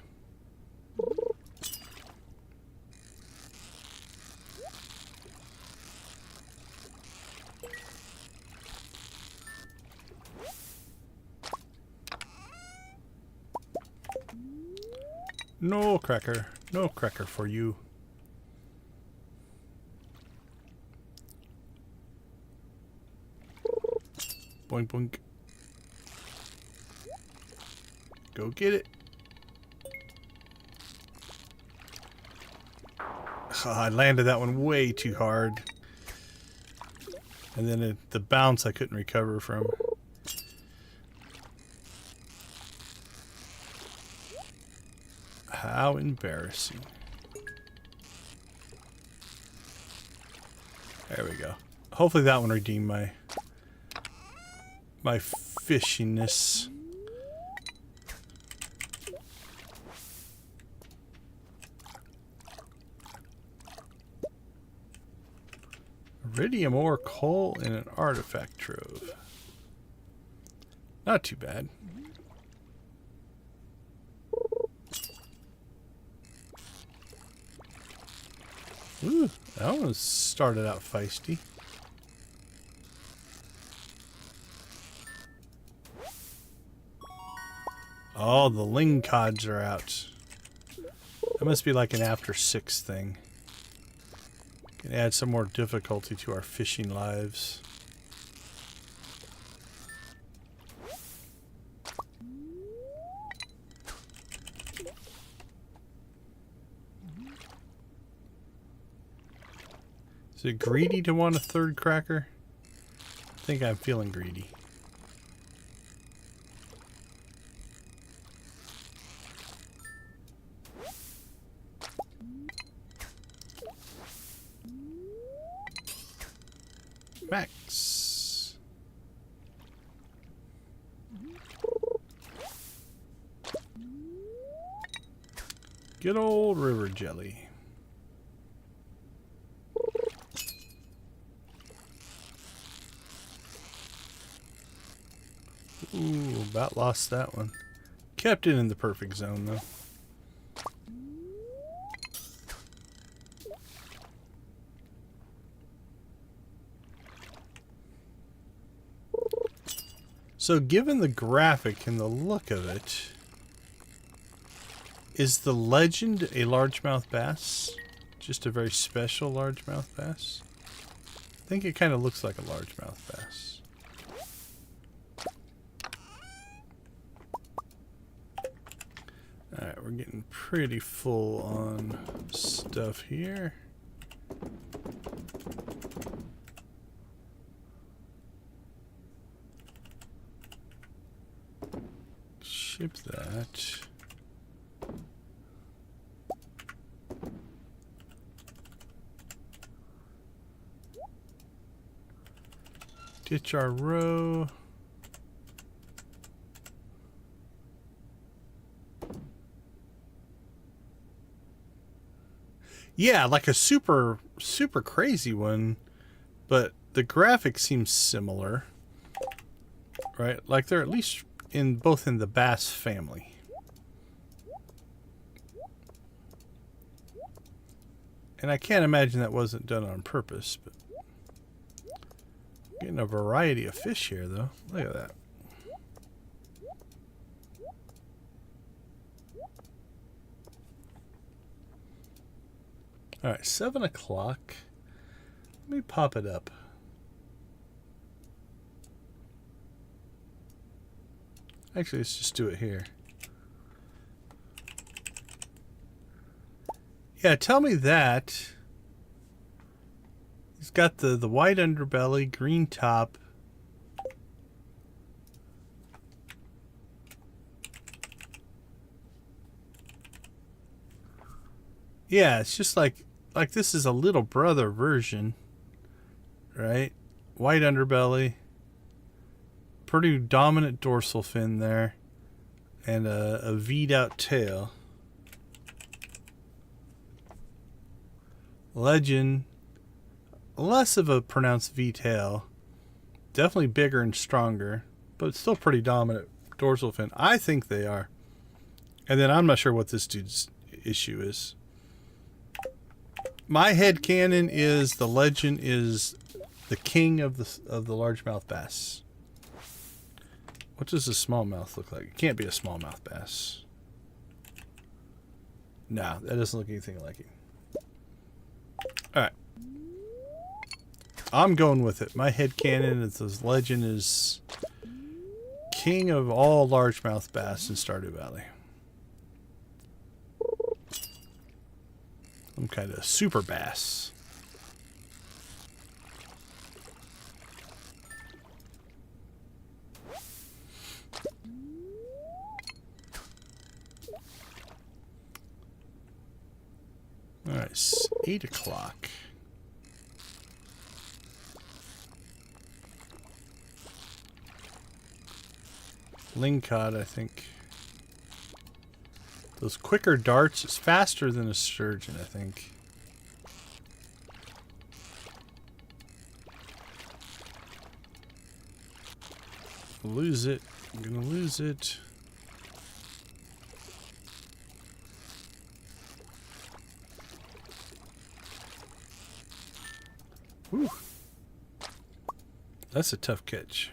[SPEAKER 1] No cracker. No cracker for you. Boink, boink. Go get it. I landed that one way too hard. And then the bounce I couldn't recover from. How embarrassing. There we go. Hopefully that one redeemed my fishiness. Iridium ore, coal, and an artifact trove. Not too bad. Ooh, that one started out feisty. Oh, the ling cods are out. That must be like an after 6 thing. Can add some more difficulty to our fishing lives. Is it greedy to want a 3rd cracker? I think I'm feeling greedy. Max. Good old river jelly. Ooh, about lost that one. Kept it in the perfect zone though. So given the graphic and the look of it, is the legend a largemouth bass? Just a very special largemouth bass? I think it kind of looks like a largemouth bass. Alright, we're getting pretty full on stuff here. Ship that. Ditch our row. Yeah, like a super crazy one, but the graphic seems similar, right? Like they're at least in both in the bass family. And I can't imagine that wasn't done on purpose, but getting a variety of fish here though. Look at that. All right, 7 o'clock. Let me pop it up. Actually, let's just do it here. Yeah, tell me that. He's got the white underbelly, green top. Yeah, it's just like this is a little brother version, right? White underbelly. Pretty dominant dorsal fin there, and a V'd out tail. Legend, less of a pronounced V tail, definitely bigger and stronger, but still pretty dominant dorsal fin. I think they are. And then I'm not sure what this dude's issue is. My headcanon is the legend is the king of the largemouth bass. What does a smallmouth look like? It can't be a smallmouth bass. No, that doesn't look anything like it. Alright. I'm going with it. My headcanon is this legend is king of all largemouth bass in Stardew Valley. Some kind of super bass. Alright, it's 8 o'clock. Lingcod, I think. Those quicker darts, it's faster than a sturgeon, I think. Lose it. I'm gonna lose it. Whew. That's a tough catch.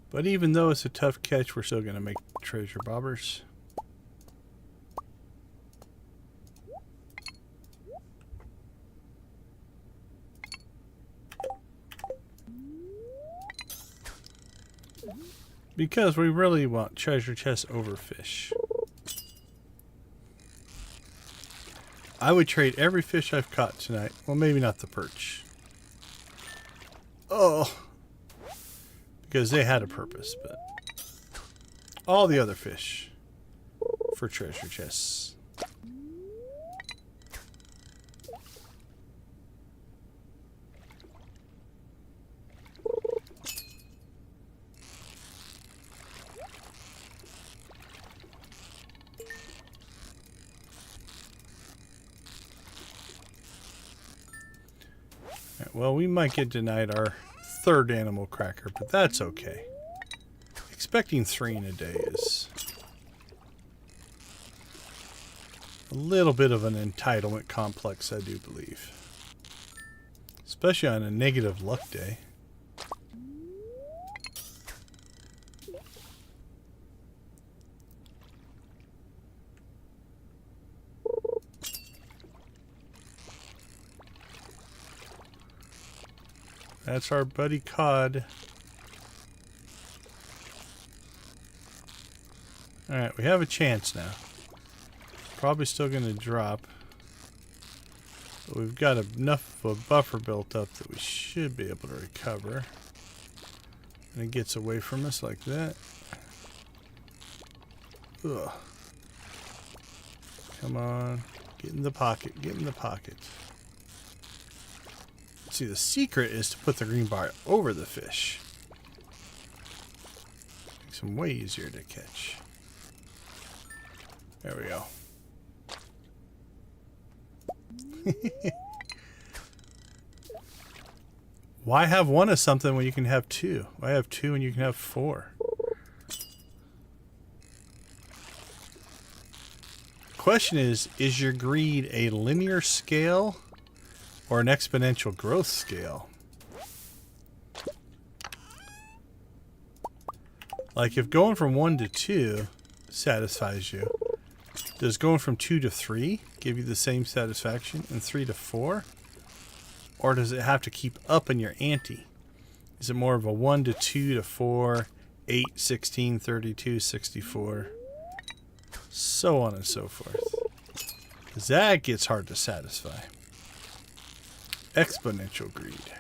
[SPEAKER 1] But even though it's a tough catch, we're still going to make treasure bobbers. Because we really want treasure chest over fish. I would trade every fish I've caught tonight. Well, maybe not the perch. Oh. Because they had a purpose, but all the other fish for treasure chests. Right, well, we might get denied our third animal cracker, but that's okay. Expecting 3 in a day is a little bit of an entitlement complex, I do believe. Especially on a negative luck day. That's our buddy cod. Alright, we have a chance now. Probably still going to drop. But we've got enough of a buffer built up that we should be able to recover. And it gets away from us like that. Ugh. Come on. Get in the pocket. Get in the pocket. See, the secret is to put the green bar over the fish. Makes them way easier to catch. There we go. Why have 1 of something when you can have 2? Why have 2 when you can have 4? Question is your greed a linear scale or an exponential growth scale? Like if going from 1 to 2 satisfies you, does going from 2 to 3 give you the same satisfaction, and 3 to 4? Or does it have to keep up in your ante? Is it more of a 1 to 2 to 4, 8, 16, 32, 64, so on and so forth? Because that gets hard to satisfy. Exponential greed.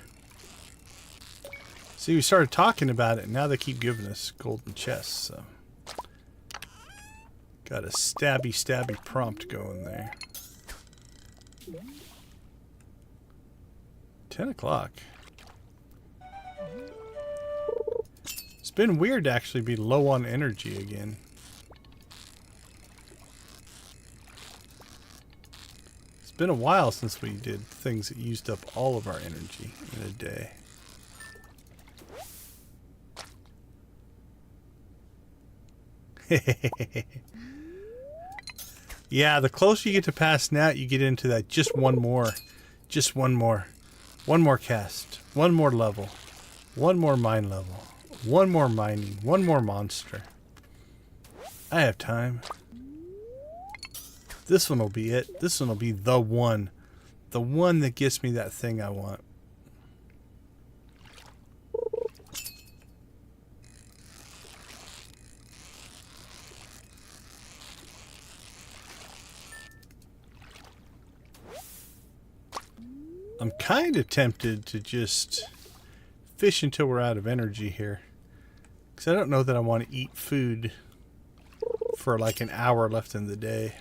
[SPEAKER 1] See, we started talking about it, and now they keep giving us golden chests, so... Got a stabby prompt going there. 10 o'clock. It's been weird to actually be low on energy again. It's been a while since we did things that used up all of our energy in a day. Yeah, the closer you get to passing out, you get into that just one more cast, one more level, one more mine level, one more mining, one more monster. I have time. This one will be it. This one will be the one that gets me that thing I want. I'm kind of tempted to just fish until we're out of energy here. Because I don't know that I want to eat food for like an hour left in the day.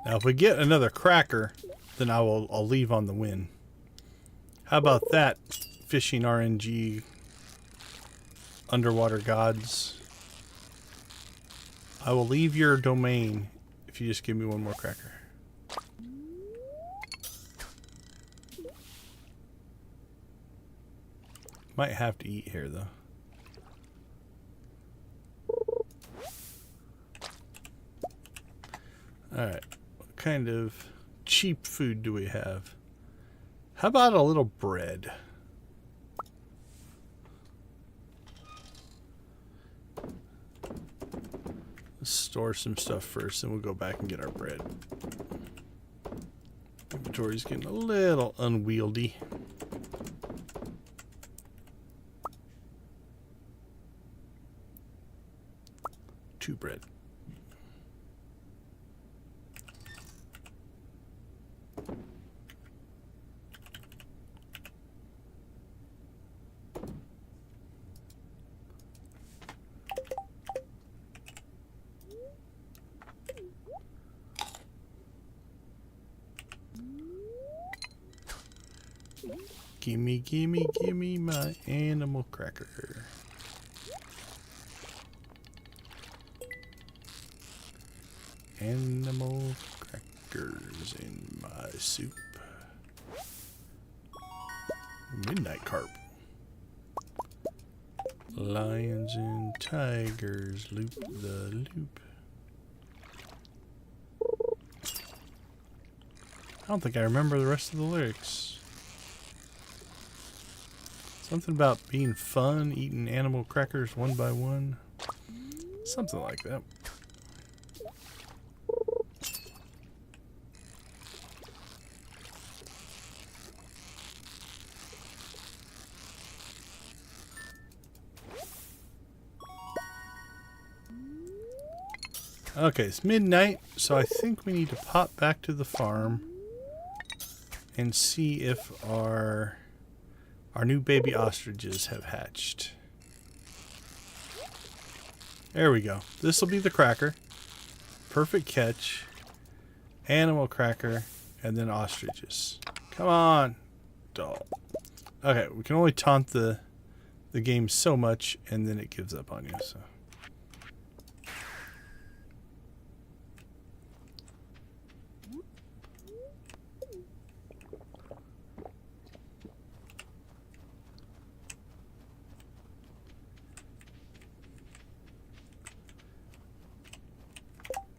[SPEAKER 1] Now if we get another cracker, then I'll leave on the win. How about that, fishing RNG underwater gods? I will leave your domain if you just give me one more cracker. Might have to eat here though. Alright, what kind of cheap food do we have? How about a little bread? Let's store some stuff first, and we'll go back and get our bread. Inventory's getting a little unwieldy. Two bread. Gimme, gimme, gimme my animal cracker. Animal crackers in my soup. Midnight carp. Lions and tigers loop the loop. I don't think I remember the rest of the lyrics. Something about being fun, eating animal crackers one by one. Something like that. Okay, it's midnight, so I think we need to pop back to the farm and see if our new baby ostriches have hatched. There we go. This will be the cracker. Perfect catch. Animal cracker, and then ostriches. Come on, dog. Okay, we can only taunt the game so much, and then it gives up on you. So.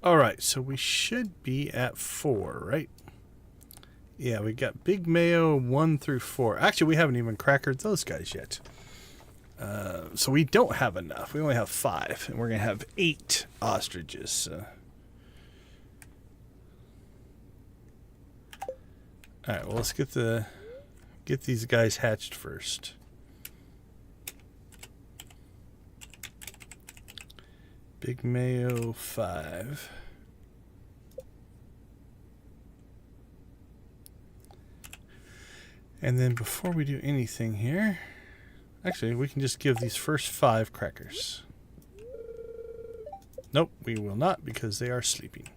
[SPEAKER 1] Alright, so we should be at 4, right? Yeah, we got Big Mayo 1 through 4. Actually, we haven't even crackered those guys yet. So we don't have enough. We only have 5, and we're going to have 8 ostriches. So. Alright, well, let's get these guys hatched first. Big Mayo 5. And then before we do anything here, actually, we can just give these first 5 crackers. Nope, we will not because they are sleeping.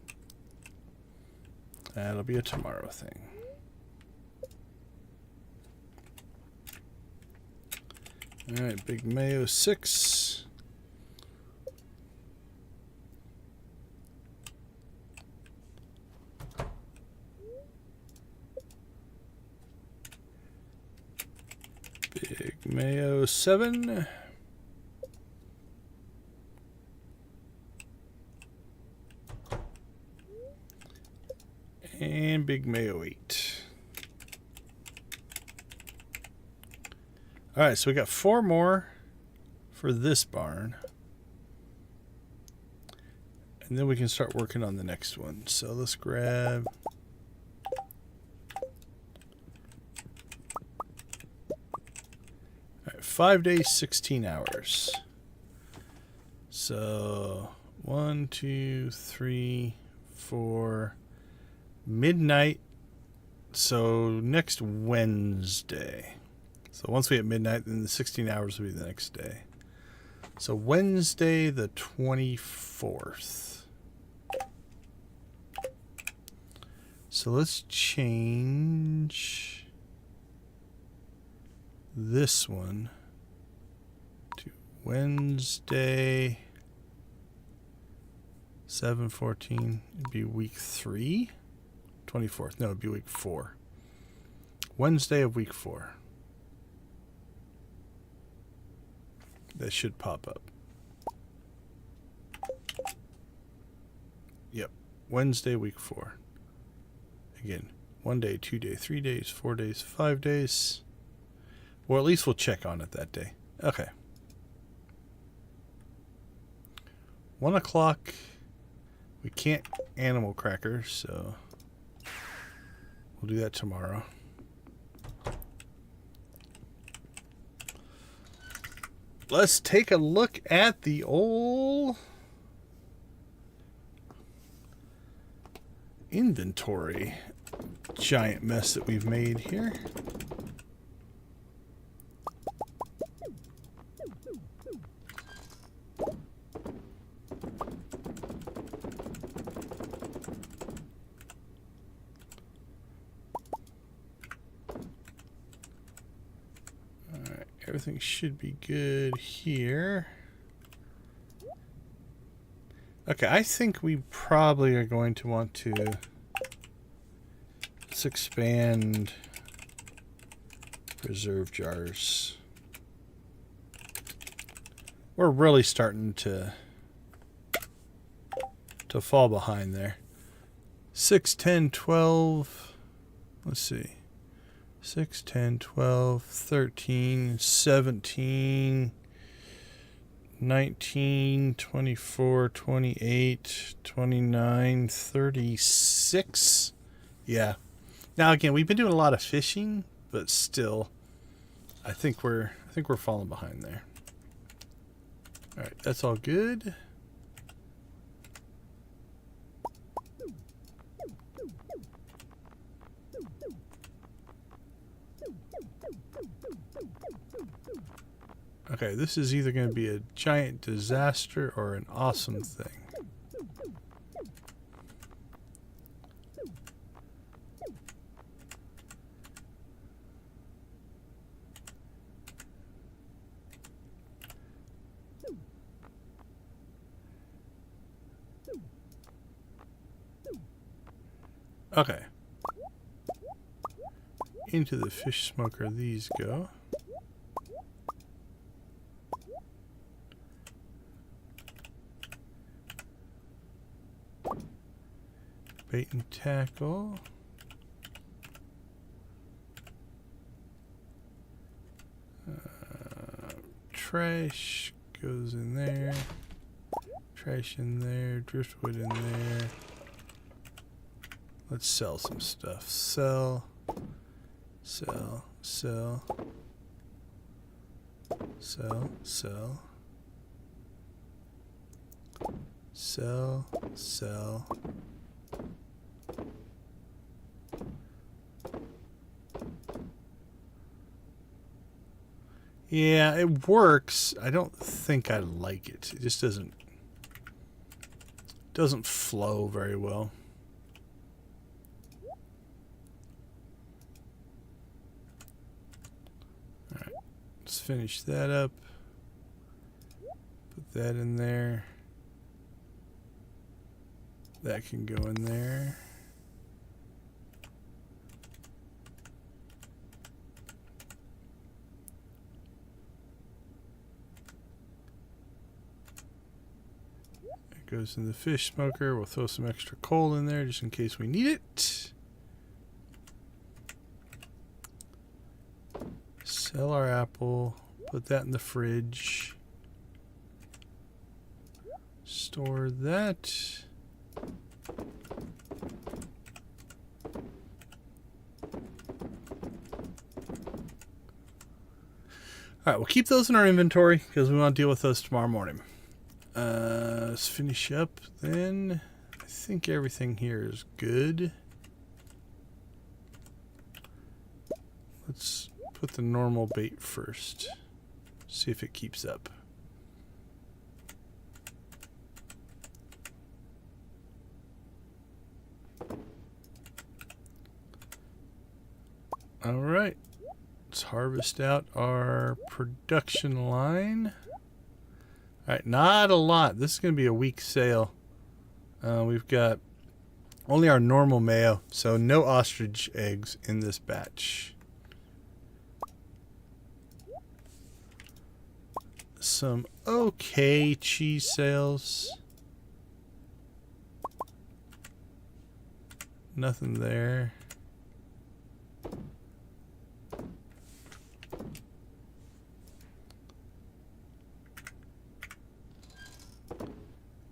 [SPEAKER 1] That'll be a tomorrow thing. Alright, Big Mayo 6. Big Mayo 7. And Big Mayo 8. Alright, so we got 4 more for this barn. And then we can start working on the next one. So let's grab... Alright, 5 days, 16 hours. So 1, 2, 3, 4... midnight. So next Wednesday. So once we hit midnight, then the 16 hours will be the next day. So Wednesday the 24th. So let's change this one to Wednesday 7/14. It'd be week 3. 24th. No, it'd be week 4. Wednesday of week 4. That should pop up. Yep. Wednesday, week 4. Again, 1 day, 2 day, 3 days, 4 days, 5 days. Or at least we'll check on it that day. Okay. 1 o'clock. We can't animal cracker, so we'll do that tomorrow. Let's take a look at the old inventory giant mess that we've made here. everything should be good here. Okay, I think we probably are going to want to... Let's expand reserve jars. We're really starting to fall behind there. 6, 10, 12. Let's see. 6, 10, 12, 13, 17, 19, 24, 28, 29, 36. Yeah. Now again, we've been doing a lot of fishing, but still I think we're falling behind there. All right, that's all good. Okay, this is either going to be a giant disaster or an awesome thing. Okay. Into the fish smoker these go. Bait and tackle. Trash goes in there. Trash in there. Driftwood in there. Let's sell some stuff. Sell. Sell. Sell. Sell. Sell. Sell. Sell. Yeah, it works. I don't think I like it. It just doesn't flow very well. All right, let's finish that up. Put that in there. That can go in there. Goes in the fish smoker. We'll throw some extra coal in there just in case we need it. Sell our apple. Put that in the fridge. Store that. Alright, we'll keep those in our inventory because we want to deal with those tomorrow morning. Let's finish up then. I think everything here is good. Let's put the normal bait first. See if it keeps up. All right. Let's harvest out our production line. Alright, not a lot. This is going to be a weak sale. We've got only our normal mayo, so no ostrich eggs in this batch. Some okay cheese sales. Nothing there.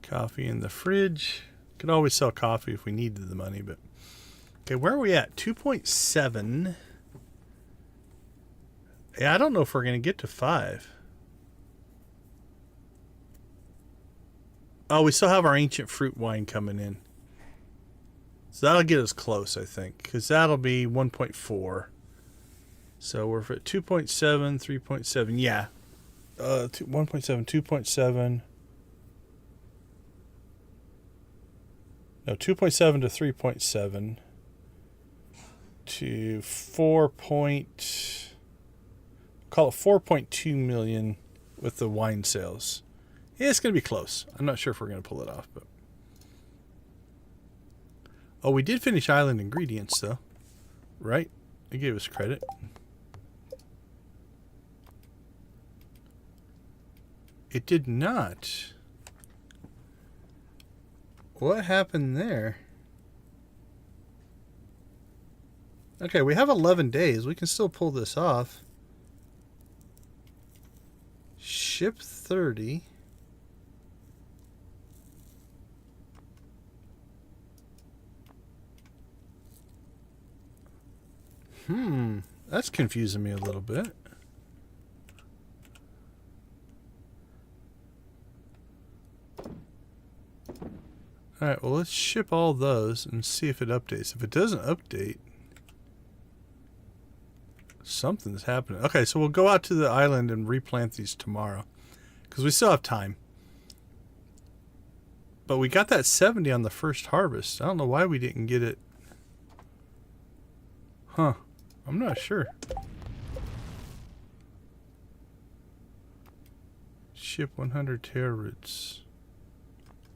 [SPEAKER 1] Coffee in the fridge. Could always sell coffee if we needed the money, but okay, where are we at? 2.7. Yeah, I don't know if we're going to get to 5. Oh, we still have our ancient fruit wine coming in. So that'll get us close, I think, because that'll be 1.4. So we're at 2.7, 3.7. Yeah. 1.7, 2.7. No, 2.7 to 3.7 to 4. Call it 4.2 million with the wine sales. Yeah, it's going to be close. I'm not sure if we're going to pull it off, but. Oh, we did finish Island Ingredients, though. Right? They gave us credit. It did not. What happened there? Okay, we have 11 days. We can still pull this off. Ship 30. That's confusing me a little bit. Alright, well, let's ship all those and see if it updates. If it doesn't update, something's happening. Okay, so we'll go out to the island and replant these tomorrow, because we still have time. But we got that 70 on the first harvest. I don't know why we didn't get it. Huh. I'm not sure. Ship 100 taro roots.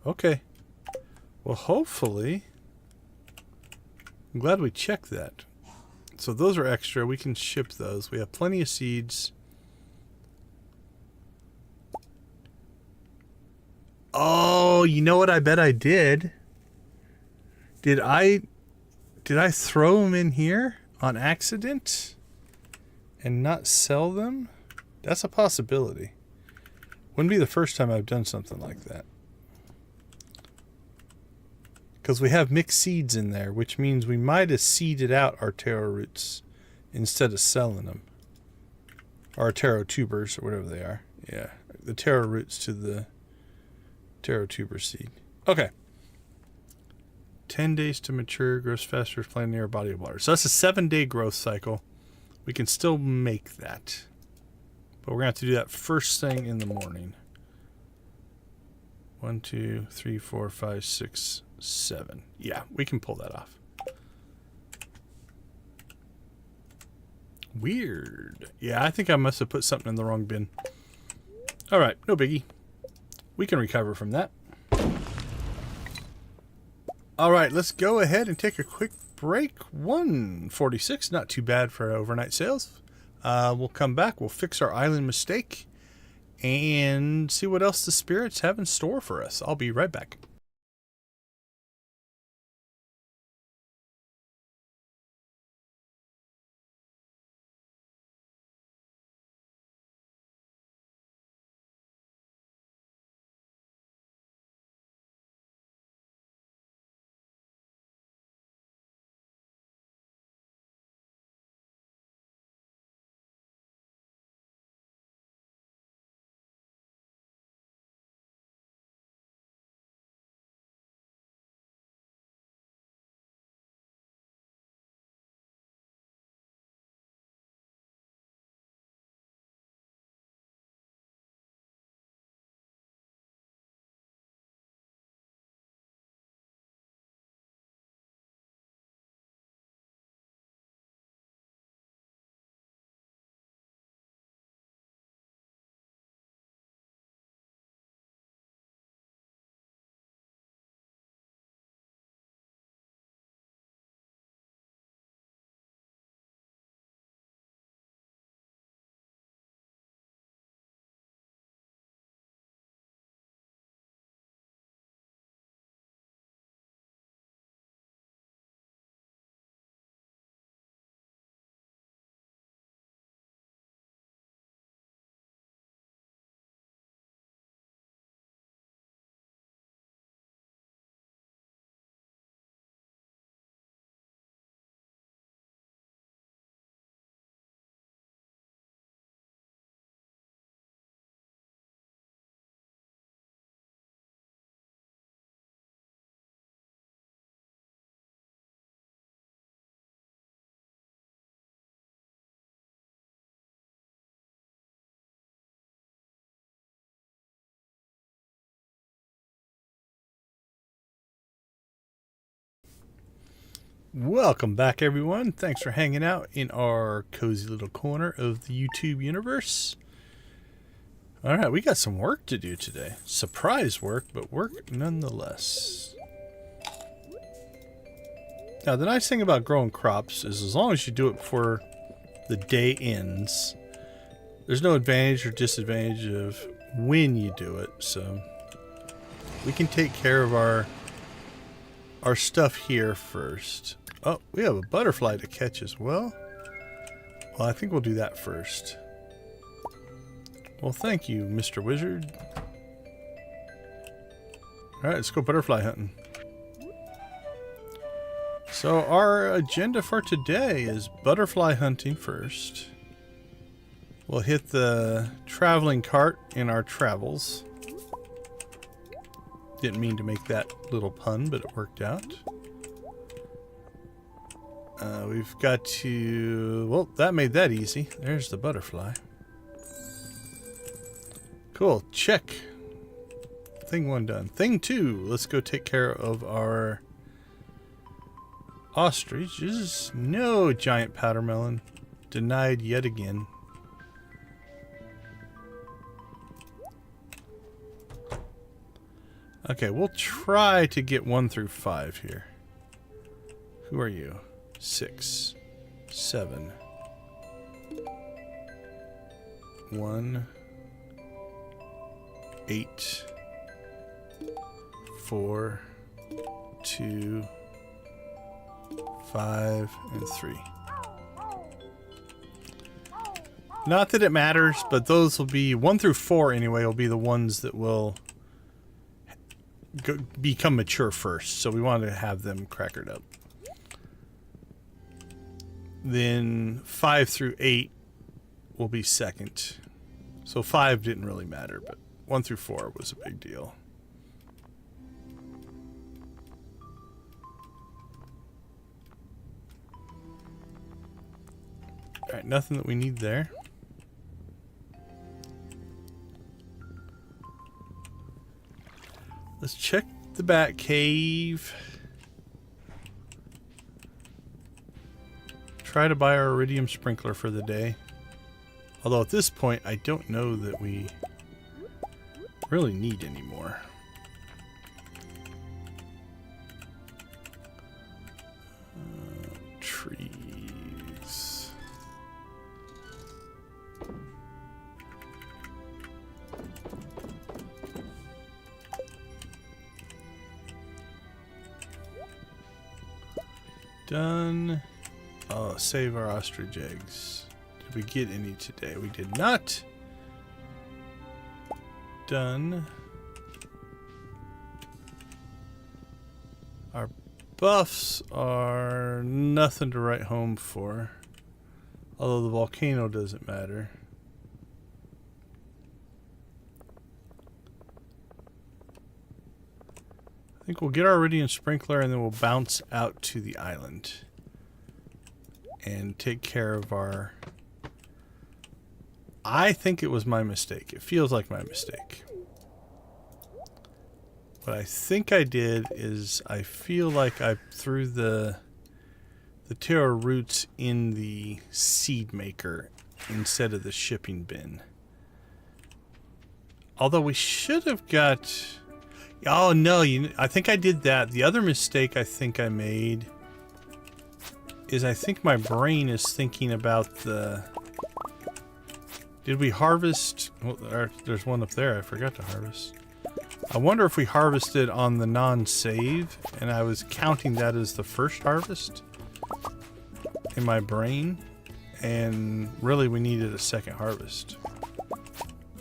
[SPEAKER 1] Okay. Well, hopefully. I'm glad we checked that. So those are extra. We can ship those. We have plenty of seeds. Oh, you know what I bet I did? Did I throw them in here on accident and not sell them? That's a possibility. Wouldn't be the first time I've done something like that. Because we have mixed seeds in there, which means we might have seeded out our taro roots instead of selling them. Or taro tubers, or whatever they are. Yeah, the taro roots to the taro tuber seed. Okay. 10 days to mature, grows faster if planted near a body of water. So that's a 7-day growth cycle. We can still make that. But we're going to have to do that first thing in the morning. 1, 2, 3, 4, 5, 6, 7. Yeah, we can pull that off. Weird. Yeah, I think I must have put something in the wrong bin. Alright, no biggie. We can recover from that. Alright, let's go ahead and take a quick break. 146, not too bad for overnight sales. We'll come back, we'll fix our island mistake, and see what else the spirits have in store for us. I'll be right back. Welcome back, everyone. Thanks for hanging out in our cozy little corner of the YouTube universe. All right, we got some work to do today. Surprise work, but work nonetheless. Now, the nice thing about growing crops is as long as you do it before the day ends, there's no advantage or disadvantage of when you do it. So we can take care of our stuff here first. Oh, we have a butterfly to catch as well. Well, I think we'll do that first. Well, thank you, Mr. Wizard. Alright, let's go butterfly hunting. So our agenda for today is butterfly hunting first. We'll hit the traveling cart in our travels. Didn't mean to make that little pun, but it worked out. We've got to... Well, that made that easy. There's the butterfly. Cool. Check. Thing 1 done. Thing 2. Let's go take care of our ostriches. No giant powdermelon. Denied yet again. Okay, we'll try to get 1 through 5 here. Who are you? 6, 7, 1, 8, 4, 2, 5, and 3. Not that it matters, but those will be 1 through 4 anyway. Will be the ones that will become mature first. So we want to have them crackered up. Then 5 through 8 will be second. So 5 didn't really matter, but 1 through 4 was a big deal. Alright, nothing that we need there. Let's check the bat cave. Try to buy our iridium sprinkler for the day. Although at this point, I don't know that we really need any more. Trees. Done. Oh, save our ostrich eggs. Did we get any today? We did not. Done. Our buffs are nothing to write home for. Although the volcano doesn't matter. I think we'll get our iridium sprinkler and then we'll bounce out to the island. And take care of our... I think it was my mistake. It feels like my mistake. What I think I did is I feel like I threw the taro roots in the seed maker instead of the shipping bin. Although we should have got... Oh no, I think I did that. The other mistake I think I made is I think my brain is thinking about the... Did we harvest... Well, there's one up there I forgot to harvest. I wonder if we harvested on the non-save and I was counting that as the first harvest in my brain, and really we needed a second harvest.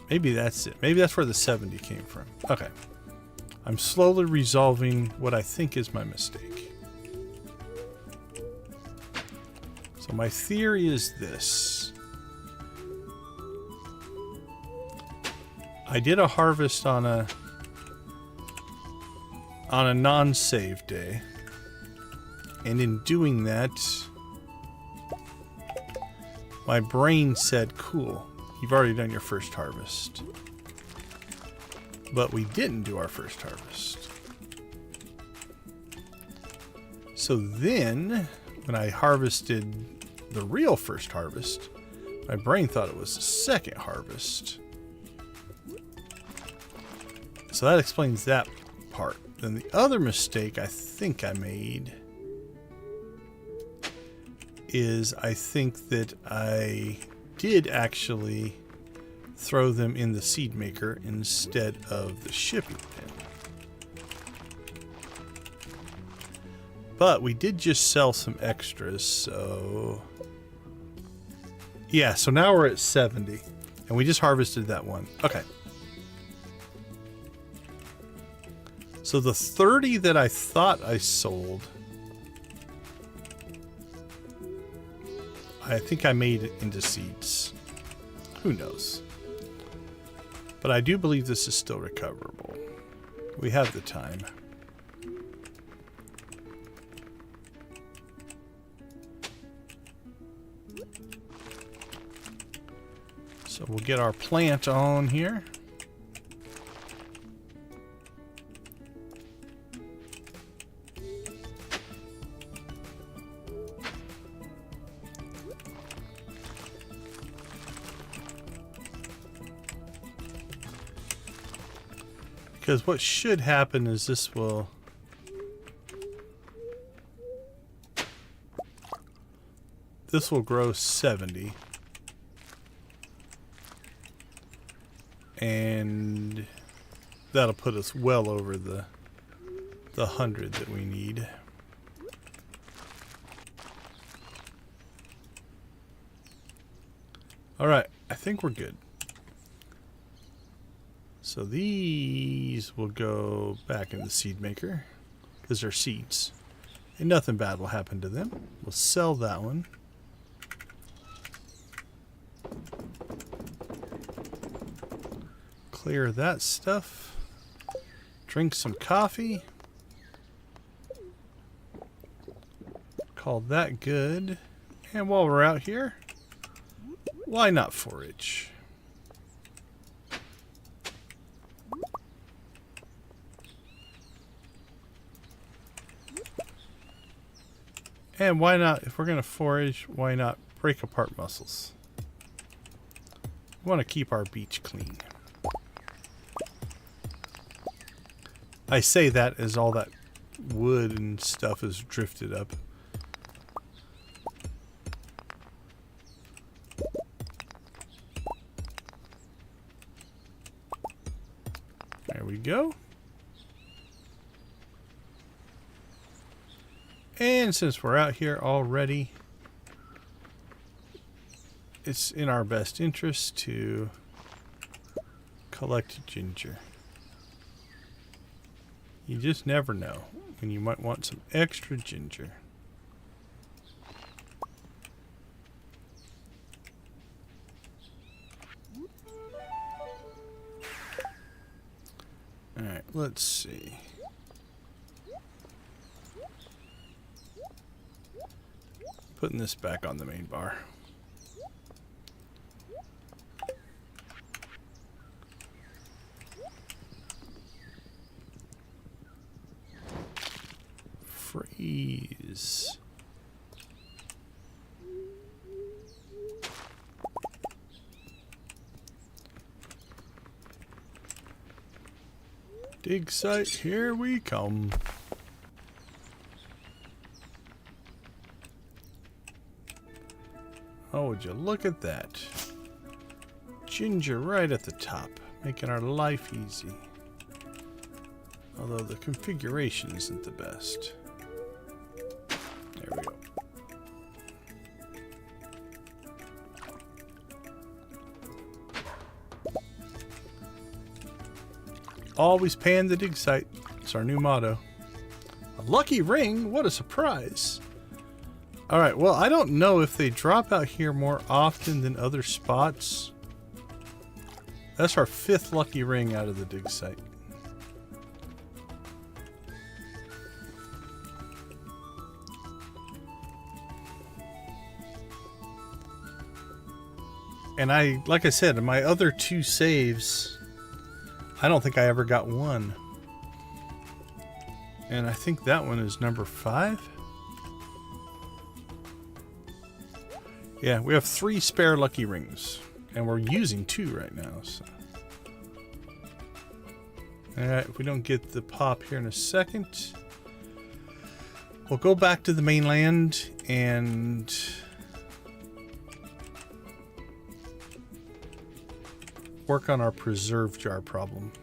[SPEAKER 1] Maybe that's it. Maybe that's where the 70 came from. Okay. I'm slowly resolving what I think is my mistake. So my theory is this. I did a harvest on a non-save day. And in doing that, my brain said, cool, you've already done your first harvest. But we didn't do our first harvest. So then, when I harvested the real first harvest, my brain thought it was the second harvest. So that explains that part. Then the other mistake I think I made is I think that I did actually throw them in the seed maker instead of the shipping bin. But we did just sell some extras, so... Yeah, so now we're at 70. And we just harvested that one. Okay. So the 30 that I thought I sold, I think I made it into seeds. Who knows? But I do believe this is still recoverable. We have the time. So we'll get our plant on here. Because what should happen is this will... This will grow 70. And that'll put us well over the 100 that we need. Alright, I think we're good. So these will go back in the seed maker because they're seeds. And nothing bad will happen to them. We'll sell that one. Clear that stuff. Drink some coffee. Call that good. And while we're out here, why not forage? And why not, if we're going to forage, why not break apart mussels? We want to keep our beach clean. I say that as all that wood and stuff is drifted up. There we go. And since we're out here already, it's in our best interest to collect ginger. You just never know when you might want some extra ginger. Alright, let's see. Putting this back on the main bar. Freeze. Dig site, here we come. Oh, would you look at that? Ginger right at the top, making our life easy. Although the configuration isn't the best. There we go. Always pan the dig site. It's our new motto. A lucky ring? What a surprise. Alright, well, I don't know if they drop out here more often than other spots. That's our 5th lucky ring out of the dig site. And like I said, in my other 2 saves, I don't think I ever got one. And I think that one is number 5. Yeah, we have 3 spare lucky rings. And we're using 2 right now. So. Alright, if we don't get the pop here in a second, we'll go back to the mainland and work on our preserve jar problem.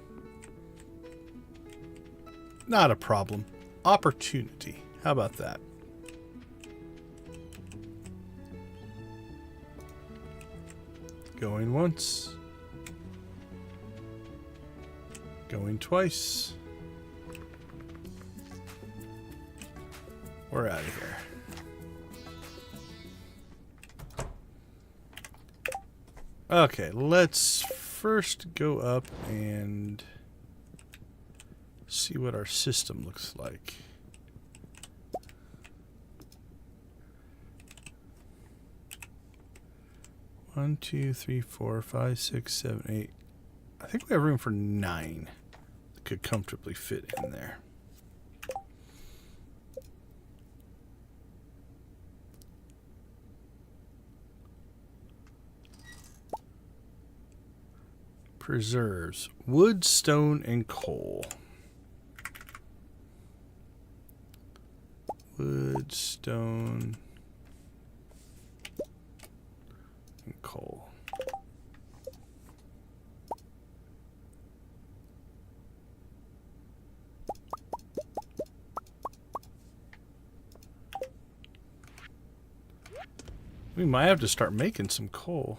[SPEAKER 1] Not a problem. Opportunity. How about that? Going once. Going twice. We're out of here. Okay, let's first go up and see what our system looks like. One, two, three, four, five, six, seven, 8. I think we have room for 9 that could comfortably fit in there. Preserves. Wood, stone, and coal. Wood, stone, and coal. We might have to start making some coal.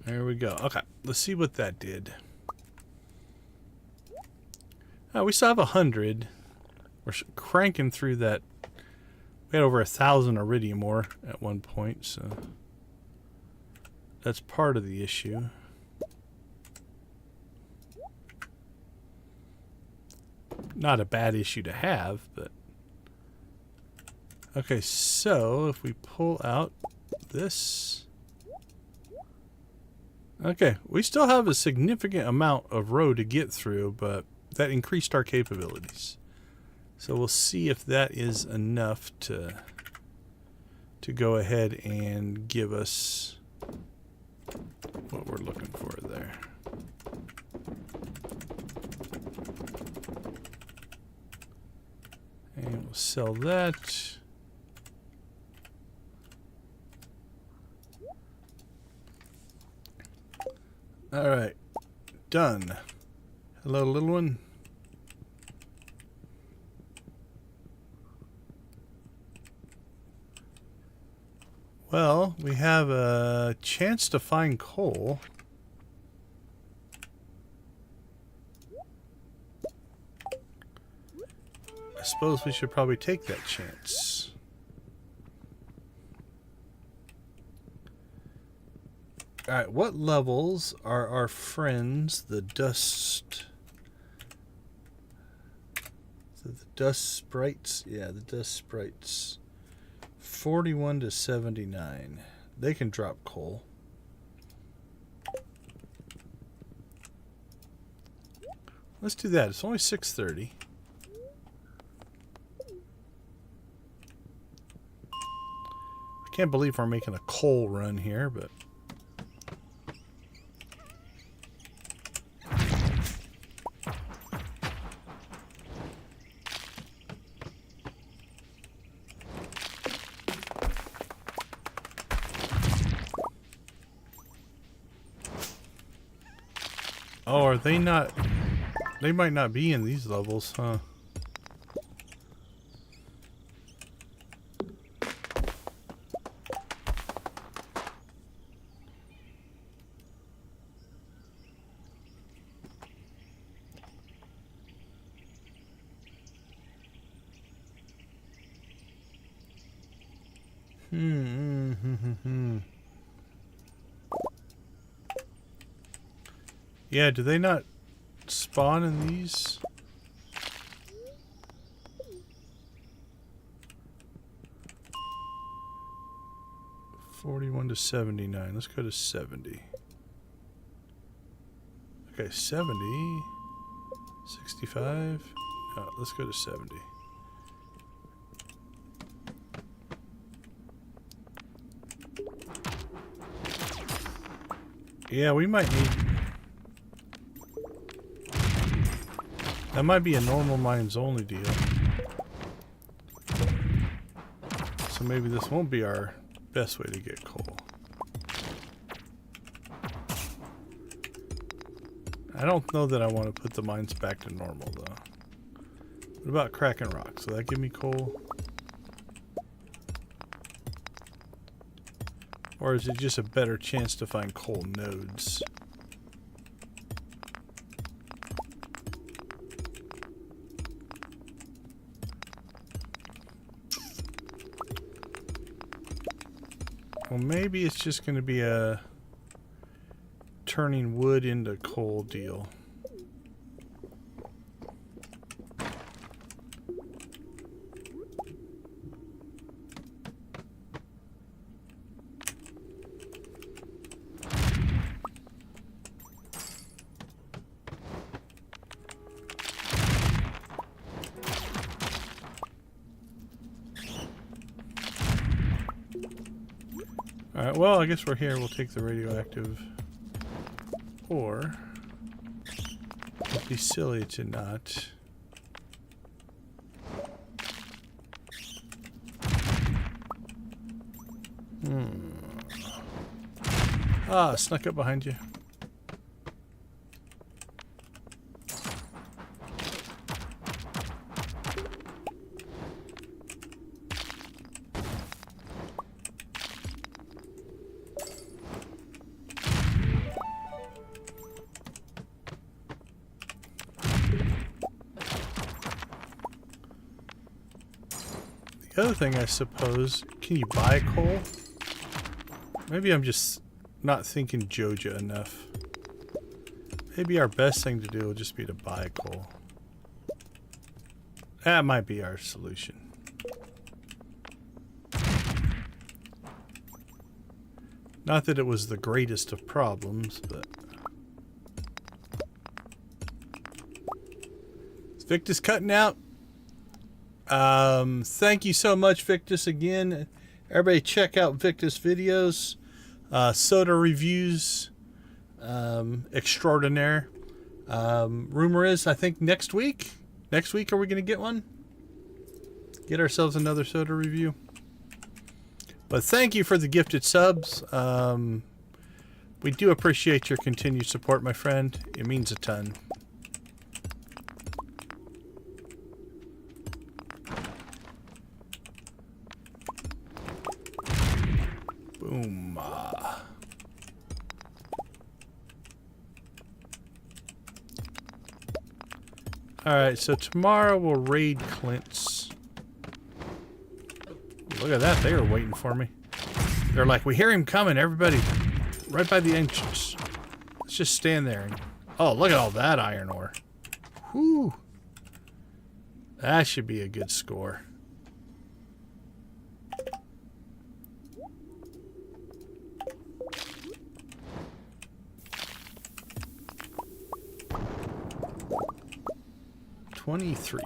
[SPEAKER 1] There we go. Okay, let's see what that did. Oh, we still have 100. We're cranking through that. We had over 1,000 iridium ore at one point, so that's part of the issue. Not a bad issue to have, but okay. So if we pull out this. Okay, we still have a significant amount of road to get through, but that increased our capabilities. So we'll see if that is enough to go ahead and give us what we're looking for there. And we'll sell that. All right, done. Hello, little one. Well, we have a chance to find coal. I suppose we should probably take that chance. Alright, what levels are our friends, the dust... Is it the dust sprites? Yeah, the dust sprites. 41 to 79. They can drop coal. Let's do that. It's only 6:30. I can't believe we're making a coal run here, but... Oh, are they not... They might not be in these levels, huh? Yeah, do they not spawn in these? 41 to 79. Let's go to 70. Okay, 70. 65. No, let's go to 70. Yeah, we might need... That might be a normal mines only deal. So maybe this won't be our best way to get coal. I don't know that I want to put the mines back to normal though. What about cracking rocks? Will that give me coal? Or is it just a better chance to find coal nodes? Well, maybe it's just going to be a turning wood into coal deal. Alright, well, I guess we're here. We'll take the radioactive ore. It'd be silly to not. Ah, snuck up behind you. The other thing, I suppose, can you buy coal? Maybe I'm just not thinking Joja enough. Maybe our best thing to do will just be to buy coal. That might be our solution. Not that it was the greatest of problems, but... Is Victus cutting out? Thank you so much, Victus, again. Everybody check out Victus videos. Soda reviews extraordinaire. Rumor is, I think next week are we going to get one? Get ourselves another soda review. But thank you for the gifted subs. We do appreciate your continued support, my friend. It means a ton. Boom. Alright, so tomorrow we'll raid Clint's. Look at that, they were waiting for me. They're like, we hear him coming, everybody. Right by the entrance. Let's just stand there. And, oh, look at all that iron ore. Whew. That should be a good score. $23.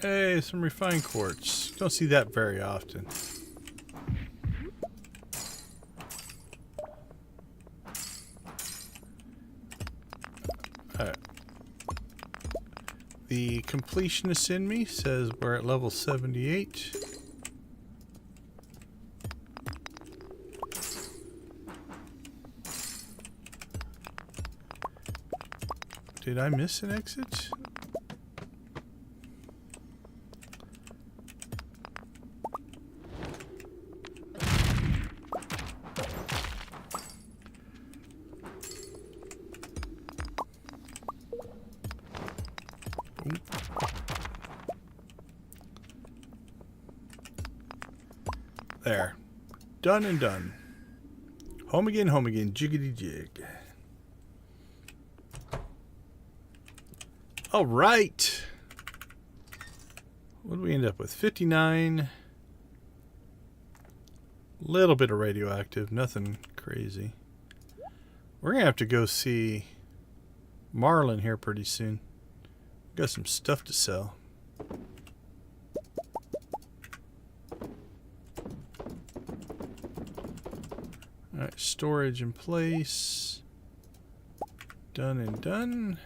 [SPEAKER 1] Hey, some refined quartz. Don't see that very often. Alright. The completionist in me says we're at level 78. Did I miss an exit? There. Done and done. Home again, jiggity jig. All right. What do we end up with? 59. Little bit of radioactive, nothing crazy. We're gonna have to go see Marlin here pretty soon. Got some stuff to sell. Alright, storage in place. Done and done.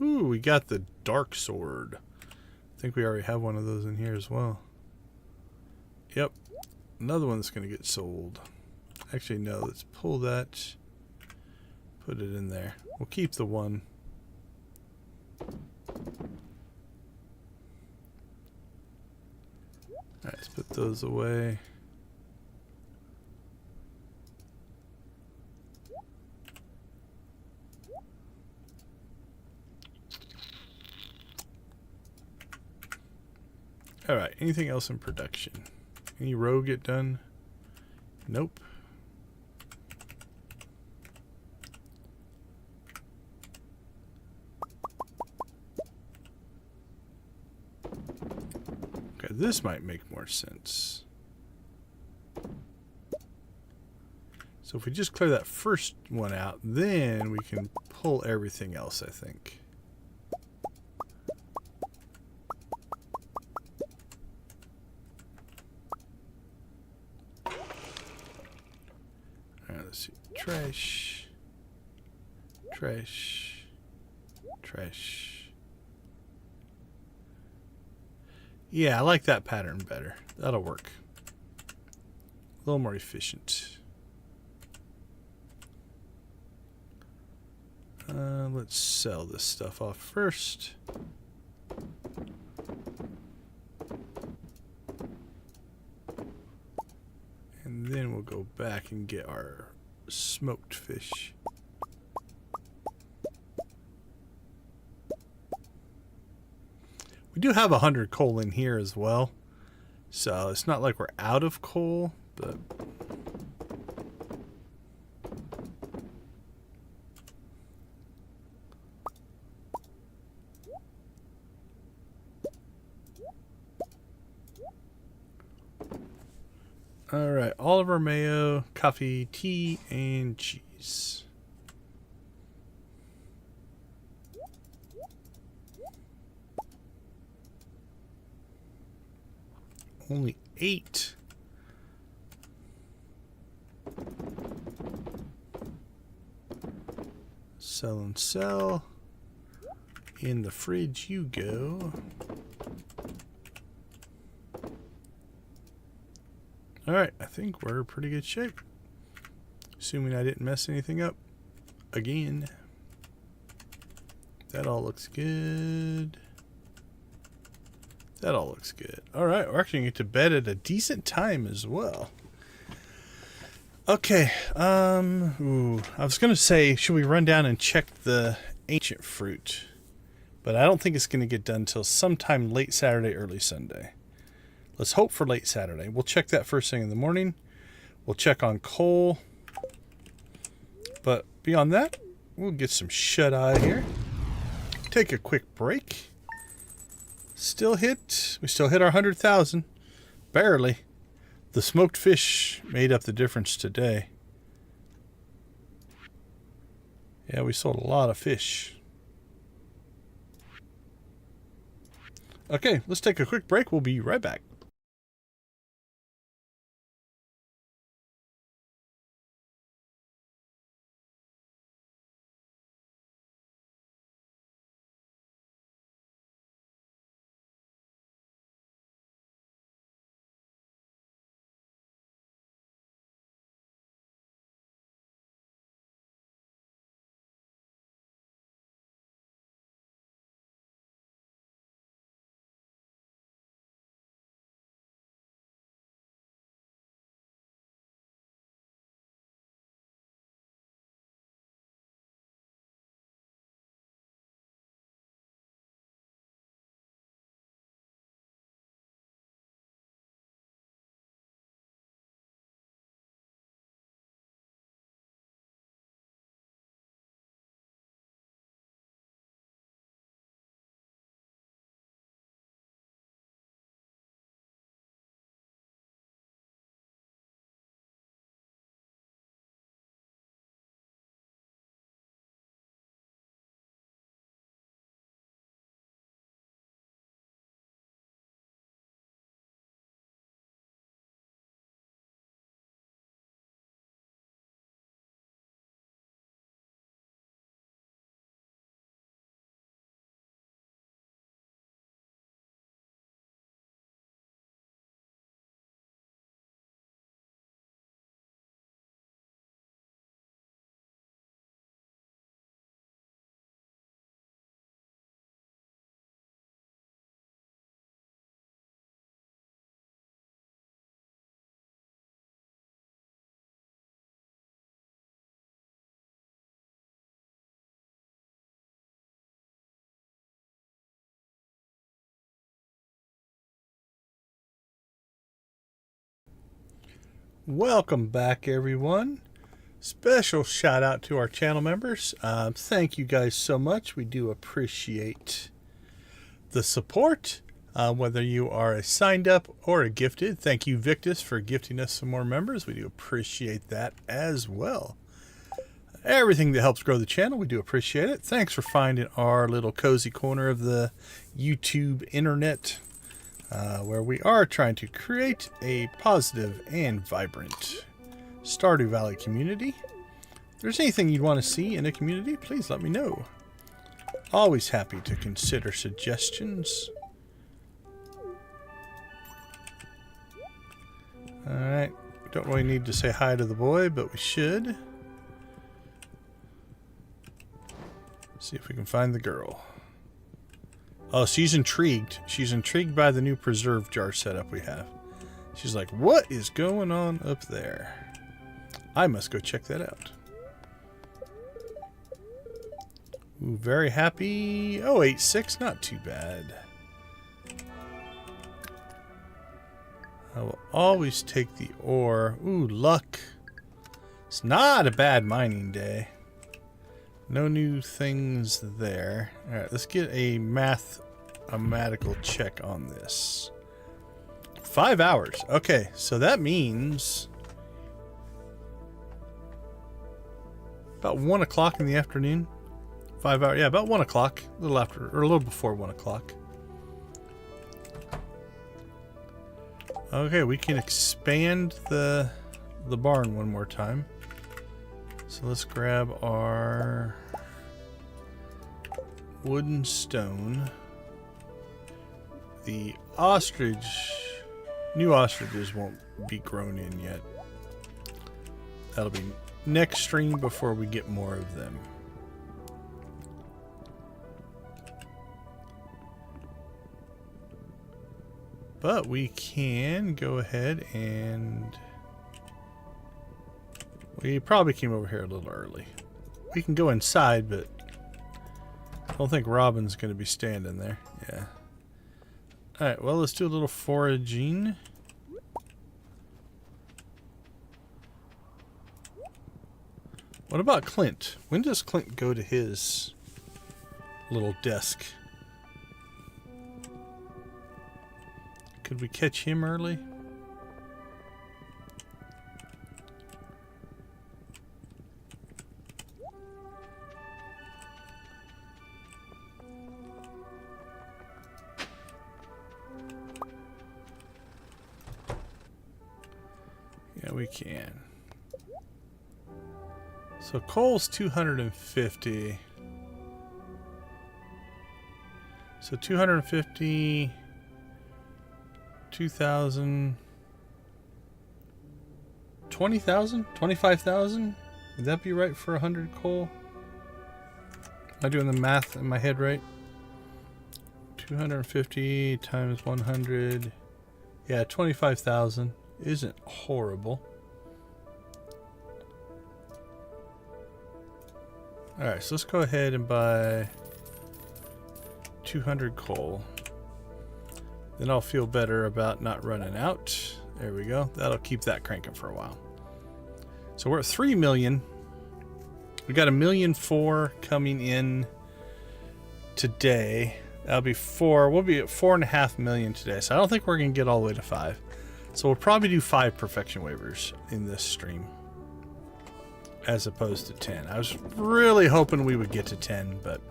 [SPEAKER 1] Ooh, we got the dark sword. I think we already have one of those in here as well. Yep. Another one that's going to get sold. Actually, no. Let's pull that. Put it in there. We'll keep the one. Alright, let's put those away. Alright, anything else in production? Any row get done? Nope. Okay, this might make more sense. So if we just clear that first one out, then we can pull everything else, I think. Trash, trash, trash. Yeah, I like that pattern better. That'll work. A little more efficient. Let's sell this stuff off first. And then we'll go back and get our smoked fish. We do have 100 coal in here as well, so it's not like we're out of coal, but alright, Oliver mayo, coffee, tea, and cheese. Only 8. Sell and sell. In the fridge you go. Alright, I think we're in pretty good shape. Assuming I didn't mess anything up again. That all looks good. That all looks good. Alright, we're actually going to get to bed at a decent time as well. Okay, I was going to say, should we run down and check the ancient fruit? But I don't think it's going to get done until sometime late Saturday, early Sunday. Let's hope for late Saturday. We'll check that first thing in the morning. We'll check on coal. But beyond that, we'll get some shut-eye here. Take a quick break. We still hit our 100,000. Barely. The smoked fish made up the difference today. Yeah, we sold a lot of fish. Okay, let's take a quick break. We'll be right back. Welcome back, everyone. Special shout out to our channel members. Thank you guys so much. We do appreciate the support. Whether you are a signed up or a gifted, thank you, Victus, for gifting us some more members. We do appreciate that as well. Everything that helps grow the channel, we do appreciate it. Thanks for finding our little cozy corner of the YouTube internet, where we are trying to create a positive and vibrant Stardew Valley community. If there's anything you'd want to see in a community, please let me know. Always happy to consider suggestions. Alright, don't really need to say hi to the boy, but we should. See if we can find the girl. Oh, she's intrigued. She's intrigued by the new preserve jar setup we have. She's like, what is going on up there? I must go check that out. Ooh, very happy. Oh, 8-6, not too bad. I will always take the ore. Ooh, luck. It's not a bad mining day. No new things there. Alright, let's get a mathematical check on this. 5 hours. Okay, so that means about 1 o'clock in the afternoon. 5 hours. Yeah, about 1 o'clock. A little after, or a little before 1 o'clock. Okay, we can expand the barn one more time. So let's grab our wooden stone. The ostrich, new ostriches won't be grown in yet. That'll be next stream before we get more of them. But we can go ahead and... We probably came over here a little early. We can go inside, but I don't think Robin's going to be standing there. Yeah. Alright, well, let's do a little foraging. What about Clint? When does Clint go to his little desk? Could we catch him early? Yeah, we can. So coal's 250. So 250, 2,000, 20,000, 25,000. Would that be right for 100 coal? Am I doing the math in my head right? 250 times 100. Yeah, 25,000. Isn't horrible. Alright, so let's go ahead and buy 200 coal. Then I'll feel better about not running out. There we go. That'll keep that cranking for a while. So we're at 3 million. We got 1.4 million coming in today. That'll be 4. We'll be at 4.5 million today. So I don't think we're going to get all the way to 5. So we'll probably do 5 perfection waivers in this stream, as opposed to 10. I was really hoping we would get to 10, but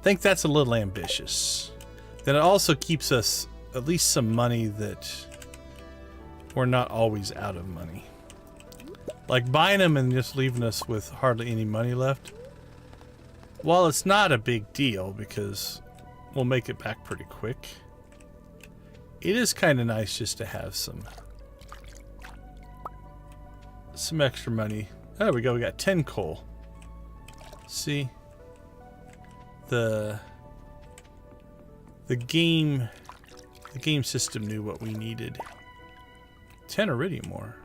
[SPEAKER 1] I think that's a little ambitious. Then it also keeps us at least some money that we're not always out of money. Like buying them and just leaving us with hardly any money left. While it's not a big deal because we'll make it back pretty quick, it is kind of nice just to have some extra money. There we go. We got 10 coal. See, the game system knew what we needed. 10 iridium ore.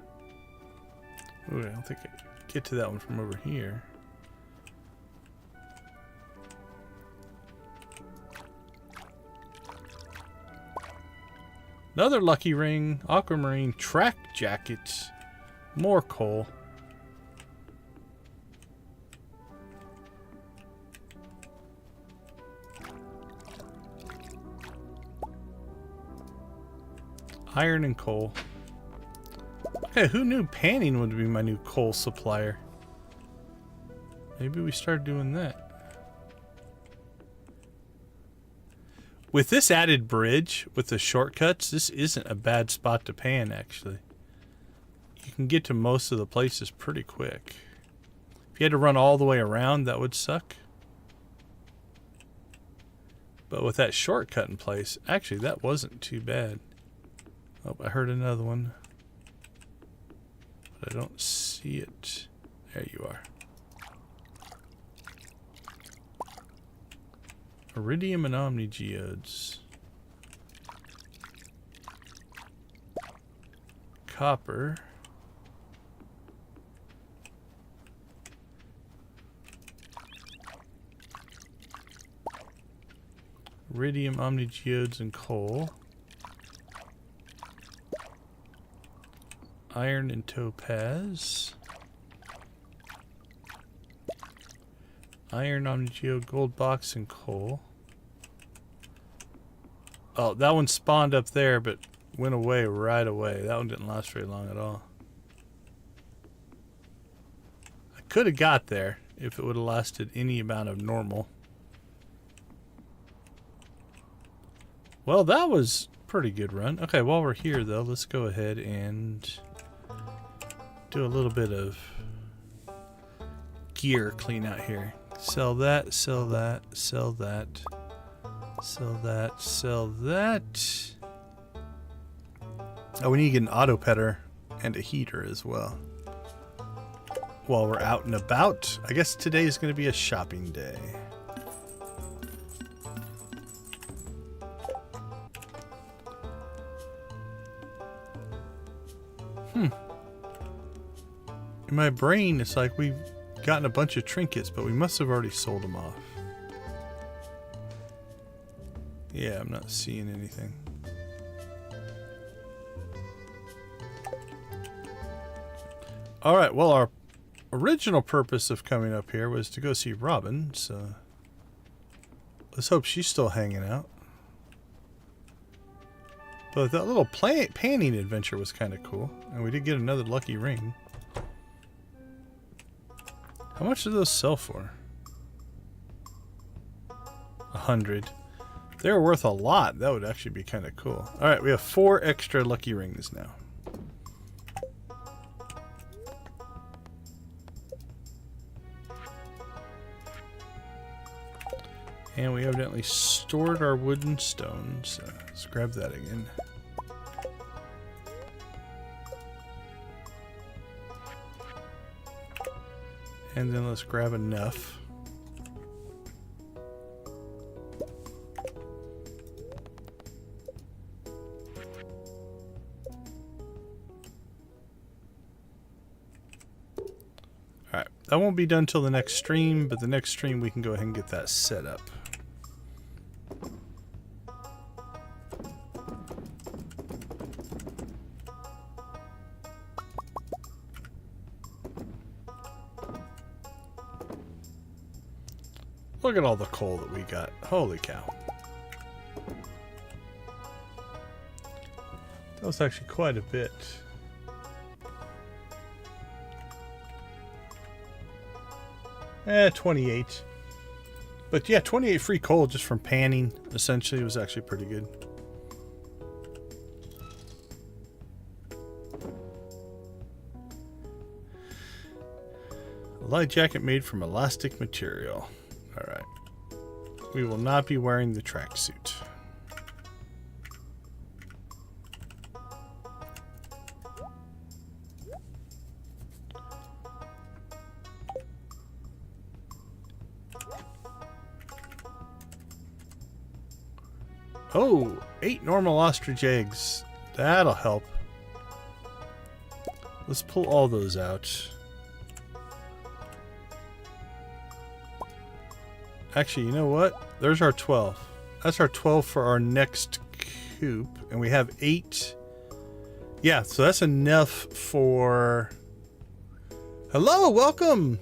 [SPEAKER 1] Ooh, I don't think I can get to that one from over here. Another lucky ring, aquamarine track jacket. More coal. Iron and coal. Okay, who knew panning would be my new coal supplier? Maybe we start doing that. With this added bridge, with the shortcuts, this isn't a bad spot to pan, actually. You can get to most of the places pretty quick. If you had to run all the way around, that would suck. But with that shortcut in place, actually, that wasn't too bad. Oh, I heard another one. But I don't see it. There you are. Iridium and Omni geodes. Copper. Iridium, Omni geodes, and coal. Iron and topaz. Iron, Omni geode, gold box, and coal. Oh, that one spawned up there, but went away right away. That one didn't last very long at all. I could have got there if it would have lasted any amount of normal. Well, that was a pretty good run. Okay, while we're here, though, let's go ahead and do a little bit of gear clean out here. Sell that, sell that, sell that, sell that, sell that. Oh, we need to get an auto petter and a heater as well. While we're out and about, I guess today is going to be a shopping day. In my brain, it's like we've gotten a bunch of trinkets, but we must have already sold them off. Yeah, I'm not seeing anything. Alright, well, our original purpose of coming up here was to go see Robin, so let's hope she's still hanging out. But that little panning adventure was kind of cool, and we did get another lucky ring. How much do those sell for? 100. If they were worth a lot, that would actually be kind of cool. Alright, we have 4 extra lucky rings now. And we evidently stored our wood and stone, so let's grab that again. And then let's grab enough. Alright, that won't be done till the next stream, but the next stream we can go ahead and get that set up. Look at all the coal that we got. Holy cow. That was actually quite a bit. Eh, 28. But yeah, 28 free coal just from panning, essentially, was actually pretty good. A light jacket made from elastic material. Alright. We will not be wearing the tracksuit. Oh, 8 normal ostrich eggs. That'll help. Let's pull all those out. Actually, you know what? There's our 12. That's our 12 for our next coop. And we have 8. Yeah, so that's enough for Hello, welcome.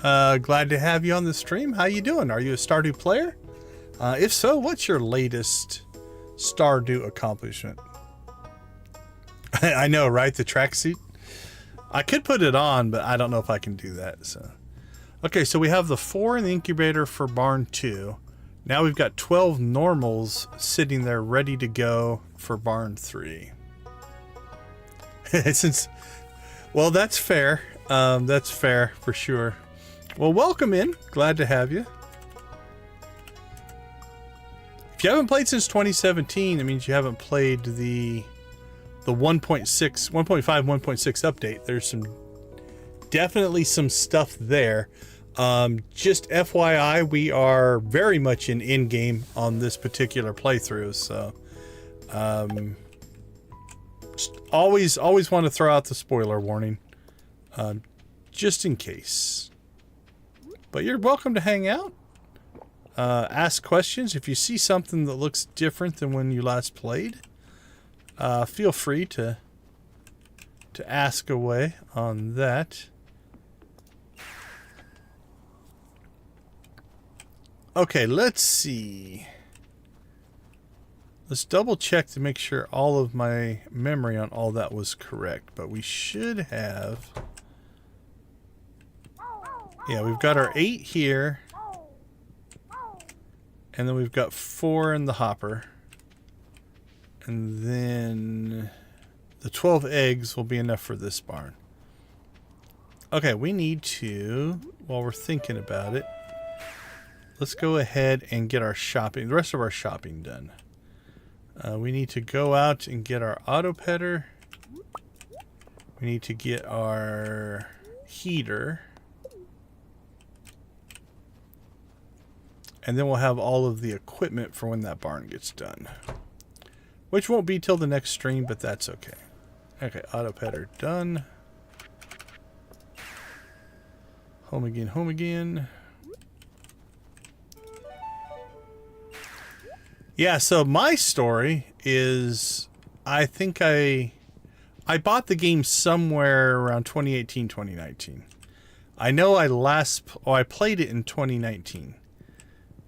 [SPEAKER 1] Glad to have you on the stream. How you doing? Are you a Stardew player? If so, what's your latest Stardew accomplishment? I know, right? The tracksuit. I could put it on, but I don't know if I can do that. So, okay, so we have the 4 in the incubator for barn 2. Now we've got 12 normals sitting there ready to go for barn 3. Well, that's fair. That's fair for sure. Well, welcome in. Glad to have you. If you haven't played since 2017, it means you haven't played the 1.6, 1.5, 1.6 update. There's definitely some stuff there. Just FYI, we are very much in game on this particular playthrough, so just always want to throw out the spoiler warning, just in case. But you're welcome to hang out, ask questions. If you see something that looks different than when you last played, feel free to ask away on that. Okay, let's see. Let's double check to make sure all of my memory on all that was correct. But we should have... Yeah, we've got our 8 here. And then we've got 4 in the hopper. And then the 12 eggs will be enough for this barn. Okay, we need to, while we're thinking about it, let's go ahead and get our shopping, the rest of our shopping done. We need to go out and get our auto petter. We need to get our heater. And then we'll have all of the equipment for when that barn gets done. Which won't be till the next stream, but that's okay. Okay, auto petter done. Home again, home again. Yeah, so my story is, I think I bought the game somewhere around 2018, 2019. I know I played it in 2019.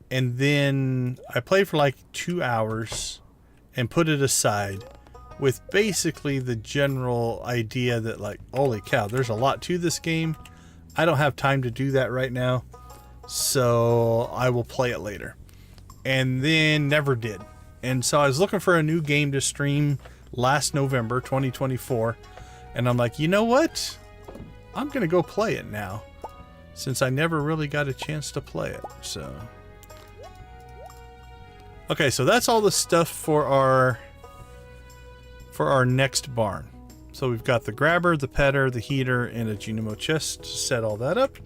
[SPEAKER 1] And then I played for like 2 hours and put it aside with basically the general idea that, like, holy cow, there's a lot to this game. I don't have time to do that right now, so I will play it later. And then never did. And so I was looking for a new game to stream last November 2024, and I'm like, you know what? I'm gonna go play it now, since I never really got a chance to play it. So okay, so that's all the stuff for our next barn. So we've got the grabber, the petter, the heater, and a Genemo chest to set all that up.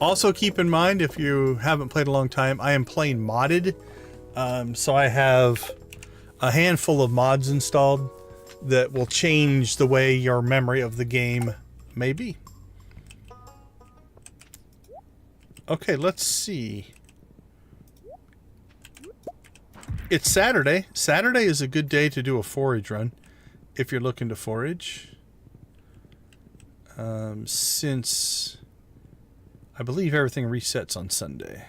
[SPEAKER 1] Also keep in mind, if you haven't played a long time, I am playing modded. So I have a handful of mods installed that will change the way your memory of the game may be. Okay, let's see. It's Saturday. Saturday is a good day to do a forage run if you're looking to forage. Since I believe everything resets on Sunday.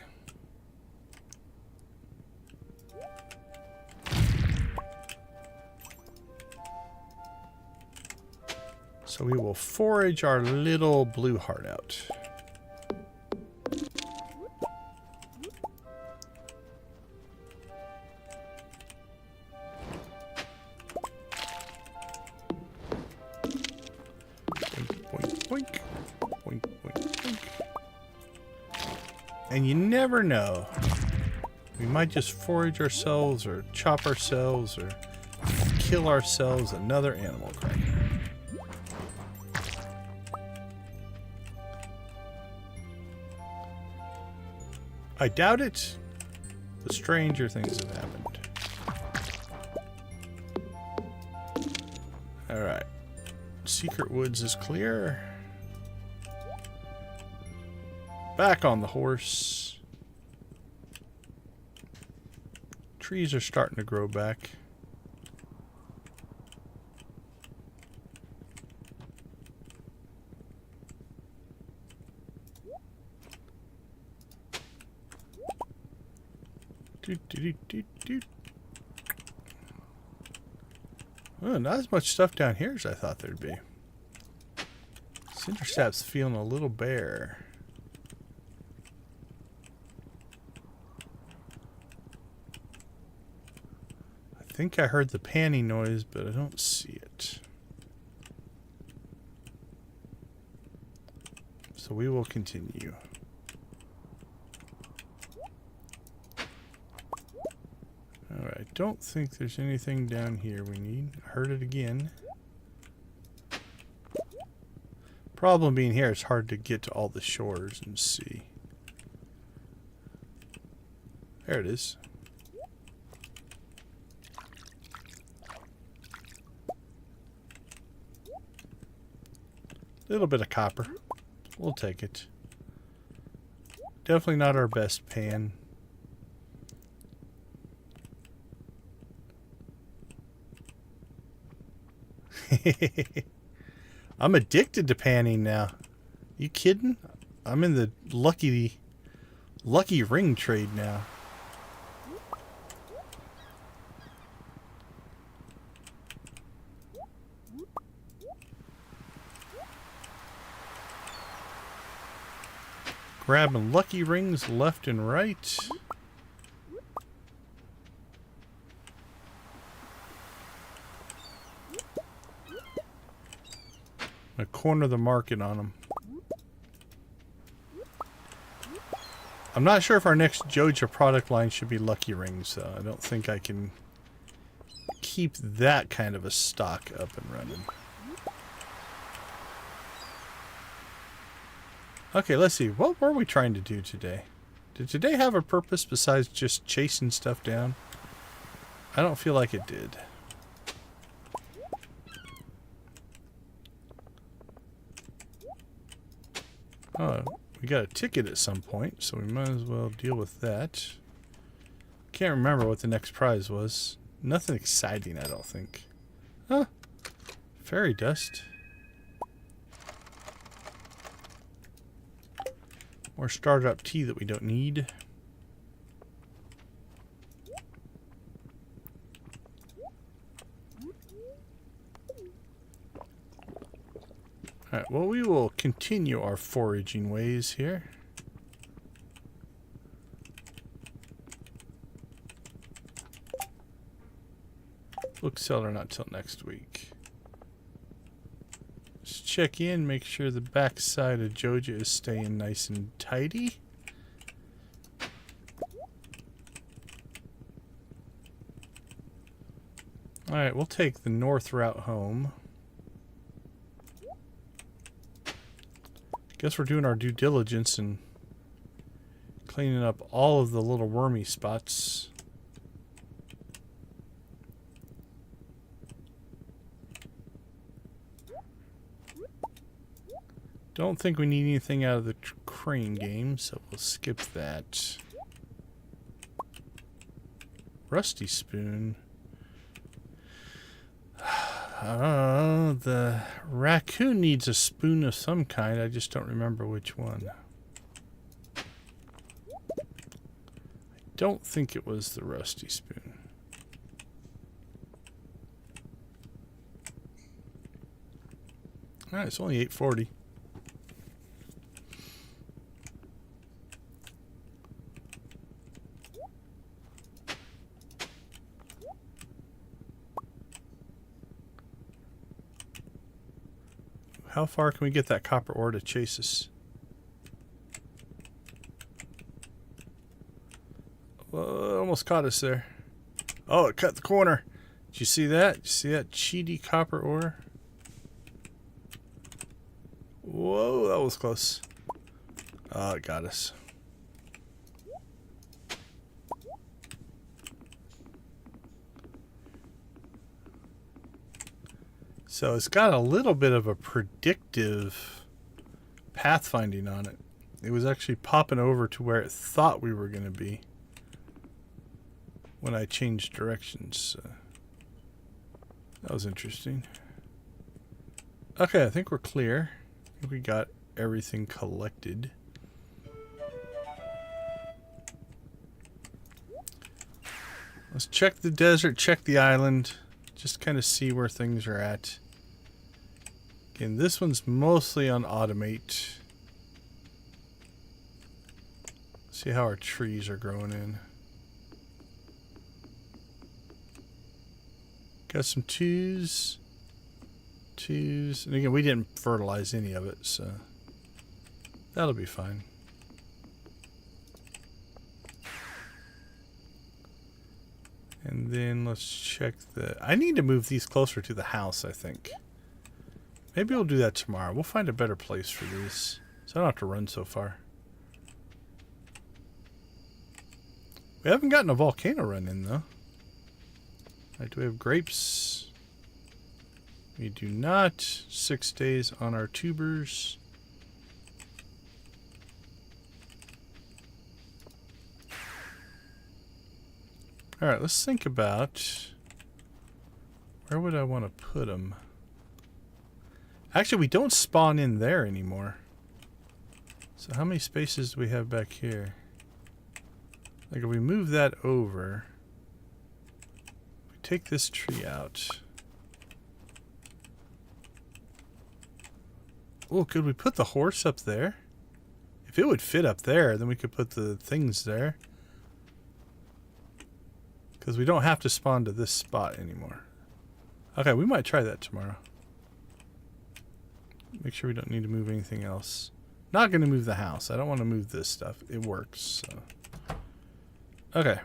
[SPEAKER 1] So we will forage our little blue heart out. Boink, boink, boink, boink, boink. And you never know. We might just forage ourselves or chop ourselves or kill ourselves another animal cracker. I doubt it, but stranger things have happened. Alright. Secret Woods is clear. Back on the horse. Trees are starting to grow back. Oh, not as much stuff down here as I thought there'd be. Cindersap's feeling a little bare. I think I heard the panning noise, but I don't see it. So we will continue. Alright, don't think there's anything down here we need. I heard it again. Problem being here, it's hard to get to all the shores and see. There it is. Little bit of copper. We'll take it. Definitely not our best pan. I'm addicted to panning now. You kidding? I'm in the lucky ring trade now. Grabbing lucky rings left and right. I corner the market on them. I'm not sure if our next Joja product line should be lucky rings, though. I don't think I can keep that kind of a stock up and running. Okay, let's see. What were we trying to do today? Did today have a purpose besides just chasing stuff down? I don't feel like it did. Oh, we got a ticket at some point, so we might as well deal with that. Can't remember what the next prize was. Nothing exciting, I don't think. Huh. Fairy dust. More startup tea that we don't need. Alright, well, we will continue our foraging ways here. Bookseller not till next week. Let's check in, make sure the back side of Joja is staying nice and tidy. Alright, we'll take the north route home. Guess we're doing our due diligence and cleaning up all of the little wormy spots. Don't think we need anything out of the crane game, so we'll skip that. Rusty spoon. The raccoon needs a spoon of some kind. I just don't remember which one. I don't think it was the rusty spoon. Alright, it's only 8:40. How far can we get that copper ore to chase us? Well, almost caught us there. Oh, it cut the corner. Did you see that? Did you see that cheaty copper ore? Whoa, that was close. Oh, it got us. So it's got a little bit of a predictive pathfinding on it. It was actually popping over to where it thought we were going to be when I changed directions. That was interesting. Okay, I think we're clear. I think we got everything collected. Let's check the desert, check the island. Just kind of see where things are at. Again, this one's mostly on automate. See how our trees are growing in. Got some twos. And again, we didn't fertilize any of it, so that'll be fine. And then let's check the... I need to move these closer to the house, I think. Maybe we'll do that tomorrow. We'll find a better place for these, so I don't have to run so far. We haven't gotten a volcano run in, though. Alright, do we have grapes? We do not. 6 days on our tubers. Alright, let's think about... where would I want to put them? Actually, we don't spawn in there anymore. So how many spaces do we have back here? Like if we move that over... we take this tree out... oh, could we put the horse up there? If it would fit up there, then we could put the things there. Because we don't have to spawn to this spot anymore. Okay, we might try that tomorrow. Make sure we don't need to move anything else. Not going to move the house. I don't want to move this stuff. It works. So. Okay.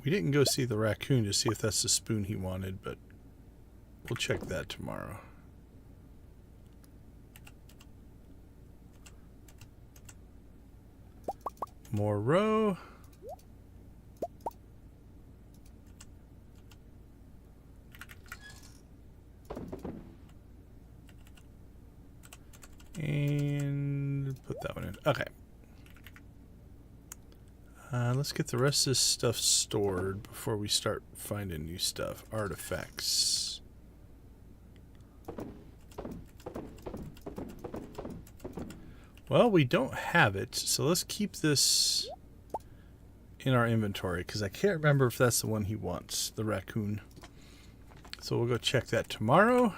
[SPEAKER 1] We didn't go see the raccoon to see if that's the spoon he wanted, but we'll check that tomorrow. More row. And put that one in. Okay. Let's get the rest of this stuff stored before we start finding new stuff. Artifacts. Well, we don't have it, so let's keep this in our inventory, because I can't remember if that's the one he wants, the raccoon. So we'll go check that tomorrow.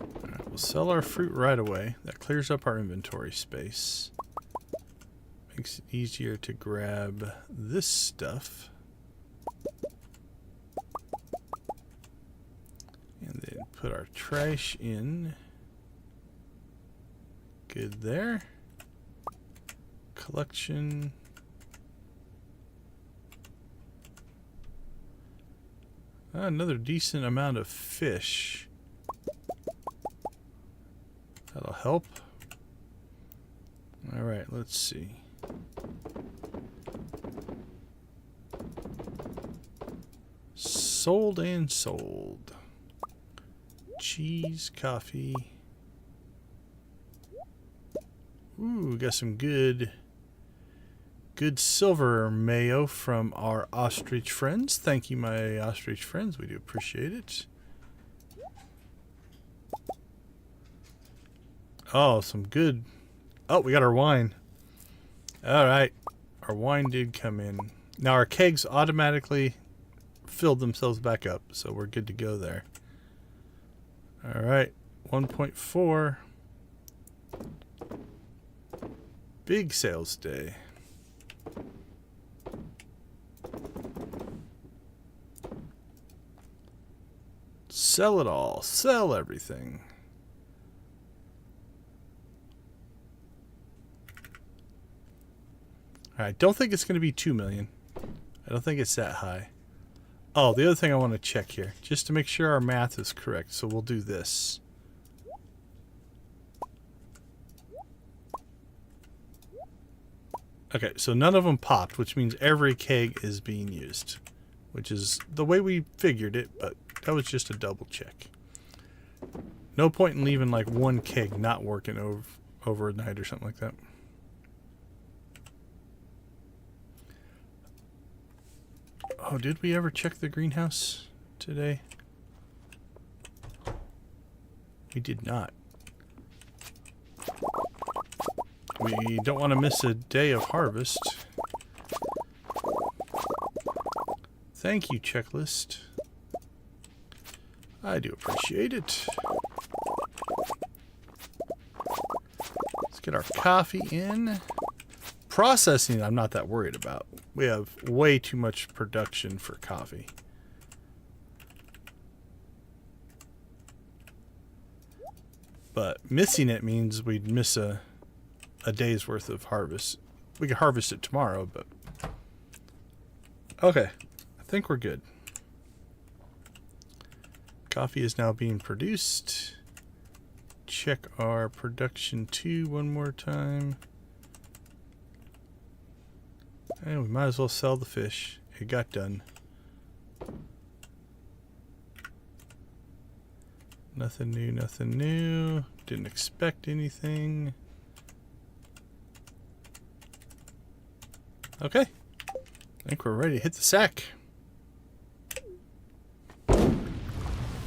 [SPEAKER 1] Alright, we'll sell our fruit right away. That clears up our inventory space. Makes it easier to grab this stuff. And then put our trash in. Good there. Collection. Another decent amount of fish. That'll help. Alright, let's see. Sold and sold. Cheese, coffee. Ooh, got some good silver mayo from our ostrich friends. Thank you, my ostrich friends. We do appreciate it. Oh, some good... oh, we got our wine. Alright. Our wine did come in. Now our kegs automatically filled themselves back up, so we're good to go there. Alright. 1.4. Big sales day. Sell it all. Sell everything. Alright, don't think it's going to be 2 million. I don't think it's that high. Oh, the other thing I want to check here, just to make sure our math is correct, so we'll do this. Okay, so none of them popped, which means every keg is being used, which is the way we figured it, but that was just a double check. No point in leaving like one keg not working overnight or something like that. Oh, did we ever check the greenhouse today? We did not. We don't want to miss a day of harvest. Thank you, checklist. I do appreciate it. Let's get our coffee in. Processing, I'm not that worried about. We have way too much production for coffee. But missing it means we'd miss a day's worth of harvest. We could harvest it tomorrow, but... Okay. I think we're good. Coffee is now being produced. Check our production 2 one more time. And we might as well sell the fish. It got done. Nothing new, nothing new. Didn't expect anything. Okay. I think we're ready to hit the sack.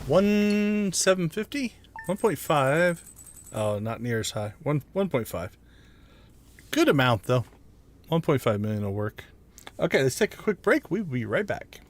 [SPEAKER 1] 1,750? 1.5. Oh, not near as high. 1.5. Good amount, though. 1.5 million will work. Okay, let's take a quick break. We'll be right back.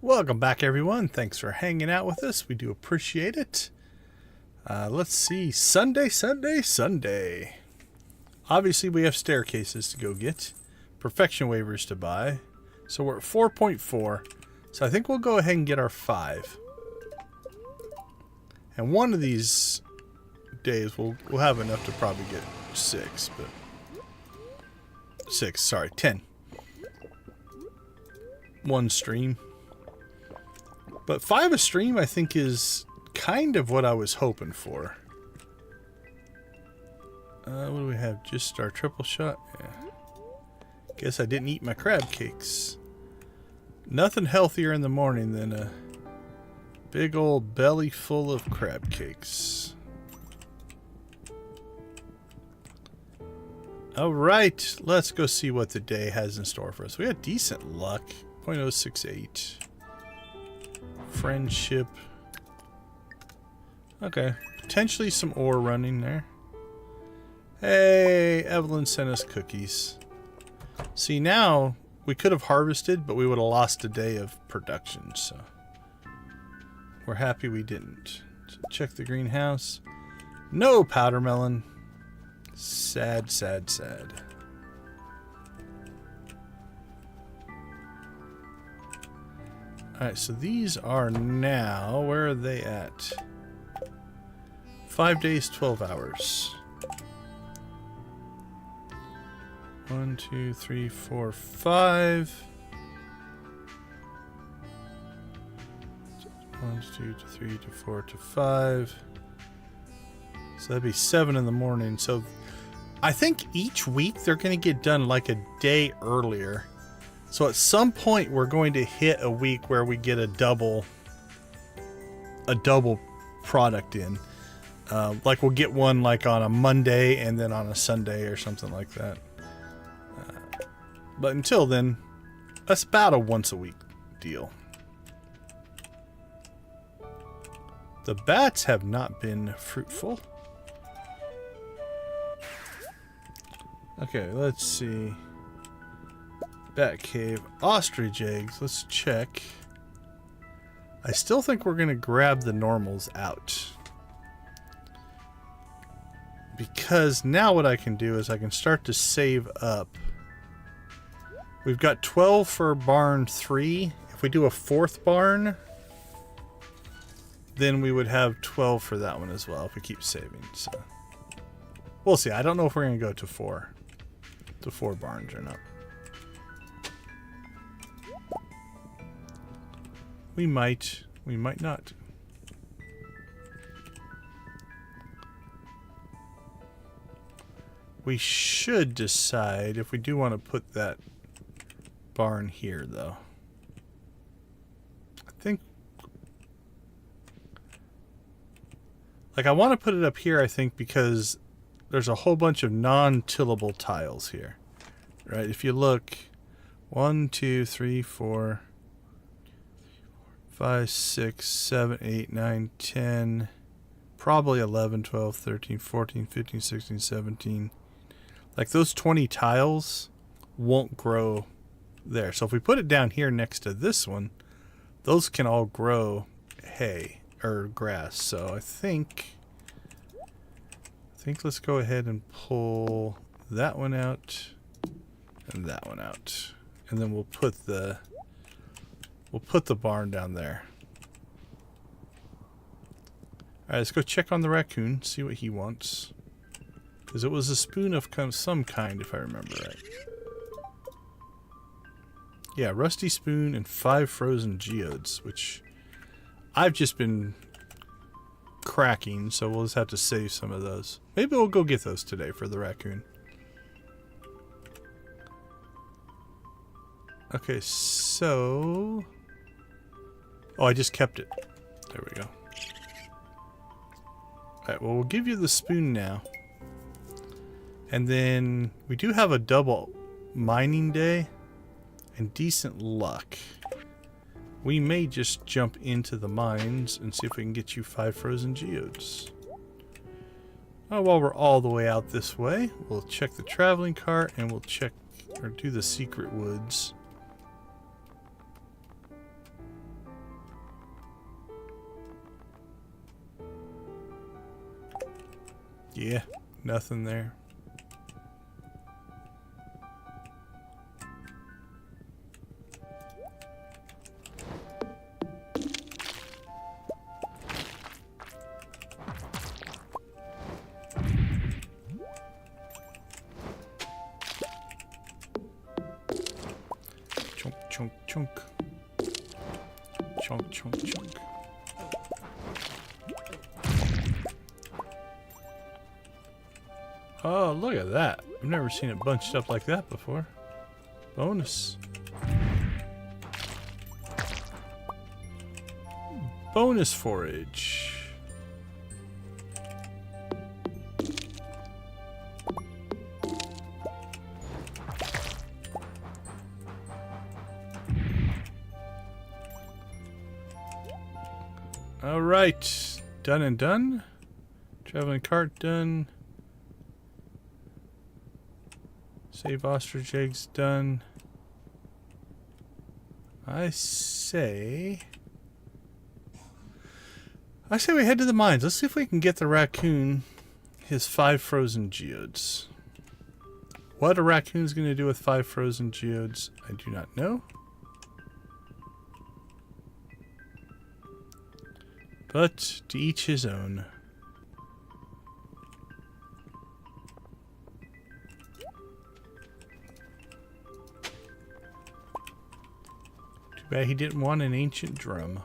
[SPEAKER 1] Welcome back, everyone. Thanks for hanging out with us. We do appreciate it. Let's see. Sunday. Obviously, we have staircases to go get. Perfection waivers to buy. So we're at 4.4. So I think we'll go ahead and get our 5. And one of these days, we'll have enough to probably get 6. But 6, sorry, 10. One stream. But 5 a stream, I think, is kind of what I was hoping for. What do we have? Just our triple shot? Yeah. Guess I didn't eat my crab cakes. Nothing healthier in the morning than a big old belly full of crab cakes. Alright, let's go see what the day has in store for us. We had decent luck. 0.068. Friendship. Okay. Potentially some ore running there. Hey, Evelyn sent us cookies. See, now we could have harvested, but we would have lost a day of production, so we're happy we didn't. So check the greenhouse. No powdermelon. Sad, sad, sad. Alright, so these are now, where are they at? 5 days, 12 hours. 1, 2, 3, 4, 5. 1 to 2 to 3 to 4 to 5. So that'd be 7 in the morning. So I think each week they're going to get done like a day earlier. So at some point we're going to hit a week where we get a double product in. Like we'll get one like on a Monday and then on a Sunday or something like that. But until then, that's about a once a week deal. The bats have not been fruitful. Okay, let's see. Bat cave. Ostrich eggs. Let's check. I still think we're going to grab the normals out. Because now what I can do is I can start to save up. We've got 12 for barn 3. If we do a 4th barn, then we would have 12 for that one as well if we keep saving. So we'll see. I don't know if we're going to go to 4 barns or not. We might not. We should decide if we do want to put that barn here, though. I think, like, I want to put it up here, I think, because there's a whole bunch of non-tillable tiles here, right? If you look, 1, 2, 3, 4, 5, 6, 7, 8, 9, 10, probably 11, 12, 13, 14, 15, 16, 17. Like, those 20 tiles won't grow there. So if we put it down here next to this one, those can all grow hay or grass. So I think let's go ahead and pull that one out and that one out. And then we'll put the barn down there. Alright, let's go check on the raccoon, see what he wants. Because it was a spoon of some kind, if I remember right. Yeah, rusty spoon and 5 frozen geodes, which I've just been cracking, so we'll just have to save some of those. Maybe we'll go get those today for the raccoon. Okay, so... Oh, I just kept it. There we go. Alright, well, we'll give you the spoon now. And then we do have a double mining day and decent luck. We may just jump into the mines and see if we can get you 5 frozen geodes. Oh, while we're all the way out this way, we'll check the traveling cart and we'll check or do the secret woods. Yeah, nothing there. Chunk, chunk, chunk. Chunk, chunk, chunk. Oh, look at that. I've never seen it bunched up like that before. Bonus. Bonus forage. All right. Done and done. Traveling cart done. Save ostrich eggs done. I say we head to the mines. Let's see if we can get the raccoon his 5 frozen geodes. What a raccoon's going to do with 5 frozen geodes, I do not know. But to each his own. Too bad he didn't want an ancient drum.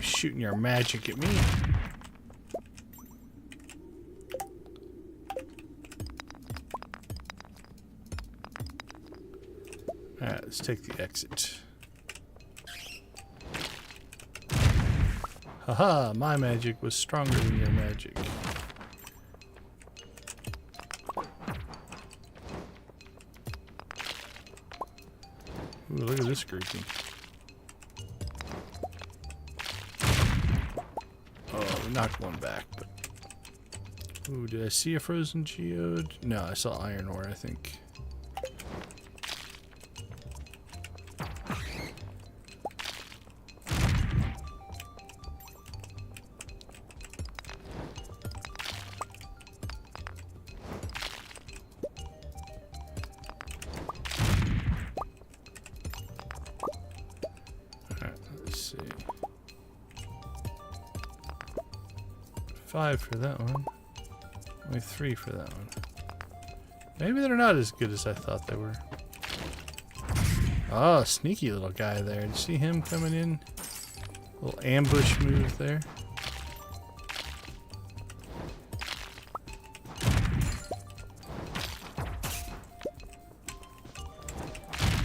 [SPEAKER 1] Shooting your magic at me. Alright, let's take the exit. Haha, my magic was stronger than your magic. Ooh, look at this grouping. Knocked one back, but... Ooh, did I see a frozen geode? No, I saw iron ore, I think. Alright, let's see. 5 for that one. Only 3 for that one. Maybe they're not as good as I thought they were. Oh, sneaky little guy there. Did you see him coming in? Little ambush move there.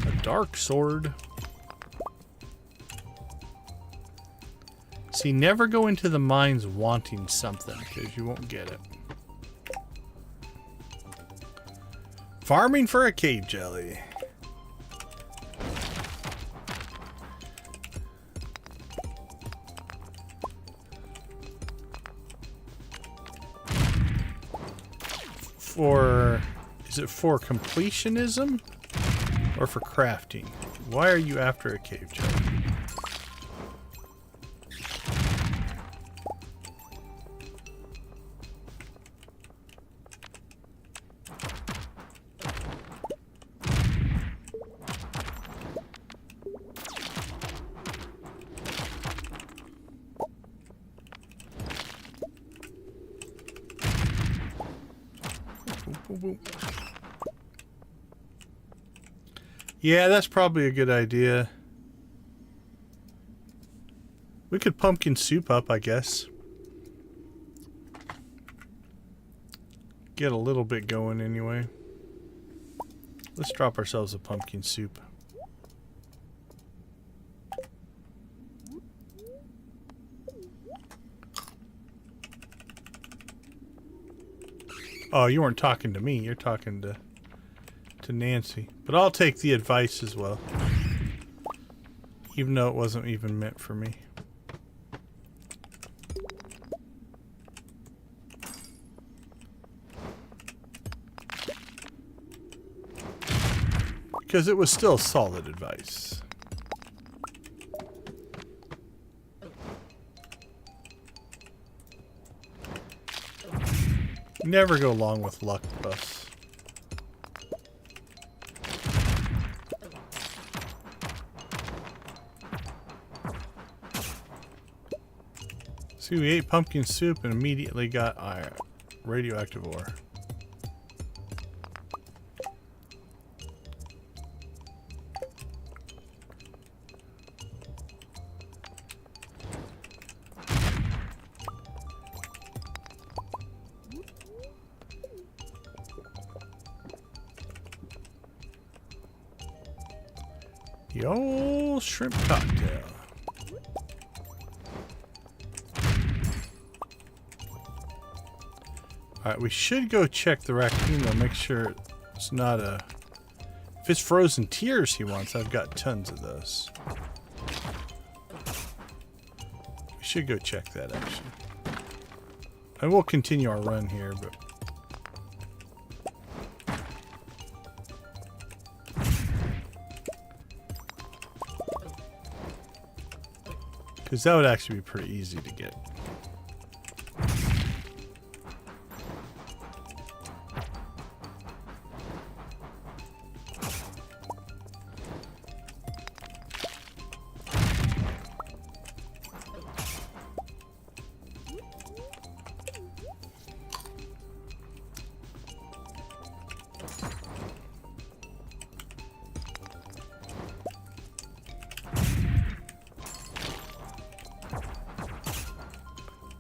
[SPEAKER 1] A dark sword. See, never go into the mines wanting something, because you won't get it. Farming for a cave jelly. Is it for completionism? Or for crafting? Why are you after a cave jelly? Yeah, that's probably a good idea. We could pumpkin soup up, I guess. Get a little bit going anyway. Let's drop ourselves a pumpkin soup. Oh, you weren't talking to me. You're talking to Nancy. But I'll take the advice as well. Even though it wasn't even meant for me. Because it was still solid advice. Never go along with luck buffs. See, we ate pumpkin soup and immediately got iron, radioactive ore. The old shrimp cocktail. Alright, we should go check the raccoon though, make sure it's not a... If it's frozen tears he wants, I've got tons of those. We should go check that actually. And we'll continue our run here, but... Because that would actually be pretty easy to get.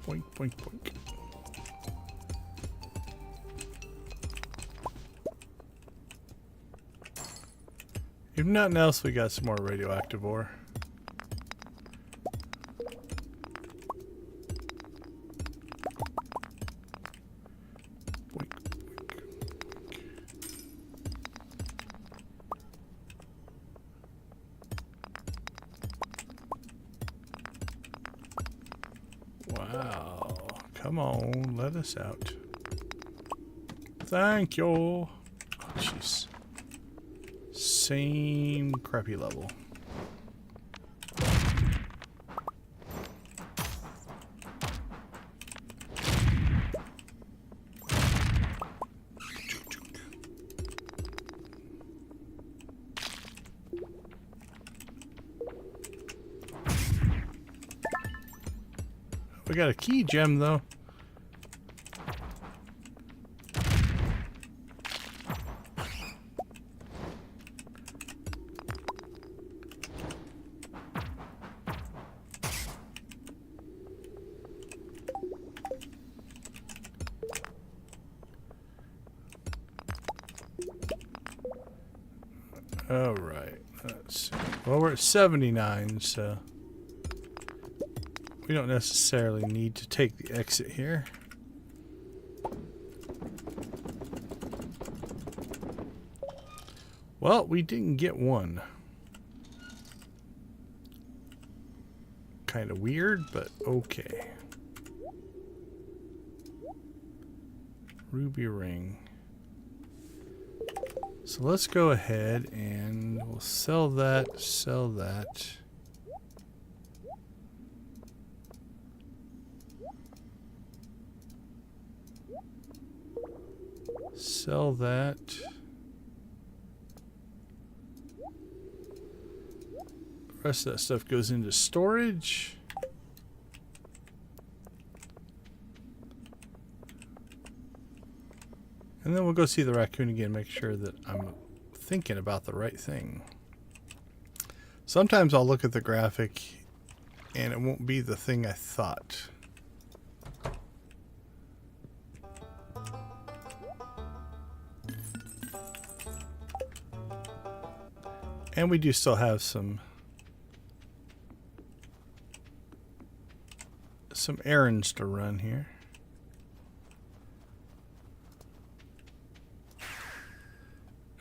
[SPEAKER 1] Boink, boink, boink. If nothing else, we got some more radioactive ore. Boink, boink. Wow. Come on, let us out. Thank you. Oh, jeez. Same crappy level. We got a key gem though. All right, let's see. Well, we're at 79, so we don't necessarily need to take the exit here. Well, we didn't get one. Kind of weird, but okay. Ruby ring. So let's go ahead and we'll sell that, sell that. Sell that. The rest of that stuff goes into storage. And then we'll go see the raccoon again, make sure that I'm thinking about the right thing. Sometimes I'll look at the graphic and it won't be the thing I thought. And we do still have some errands to run here.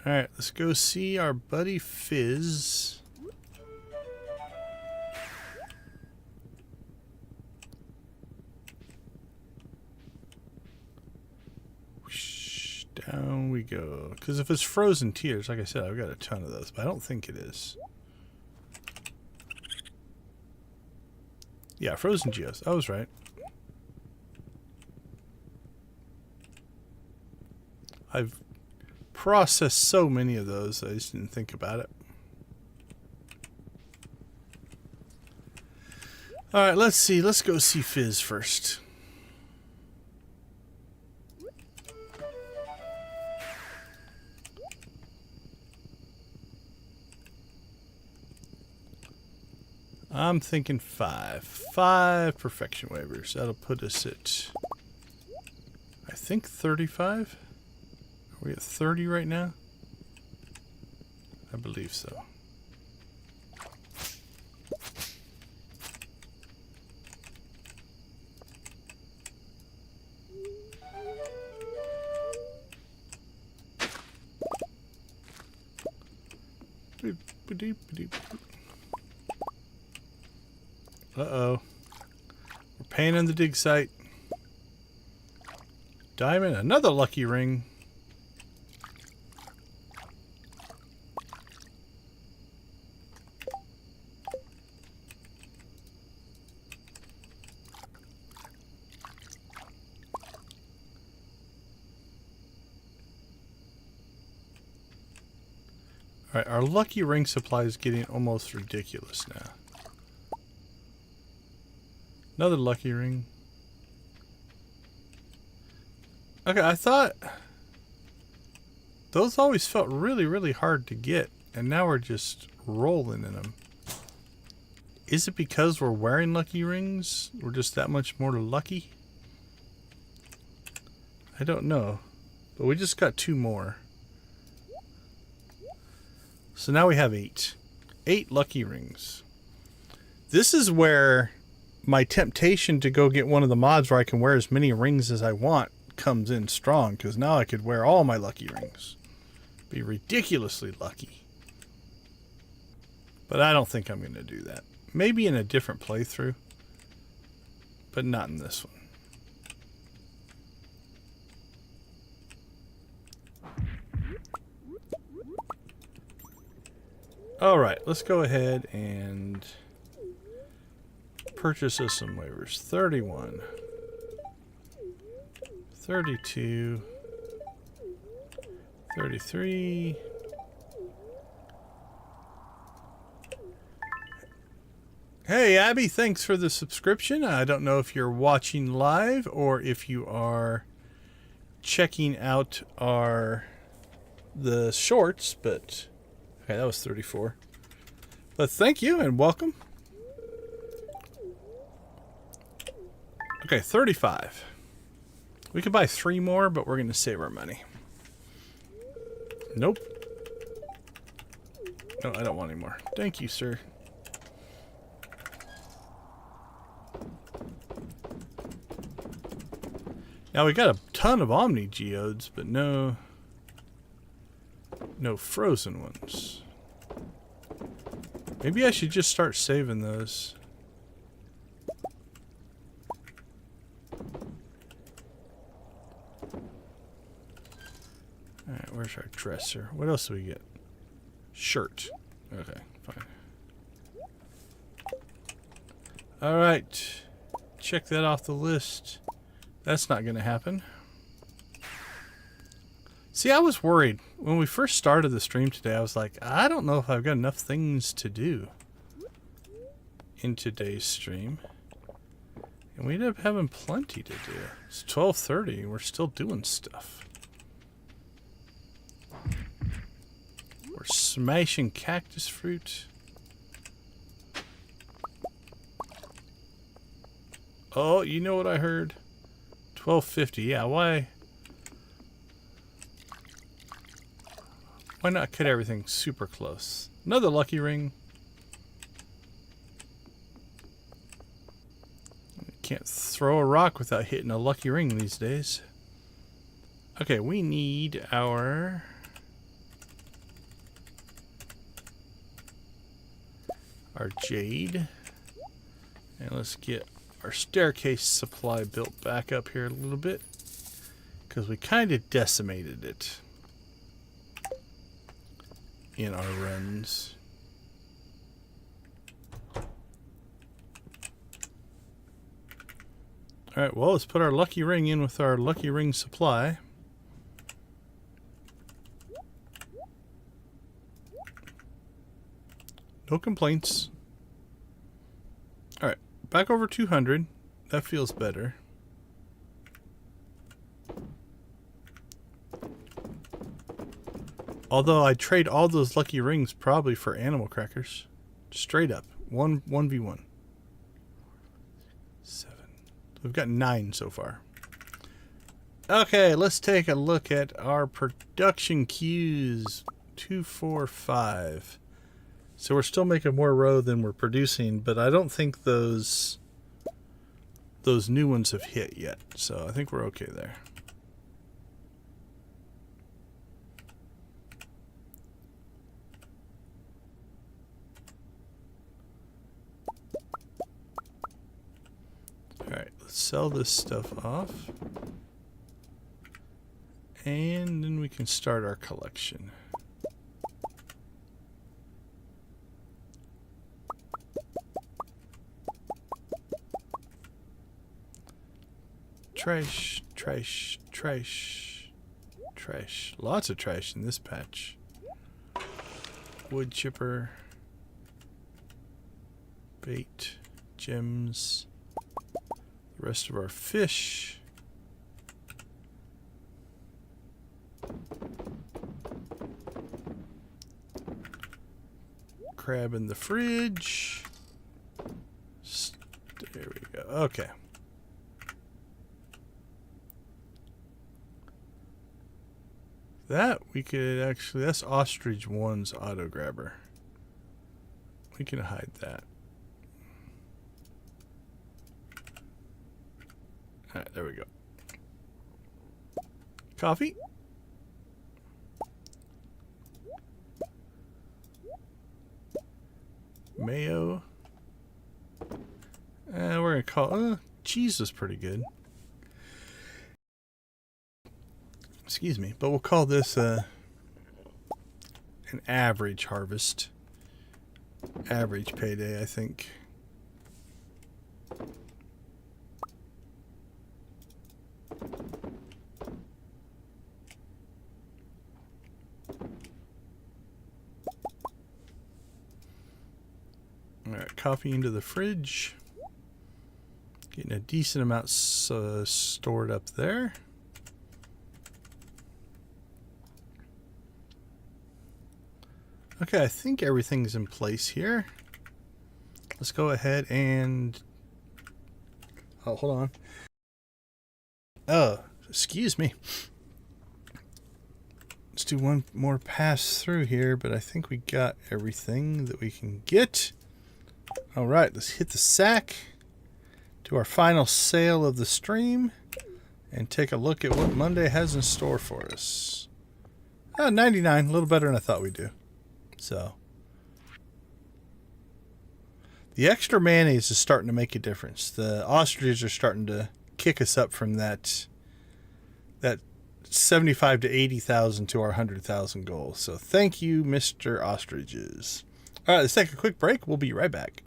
[SPEAKER 1] Alright, let's go see our buddy Fizz. Whoosh, down we go. Because if it's frozen tears, like I said, I've got a ton of those, but I don't think it is. Yeah, frozen geos. I was right. I've processed so many of those, I just didn't think about it. Alright, let's see. Let's go see Fizz first. I'm thinking 5. 5 perfection waivers. That'll put us at, I think, 35? Are we at 30 right now? I believe so. Uh-oh. We're paying in the dig site. Diamond, another lucky ring. Alright, our lucky ring supply is getting almost ridiculous now. Another lucky ring. Okay, I thought those always felt really, really hard to get, and now we're just rolling in them. Is it because we're wearing lucky rings? We're just that much more lucky? I don't know. But we just got 2 more. So now we have 8. 8 lucky rings. This is where my temptation to go get one of the mods where I can wear as many rings as I want comes in strong, because now I could wear all my lucky rings. Be ridiculously lucky. But I don't think I'm going to do that. Maybe in a different playthrough, but not in this one. Alright, let's go ahead and purchase us some waivers. 31. 32. 33. Hey Abby, thanks for the subscription. I don't know if you're watching live or if you are checking out the shorts, but okay, that was 34. But thank you and welcome. Okay, 35. We could buy 3 more, but we're going to save our money. Nope. No, I don't want any more. Thank you, sir. Now we got a ton of Omni Geodes, but no frozen ones. Maybe I should just start saving those. Alright, where's our dresser? What else do we get? Shirt. Okay, fine. Alright. Check that off the list. That's not going to happen. See, I was worried. When we first started the stream today, I was like, I don't know if I've got enough things to do in today's stream. And we ended up having plenty to do. It's 12:30 and we're still doing stuff. We're smashing cactus fruit. Oh, you know what I heard? 1250, yeah, why not cut everything super close? Another lucky ring. You can't throw a rock without hitting a lucky ring these days. Okay, we need our jade. And let's get our staircase supply built back up here a little bit, because we kind of decimated it in our runs. Alright, well, let's put our lucky ring in with our lucky ring supply. No complaints. Alright. Back over 200. That feels better. Although I'd trade all those lucky rings probably for animal crackers. Straight up. 1v1. 7. We've got 9 so far. Okay, let's take a look at our production queues. 2, 4, 5. So we're still making more row than we're producing, but I don't think those new ones have hit yet. So I think we're okay there. Alright, let's sell this stuff off. And then we can start our collection. Trash, trash, trash, trash. Lots of trash in this patch. wood chipper, bait, gems, the rest of our fish. Crab in the fridge. There we go. Okay. That we could actually, that's Ostrich 1's auto grabber. We can hide that. Alright, there we go. Coffee. Mayo. We're going to call... cheese is pretty good. Excuse me. But we'll call this an average harvest. Average payday, I think. Alright, coffee into the fridge. Getting a decent amount stored up there. Okay, I think everything's in place here. Let's go ahead and... oh, hold on. Oh, excuse me. Let's do one more pass through here, but I think we got everything that we can get. Alright, let's hit the sack. Do our final sale of the stream. And take a look at what Monday has in store for us. 99, a little better than I thought we'd do. So, the extra mayonnaise is starting to make a difference. The ostriches are starting to kick us up from that 75 to 80,000 to our 100,000 goal. So thank you, Mr. Ostriches. All right, let's take a quick break. We'll be right back.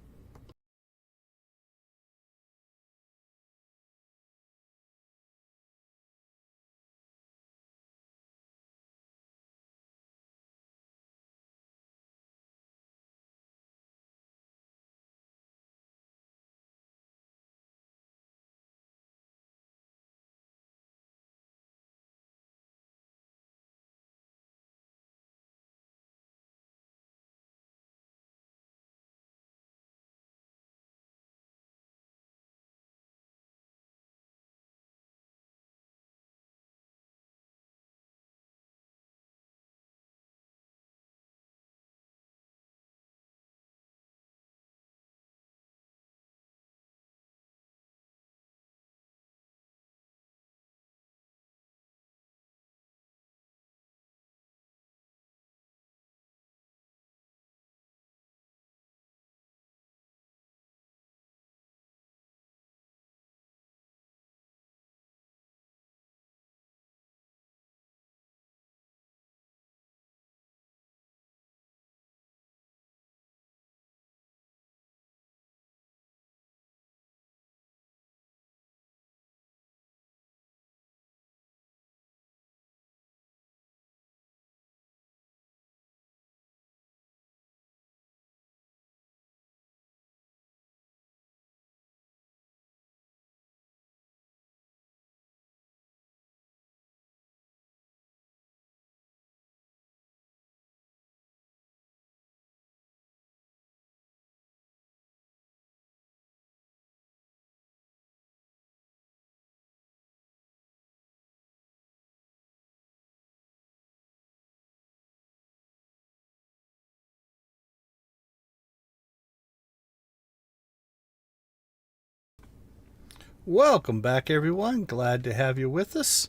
[SPEAKER 1] Welcome back, everyone. Glad to have you with us.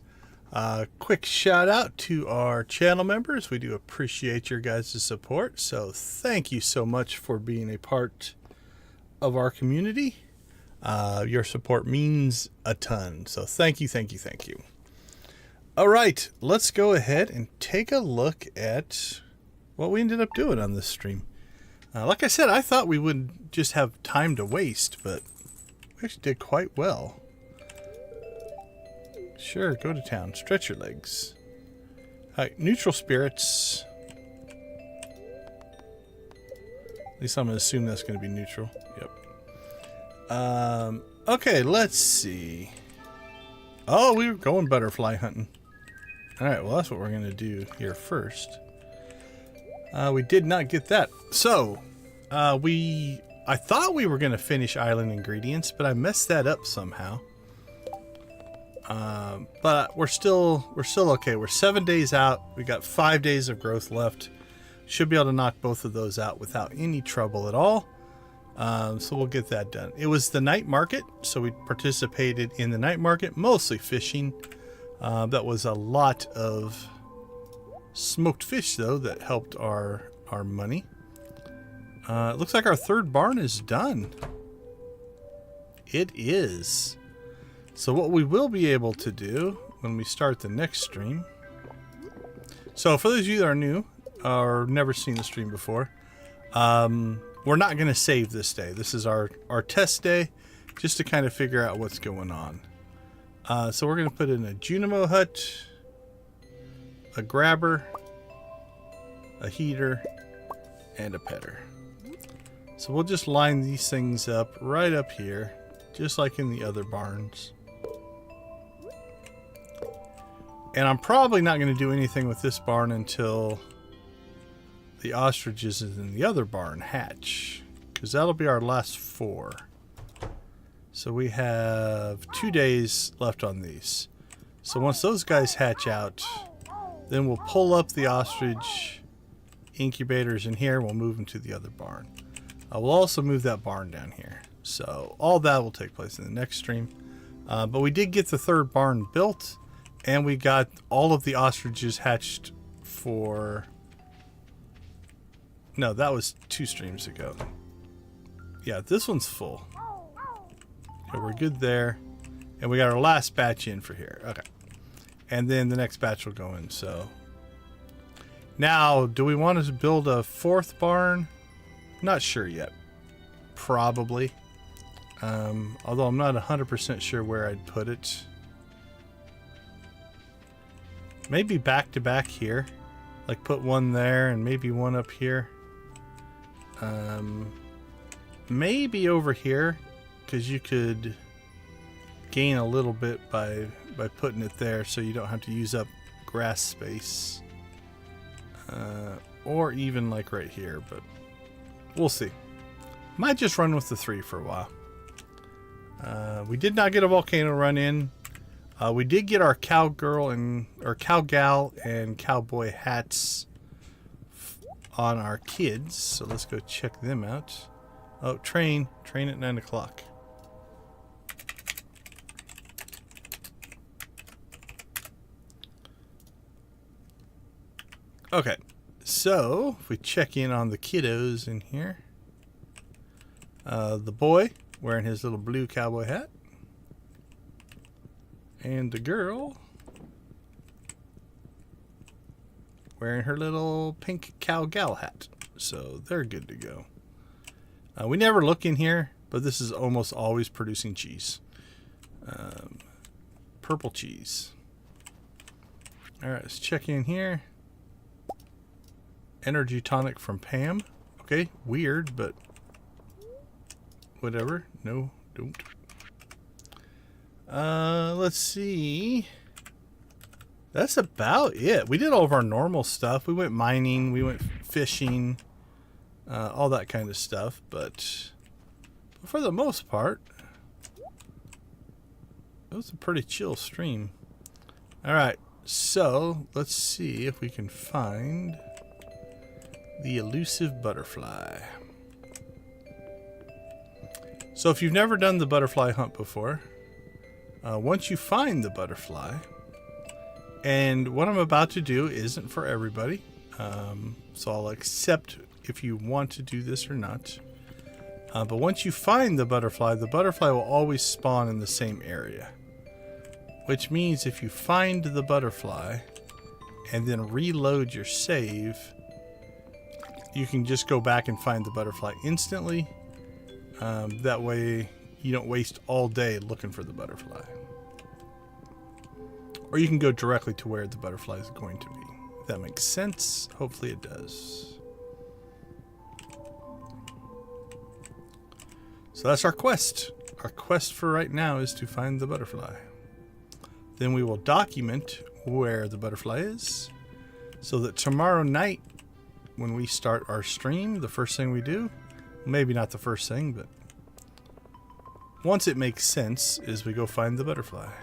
[SPEAKER 1] Quick shout out to our channel members. We do appreciate your guys' support. So thank you so much for being a part of our community. Your support means a ton. So thank you, thank you, thank you. All right, let's go ahead and take a look at what we ended up doing on this stream. Like I said, I thought we would just have time to waste, but we actually did quite well. Sure, go to town. Stretch your legs. All right, neutral spirits. least I'm going to assume that's going to be neutral. Yep. Okay, let's see. Oh, we were going butterfly hunting. Alright, well that's what we're going to do here first. We did not get that. So, I thought we were going to finish island ingredients, but I messed that up somehow. But we're still okay. We're 7 days out. We got 5 days of growth left. Should be able to knock both of those out without any trouble at all. So we'll get that done. It was the night market, so we participated in the night market, mostly fishing. That was a lot of smoked fish, though, that helped our money. It looks like our third barn is done. It is. So what we will be able to do when we start the next stream. So for those of you that are new or never seen the stream before, we're not going to save this day. This is our test day, just to kind of figure out what's going on. So we're going to put in a Junimo hut, a grabber, a heater, and a petter. So we'll just line these things up right up here, just like in the other barns. And I'm probably not going to do anything with this barn until the ostriches in the other barn hatch, because that'll be our last 4. So we have 2 days left on these. So once those guys hatch out, then we'll pull up the ostrich incubators in here. We'll move them to the other barn. We'll also move that barn down here. So all that will take place in the next stream. But we did get the third barn built, and we got all of the ostriches hatched for... No, that was 2 streams ago. Yeah, this one's full. Okay, we're good there. And we got our last batch in for here. Okay. And then the next batch will go in, so... Now, do we want to build a 4th barn? Not sure yet. Probably. Although I'm not 100% sure where I'd put it. Maybe back to back here. Like put one there and maybe one up here. Maybe over here, because you could gain a little bit by putting it there, so you don't have to use up grass space. Or even like right here, but we'll see. Might just run with the 3 for a while. We did not get a volcano run in. We did get our cowgal and cowboy hats on our kids, so let's go check them out. Oh, train at 9 o'clock. Okay, so if we check in on the kiddos in here, the boy wearing his little blue cowboy hat, and the girl wearing her little pink cowgal hat. So they're good to go. We never look in here, but this is almost always producing cheese. Purple cheese. Alright, let's check in here. Energy tonic from Pam. Okay, weird, but whatever. No, don't. Let's see. That's about it. We did all of our normal stuff. We went mining, we went fishing, all that kind of stuff. But for the most part, it was a pretty chill stream. Alright, so let's see if we can find the elusive butterfly. So if you've never done the butterfly hunt before, once you find the butterfly, and what I'm about to do isn't for everybody, so I'll accept if you want to do this or not. But once you find the butterfly will always spawn in the same area. Which means if you find the butterfly and then reload your save, you can just go back and find the butterfly instantly. That way you don't waste all day looking for the butterfly. Or you can go directly to where the butterfly is going to be. If that makes sense. Hopefully it does. So that's our quest. Our quest for right now is to find the butterfly. Then we will document where the butterfly is, so that tomorrow night when we start our stream, the first thing we do, maybe not the first thing, but once it makes sense, is we go find the butterfly.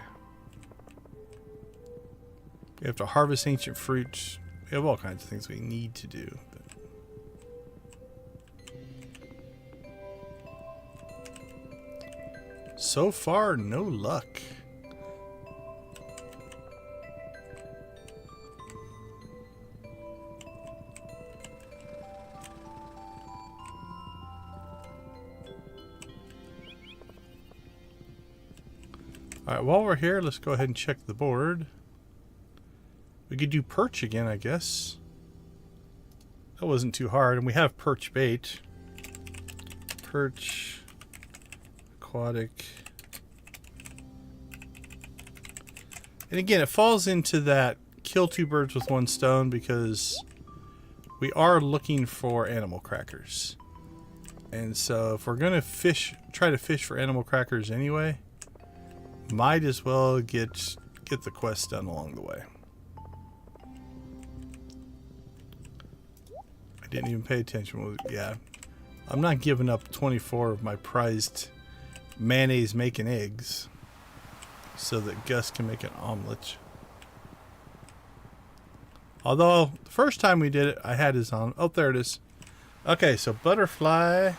[SPEAKER 1] We have to harvest ancient fruit. We have all kinds of things we need to do. So far, no luck. Alright, while we're here, let's go ahead and check the board. We could do perch again, I guess. That wasn't too hard, and we have perch bait. Perch, aquatic. And again, it falls into that kill two birds with one stone, because we are looking for animal crackers. And so if we're going to try to fish for animal crackers anyway, might as well get the quest done along the way. I didn't even pay attention. Well, yeah, I'm not giving up 24 of my prized mayonnaise making eggs so that Gus can make an omelet. Although the first time we did it, I had his on. Oh, there it is. Okay, so butterfly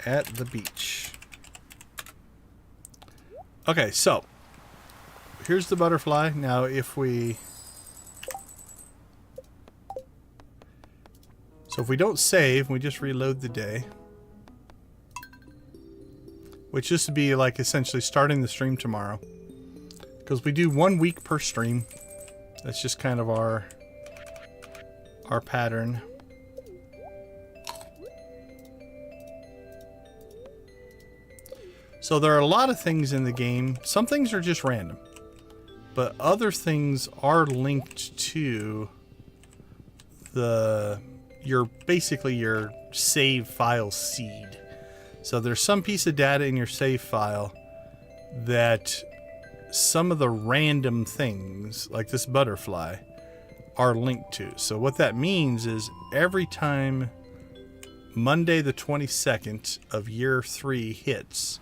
[SPEAKER 1] at the beach. Okay, so here's the butterfly. Now if we don't save, we just reload the day, which just would be like essentially starting the stream tomorrow, because we do 1 week per stream. That's just kind of our pattern. So there are a lot of things in the game. Some things are just random, but other things are linked to basically your save file seed. So there's some piece of data in your save file that some of the random things, like this butterfly, are linked to. So what that means is every time Monday the 22nd of year 3 hits,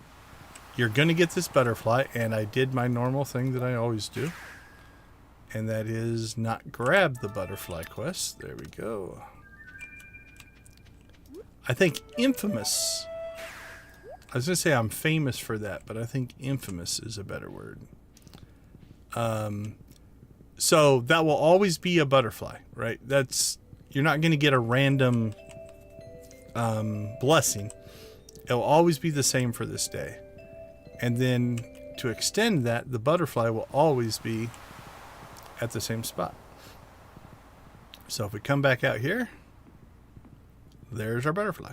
[SPEAKER 1] you're going to get this butterfly, and I did my normal thing that I always do, and that is not grab the butterfly quest. There we go. I think infamous. I was going to say I'm famous for that, but I think infamous is a better word. So that will always be a butterfly, right? You're not going to get a random blessing. It will always be the same for this day. And then to extend that, the butterfly will always be at the same spot. So if we come back out here, there's our butterfly.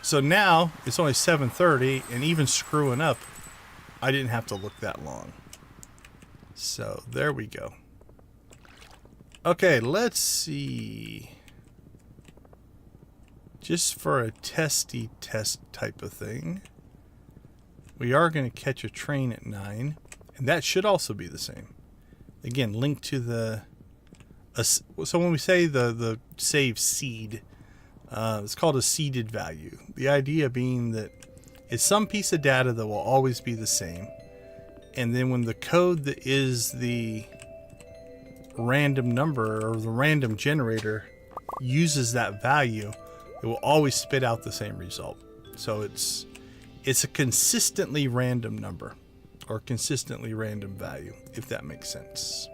[SPEAKER 1] So now it's only 7:30, and even screwing up, I didn't have to look that long. So there we go. Okay, let's see. Just for a testy test type of thing, we are going to catch a train at 9, and that should also be the same. Again, linked to the... so when we say the save seed, it's called a seeded value. The idea being that it's some piece of data that will always be the same. And then when the code that is the random number or the random generator uses that value, it will always spit out the same result. So it's a consistently random number, or consistently random value, if that makes sense.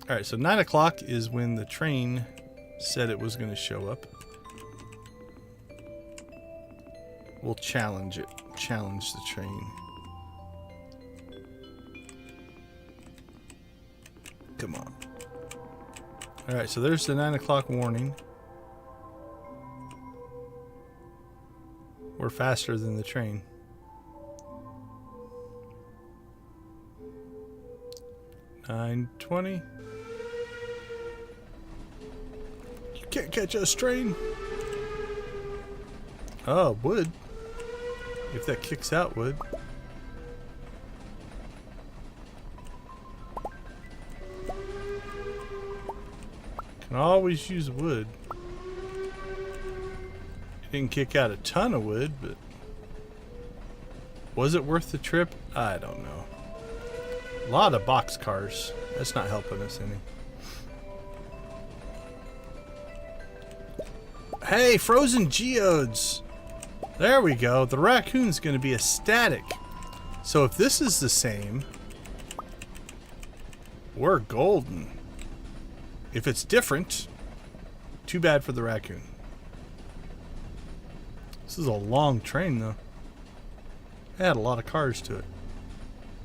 [SPEAKER 1] Alright, so 9 o'clock is when the train said it was going to show up. We'll challenge it. Challenge the train. Come on. Alright, so there's the 9 o'clock warning. We're faster than the train. 9:20. Can't catch a strain. Oh, wood. If that kicks out wood. Can always use wood. It didn't kick out a ton of wood, but was it worth the trip? I don't know. A lot of boxcars. That's not helping us any. Hey, frozen geodes! There we go. The raccoon's going to be ecstatic. So if this is the same, we're golden. If it's different, too bad for the raccoon. This is a long train, though. It had a lot of cars to it.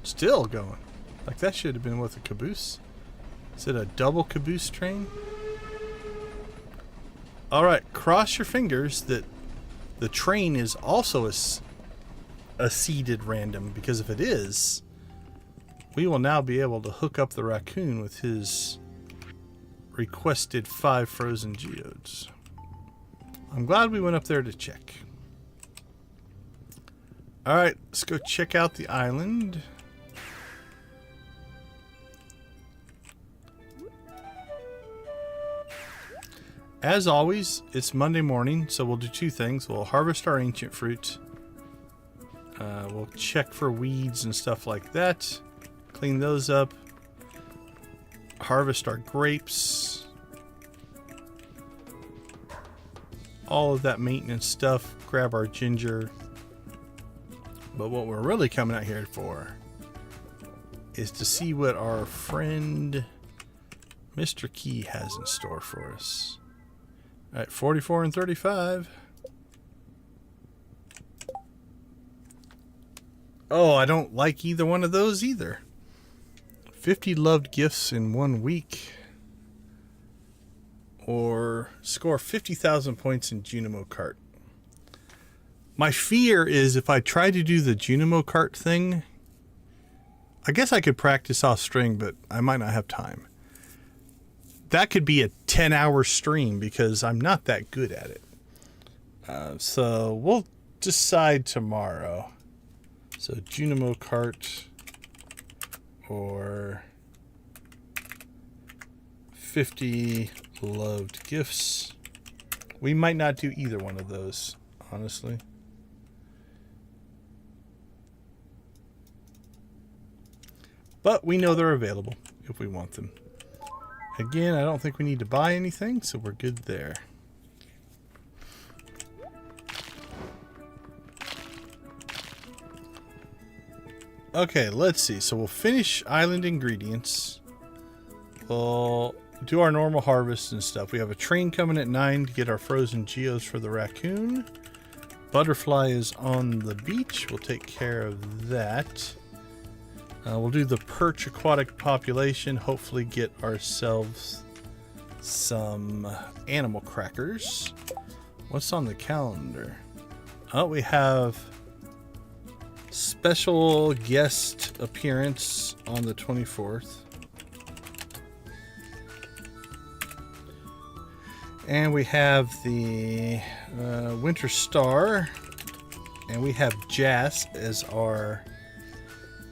[SPEAKER 1] Still going. Like that should have been with a caboose. Is it a double caboose train? Alright, cross your fingers that the train is also a seeded random, because if it is, we will now be able to hook up the raccoon with his requested 5 frozen geodes. I'm glad we went up there to check. Alright, let's go check out the island. As always, it's Monday morning, so we'll do 2 things. We'll harvest our ancient fruit. We'll check for weeds and stuff like that. Clean those up. Harvest our grapes. All of that maintenance stuff. Grab our ginger. But what we're really coming out here for is to see what our friend Mr. Key has in store for us. Alright, 44 and 35. Oh, I don't like either one of those either. 50 loved gifts in 1 week. Or score 50,000 points in Junimo Kart. My fear is if I try to do the Junimo Kart thing, I guess I could practice off string, but I might not have time. That could be a 10-hour stream because I'm not that good at it. So we'll decide tomorrow. So Junimo Kart or 50 loved gifts. We might not do either one of those, honestly. But we know they're available if we want them. Again, I don't think we need to buy anything, so we're good there. Okay, let's see. So we'll finish island ingredients. We'll do our normal harvest and stuff. We have a train coming at 9 to get our frozen geos for the raccoon. Butterfly is on the beach. We'll take care of that. We'll do the perch aquatic population. Hopefully get ourselves some animal crackers. What's on the calendar? Oh, we have special guest appearance on the 24th. And we have the Winter Star. And we have Jas as our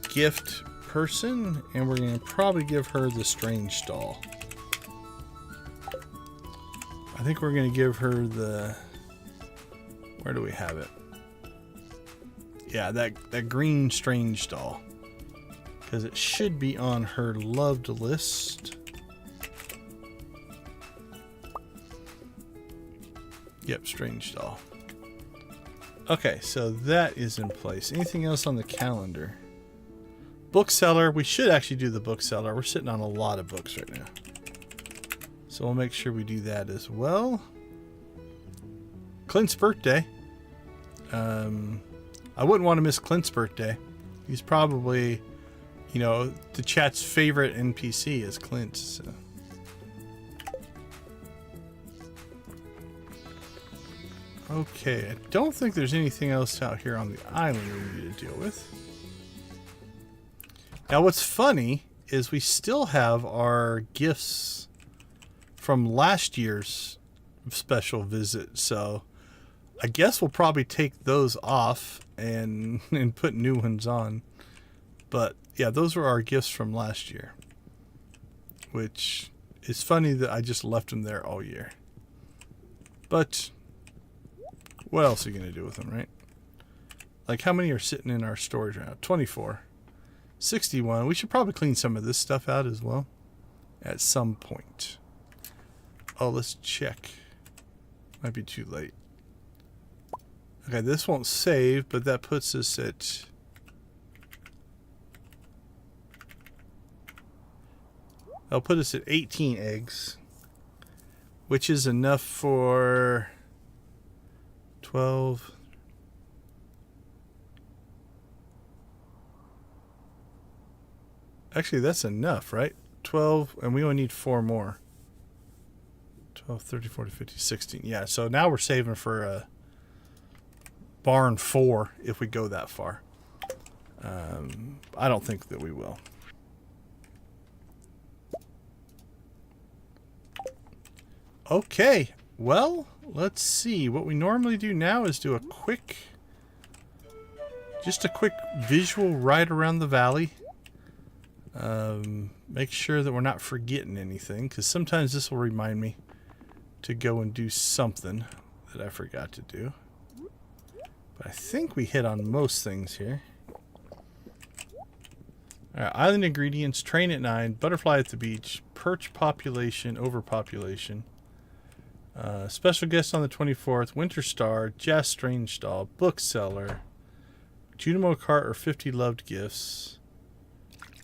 [SPEAKER 1] gift person, and we're going to probably give her the strange doll. I think we're going to give her the... Where do we have it? Yeah, that green strange doll. Because it should be on her loved list. Yep, strange doll. Okay, so that is in place. Anything else on the calendar? Bookseller. We should actually do the bookseller. We're sitting on a lot of books right now. So we'll make sure we do that as well. Clint's birthday. I wouldn't want to miss Clint's birthday. He's probably, you know, the chat's favorite NPC is Clint. So. Okay, I don't think there's anything else out here on the island we need to deal with. Now what's funny is we still have our gifts from last year's special visit. So I guess we'll probably take those off and put new ones on. But yeah, those were our gifts from last year, which is funny that I just left them there all year. But what else are you going to do with them, right? Like, how many are sitting in our storage right now? 24. 61. We should probably clean some of this stuff out as well at some point. Oh, let's check. Might be too late. Okay, this won't save, but that puts us at... That'll put us at 18 eggs, which is enough for 12... Actually, that's enough, right? 12, and we only need 4 more. 12, 30, 40, 50, 16. Yeah, so now we're saving for barn 4 if we go that far. I don't think that we will. Okay, well, let's see. What we normally do now is do a quick, just a quick visual ride around the valley. Make sure that we're not forgetting anything, because sometimes this will remind me to go and do something that I forgot to do. But I think we hit on most things here. Alright, island ingredients, train at 9, butterfly at the beach, perch population, overpopulation, special guest on the 24th, winter star, jazz strange stall, bookseller, Junimo cart or 50 loved gifts,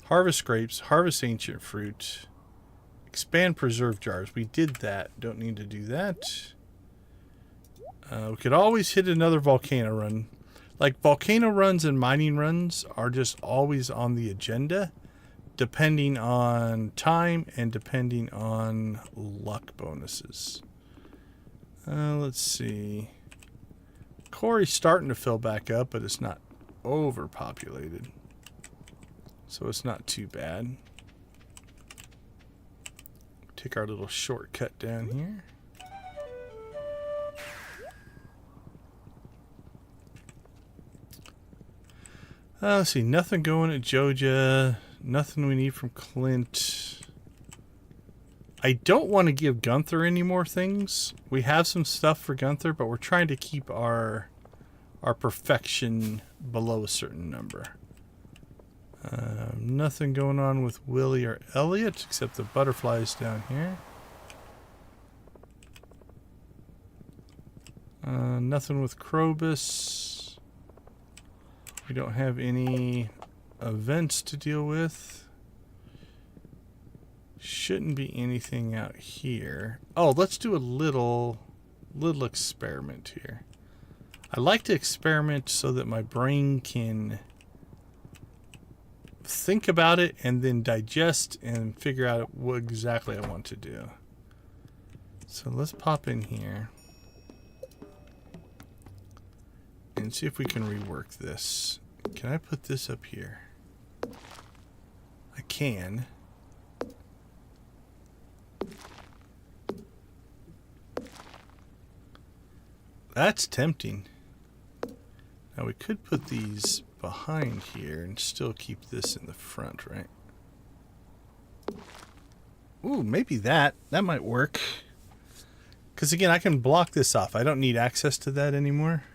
[SPEAKER 1] harvest grapes, harvest ancient fruit, expand preserve jars. We did that. Don't need to do that. We could always hit another volcano run. Like, volcano runs and mining runs are just always on the agenda, depending on time and depending on luck bonuses. Let's see. Quarry's starting to fill back up, but it's not overpopulated, so it's not too bad. Take our little shortcut down here. Let's see, nothing going at Joja, nothing we need from Clint. I don't want to give Gunther any more things. We have some stuff for Gunther, but we're trying to keep our perfection below a certain number. Nothing going on with Willie or Elliot, except the butterflies down here. Nothing with Krobus. We don't have any events to deal with. Shouldn't be anything out here. Oh, let's do a little experiment here. I like to experiment so that my brain can think about it and then digest and figure out what exactly I want to do. So let's pop in here and see if we can rework this. Can I put this up here? I can. That's tempting. Now we could put these behind here and still keep this in the front, right? Ooh, maybe that might work. Because again, I can block this off. I don't need access to that anymore.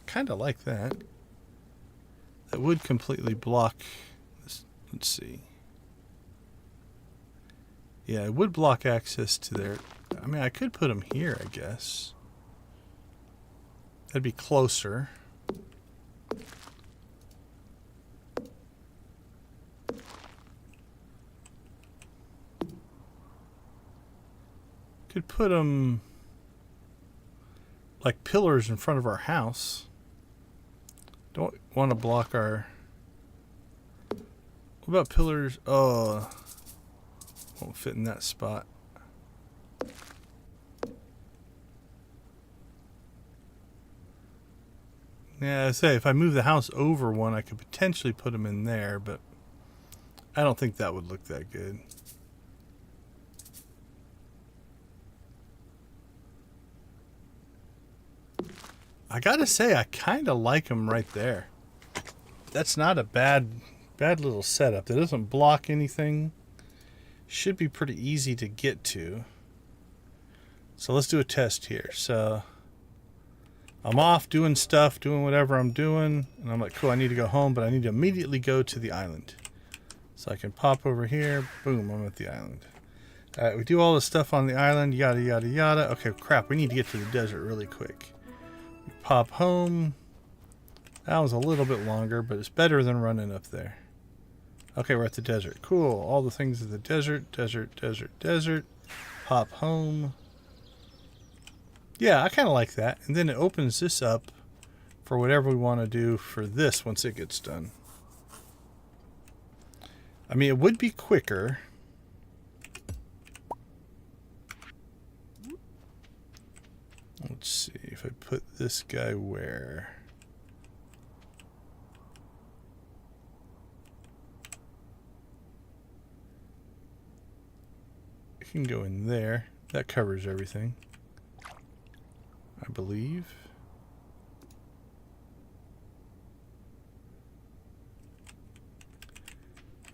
[SPEAKER 1] Kind of like that. That would completely block this. Let's see. Yeah, it would block access to their... I mean, I could put them here, I guess. That'd be closer. Could put them like pillars in front of our house. Don't want to block our... What about pillars? Oh, won't fit in that spot. Yeah, I say if I move the house over one, I could potentially put them in there, but I don't think that would look that good. I gotta say, I kind of like them right there. That's not a bad little setup. It doesn't block anything. Should be pretty easy to get to. So let's do a test here. So I'm off doing stuff, doing whatever I'm doing, and I'm like, cool, I need to go home, but I need to immediately go to the island. So I can pop over here, boom, I'm at the island. Alright, we do all the stuff on the island, yada yada yada. Okay, crap, we need to get to the desert really quick. We pop home. That was a little bit longer, but it's better than running up there. Okay, we're at the desert. Cool. All the things of the desert. Desert. Pop home. Yeah, I kind of like that. And then it opens this up for whatever we want to do for this once it gets done. I mean, it would be quicker. Let's see if I put this guy where... can go in there. That covers everything, I believe.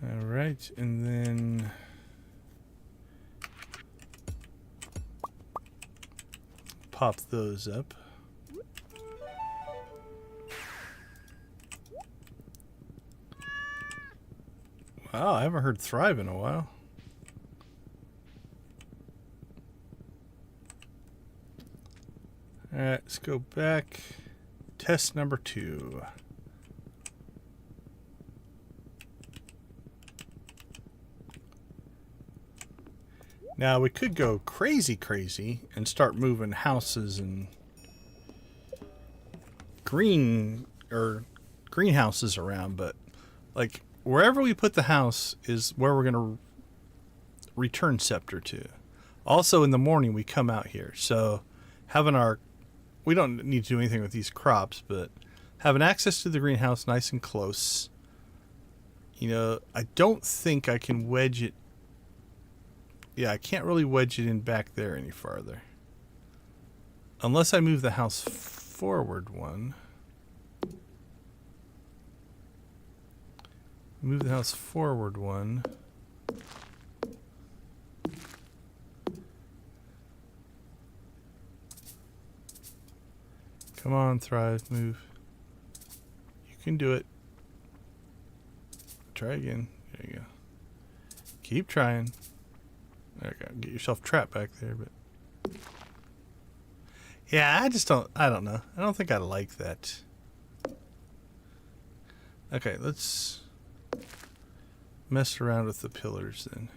[SPEAKER 1] All right, and then pop those up. Wow, I haven't heard Thrive in a while. Alright, let's go back. Test number 2. Now we could go crazy and start moving houses and greenhouses around, but like wherever we put the house is where we're gonna return scepter to. Also in the morning we come out here, so having we don't need to do anything with these crops, but having access to the greenhouse nice and close. You know, I don't think I can wedge it. Yeah, I can't really wedge it in back there any farther. Unless I move the house forward one. Move the house forward one. Come on, Thrive, move. You can do it. Try again. There you go. Keep trying. There you go. Get yourself trapped back there, but... yeah, I don't know. I don't think I like that. Okay, let's mess around with the pillars then.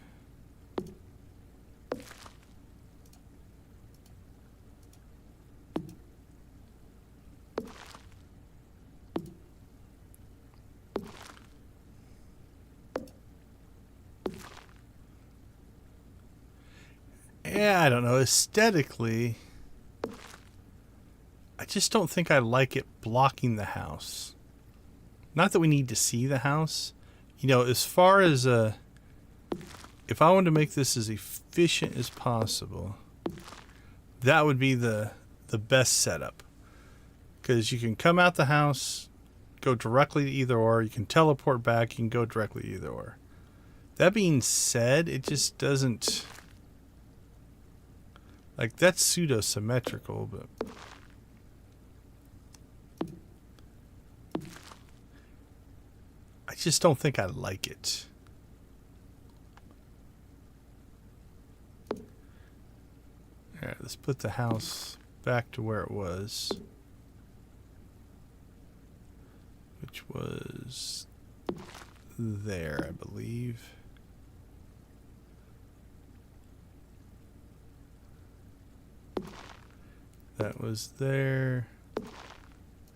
[SPEAKER 1] Yeah, I don't know. Aesthetically, I just don't think I like it blocking the house. Not that we need to see the house. You know, as far as if I wanted to make this as efficient as possible, that would be the best setup. Because you can come out the house, go directly to either or. You can teleport back, you can go directly to either or. That being said, it just doesn't... like, that's pseudo-symmetrical, but... I just don't think I like it. Alright, let's put the house back to where it was. Which was... there, I believe. That was there.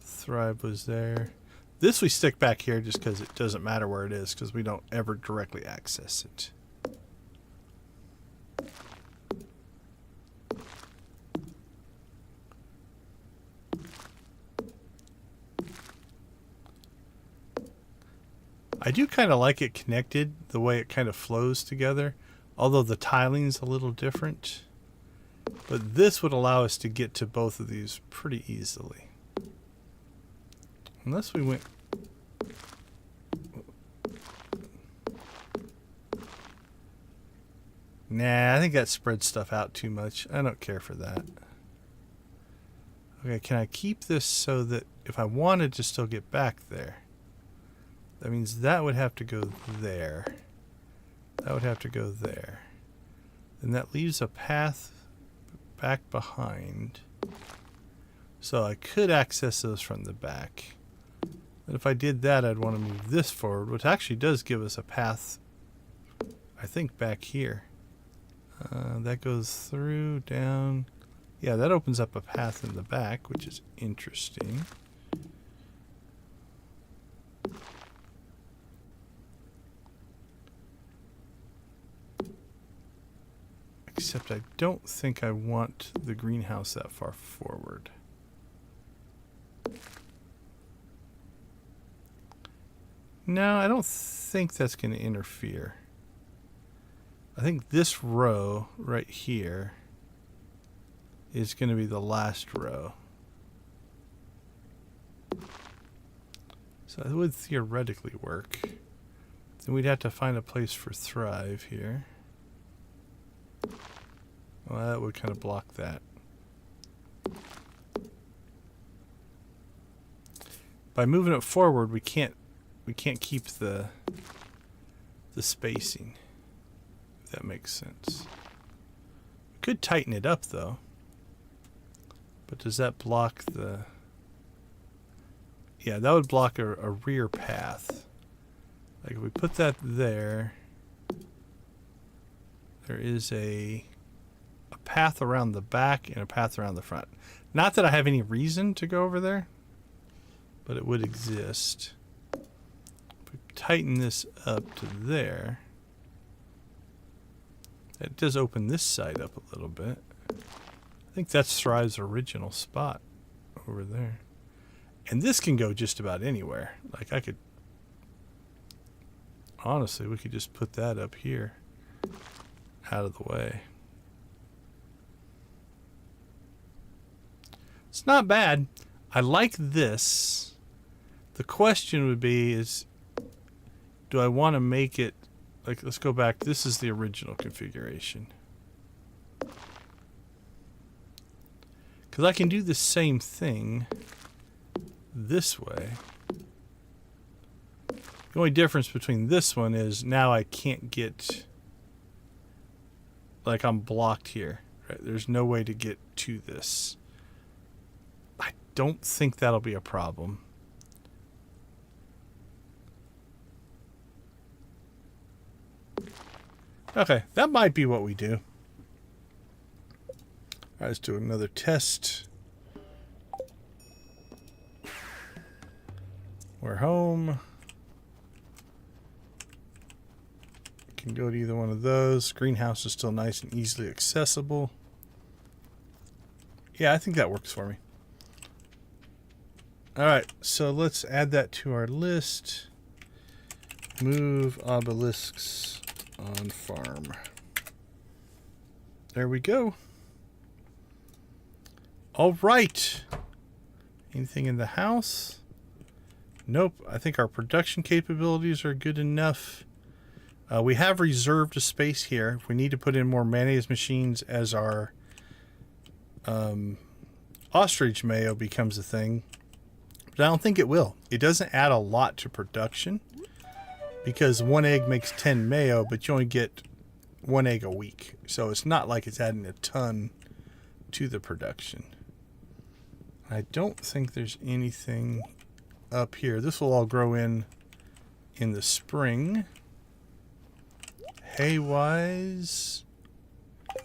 [SPEAKER 1] Thrive was there. This we stick back here just because it doesn't matter where it is, because we don't ever directly access it. I do kind of like it connected, the way it kind of flows together, although the tiling's a little different. But this would allow us to get to both of these pretty easily. Unless we went... Nah, I think that spreads stuff out too much. I don't care for that. Okay, can I keep this so that if I wanted to still get back there, that means that would have to go there. That would have to go there. And that leaves a path back behind. So I could access those from the back. But if I did that, I'd want to move this forward, which actually does give us a path, I think, back here. That goes through, down. Yeah, that opens up a path in the back, which is interesting. Except I don't think I want the greenhouse that far forward. No, I don't think that's going to interfere. I think this row right here is going to be the last row. So that would theoretically work. Then we'd have to find a place for Thrive here. Well, that would kind of block that. By moving it forward, we can't keep the spacing. If that makes sense. We could tighten it up though. But does that block the... Yeah, that would block a rear path. Like if we put that there, there is a path around the back and a path around the front. Not that I have any reason to go over there, but it would exist. If we tighten this up to there, it does open this side up a little bit. I think that's Thrive's original spot over there. And this can go just about anywhere. Like I could... Honestly, we could just put that up here out of the way. It's not bad. I like this. The question would be is, do I want to make it... Like, let's go back. This is the original configuration. Because I can do the same thing this way. The only difference between this one is now I can't get... Like, I'm blocked here. Right? There's no way to get to this. I don't think that'll be a problem. Okay, that might be what we do. Alright, let's do another test. We're home. Can go to either one of those. Greenhouse is still nice and easily accessible. Yeah, I think that works for me. Alright, so let's add that to our list. Move obelisks on farm. There we go. All right. Anything in the house? Nope. I think our production capabilities are good enough. We have reserved a space here. If we need to put in more mayonnaise machines as our ostrich mayo becomes a thing. But I don't think it will. It doesn't add a lot to production. Because one egg makes 10 mayo, but you only get one egg a week. So it's not like it's adding a ton to the production. I don't think there's anything up here. This will all grow in the spring. Hay-wise,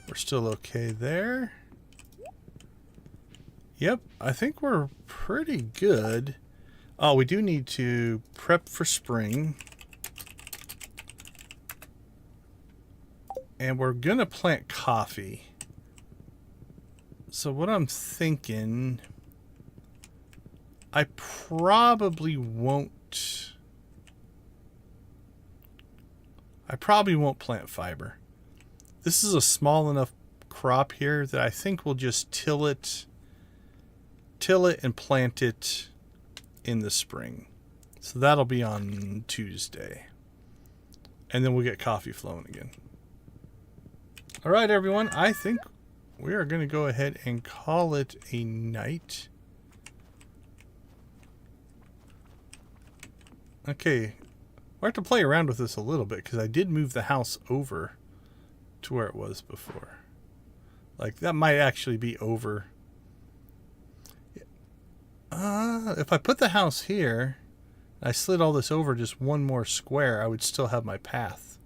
[SPEAKER 1] we're still okay there. Yep, I think we're pretty good. Oh, we do need to prep for spring. And we're going to plant coffee. So what I'm thinking, I probably won't plant fiber. This is a small enough crop here that I think we'll just till it and plant it in the spring. So that'll be on Tuesday. And then we'll get coffee flowing again. All right, everyone. I think we are going to go ahead and call it a night. Okay. We'll have to play around with this a little bit because I did move the house over to where it was before. Like, that might actually be over. If I put the house here, I slid all this over just one more square, I would still have my path.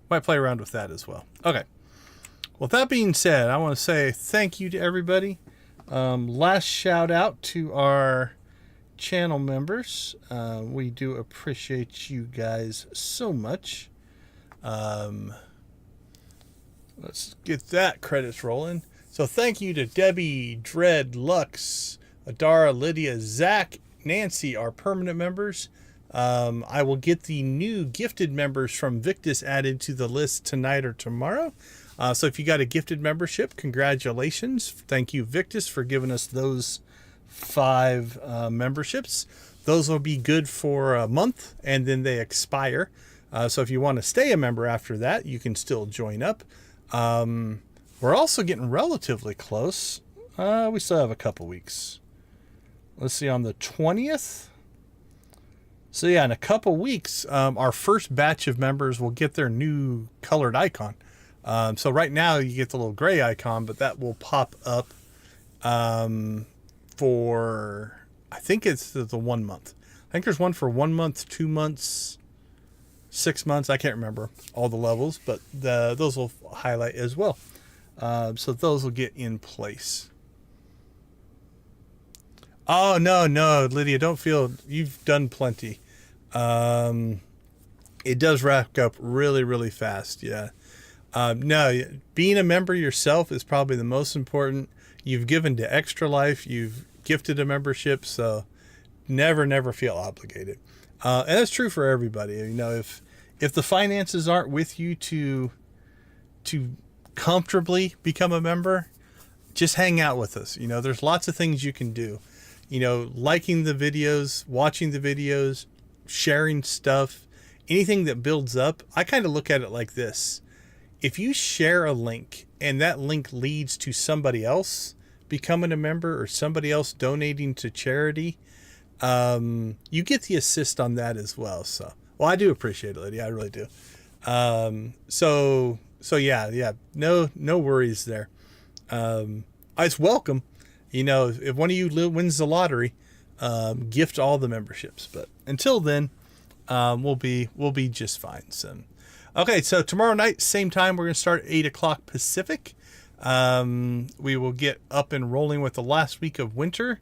[SPEAKER 1] Might play around with that as well. Okay. Well, with that being said, I want to say thank you to everybody. Last shout out to our channel members. We do appreciate you guys so much. Let's get that credits rolling. So thank you to Debbie, Dread, Lux, Adara, Lydia, Zach, Nancy, our permanent members. I will get the new gifted members from Victus added to the list tonight or tomorrow. So if you got a gifted membership, congratulations. Thank you, Victus, for giving us those 5 memberships. Those will be good for a month and then they expire. So if you want to stay a member after that, you can still join up. We're also getting relatively close. We still have a couple weeks. Let's see, on the 20th. So yeah, in a couple weeks, our first batch of members will get their new colored icon. So right now you get the little gray icon, but that will pop up for, I think it's the 1 month. I think there's one for 1 month, 2 months, 6 months. I can't remember all the levels, but those will highlight as well. So those will get in place. Oh, no, Lydia, don't feel, you've done plenty. It does rack up really, really fast. Yeah. No, being a member yourself is probably the most important. You've given to Extra Life. You've gifted a membership. So never feel obligated. And that's true for everybody. You know, if the finances aren't with you to comfortably become a member, just hang out with us. You know, there's lots of things you can do. You know, liking the videos, watching the videos, sharing stuff, anything that builds up. I kind of look at it like this. If you share a link and that link leads to somebody else becoming a member or somebody else donating to charity, you get the assist on that as well. So, well, I do appreciate it, Lydia. I really do. So yeah, no worries there. It's welcome. You know, if one of you wins the lottery, gift all the memberships. But until then, we'll be just fine. So, okay, so tomorrow night, same time, we're going to start at 8 o'clock Pacific. We will get up and rolling with the last week of winter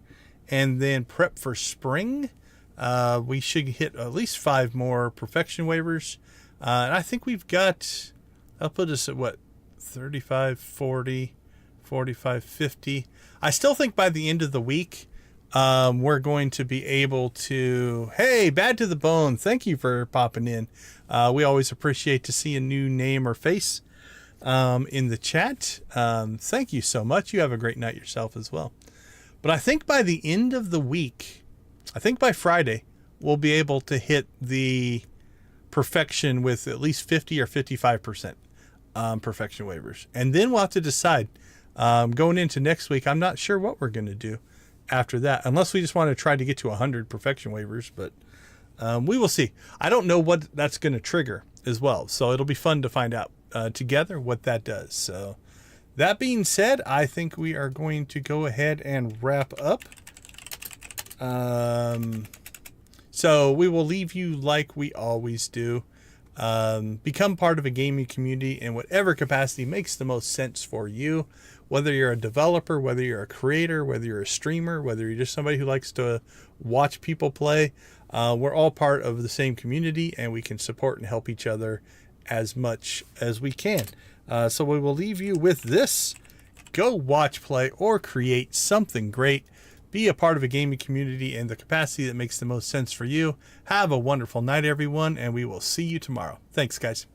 [SPEAKER 1] and then prep for spring. We should hit at least 5 more perfection waivers. And I think we've got, I'll put us at what, 35, 40, 45, 50. I still think by the end of the week, we're going to be able to, hey, Bad to the Bone, thank you for popping in. We always appreciate to see a new name or face in the chat. Thank you so much. You have a great night yourself as well. But I think by the end of the week, I think by Friday, we'll be able to hit the perfection with at least 50 or 55% perfection waivers. And then we'll have to decide. Going into next week, I'm not sure what we're going to do after that, unless we just want to try to get to 100 perfection waivers, but we will see. I don't know what that's going to trigger as well, so it'll be fun to find out together what that does. So that being said, I think we are going to go ahead and wrap up. So we will leave you like we always do. Become part of a gaming community in whatever capacity makes the most sense for you. Whether you're a developer, whether you're a creator, whether you're a streamer, whether you're just somebody who likes to watch people play, we're all part of the same community and we can support and help each other as much as we can. So we will leave you with this. Go watch, play, or create something great. Be a part of a gaming community in the capacity that makes the most sense for you. Have a wonderful night, everyone, and we will see you tomorrow. Thanks, guys.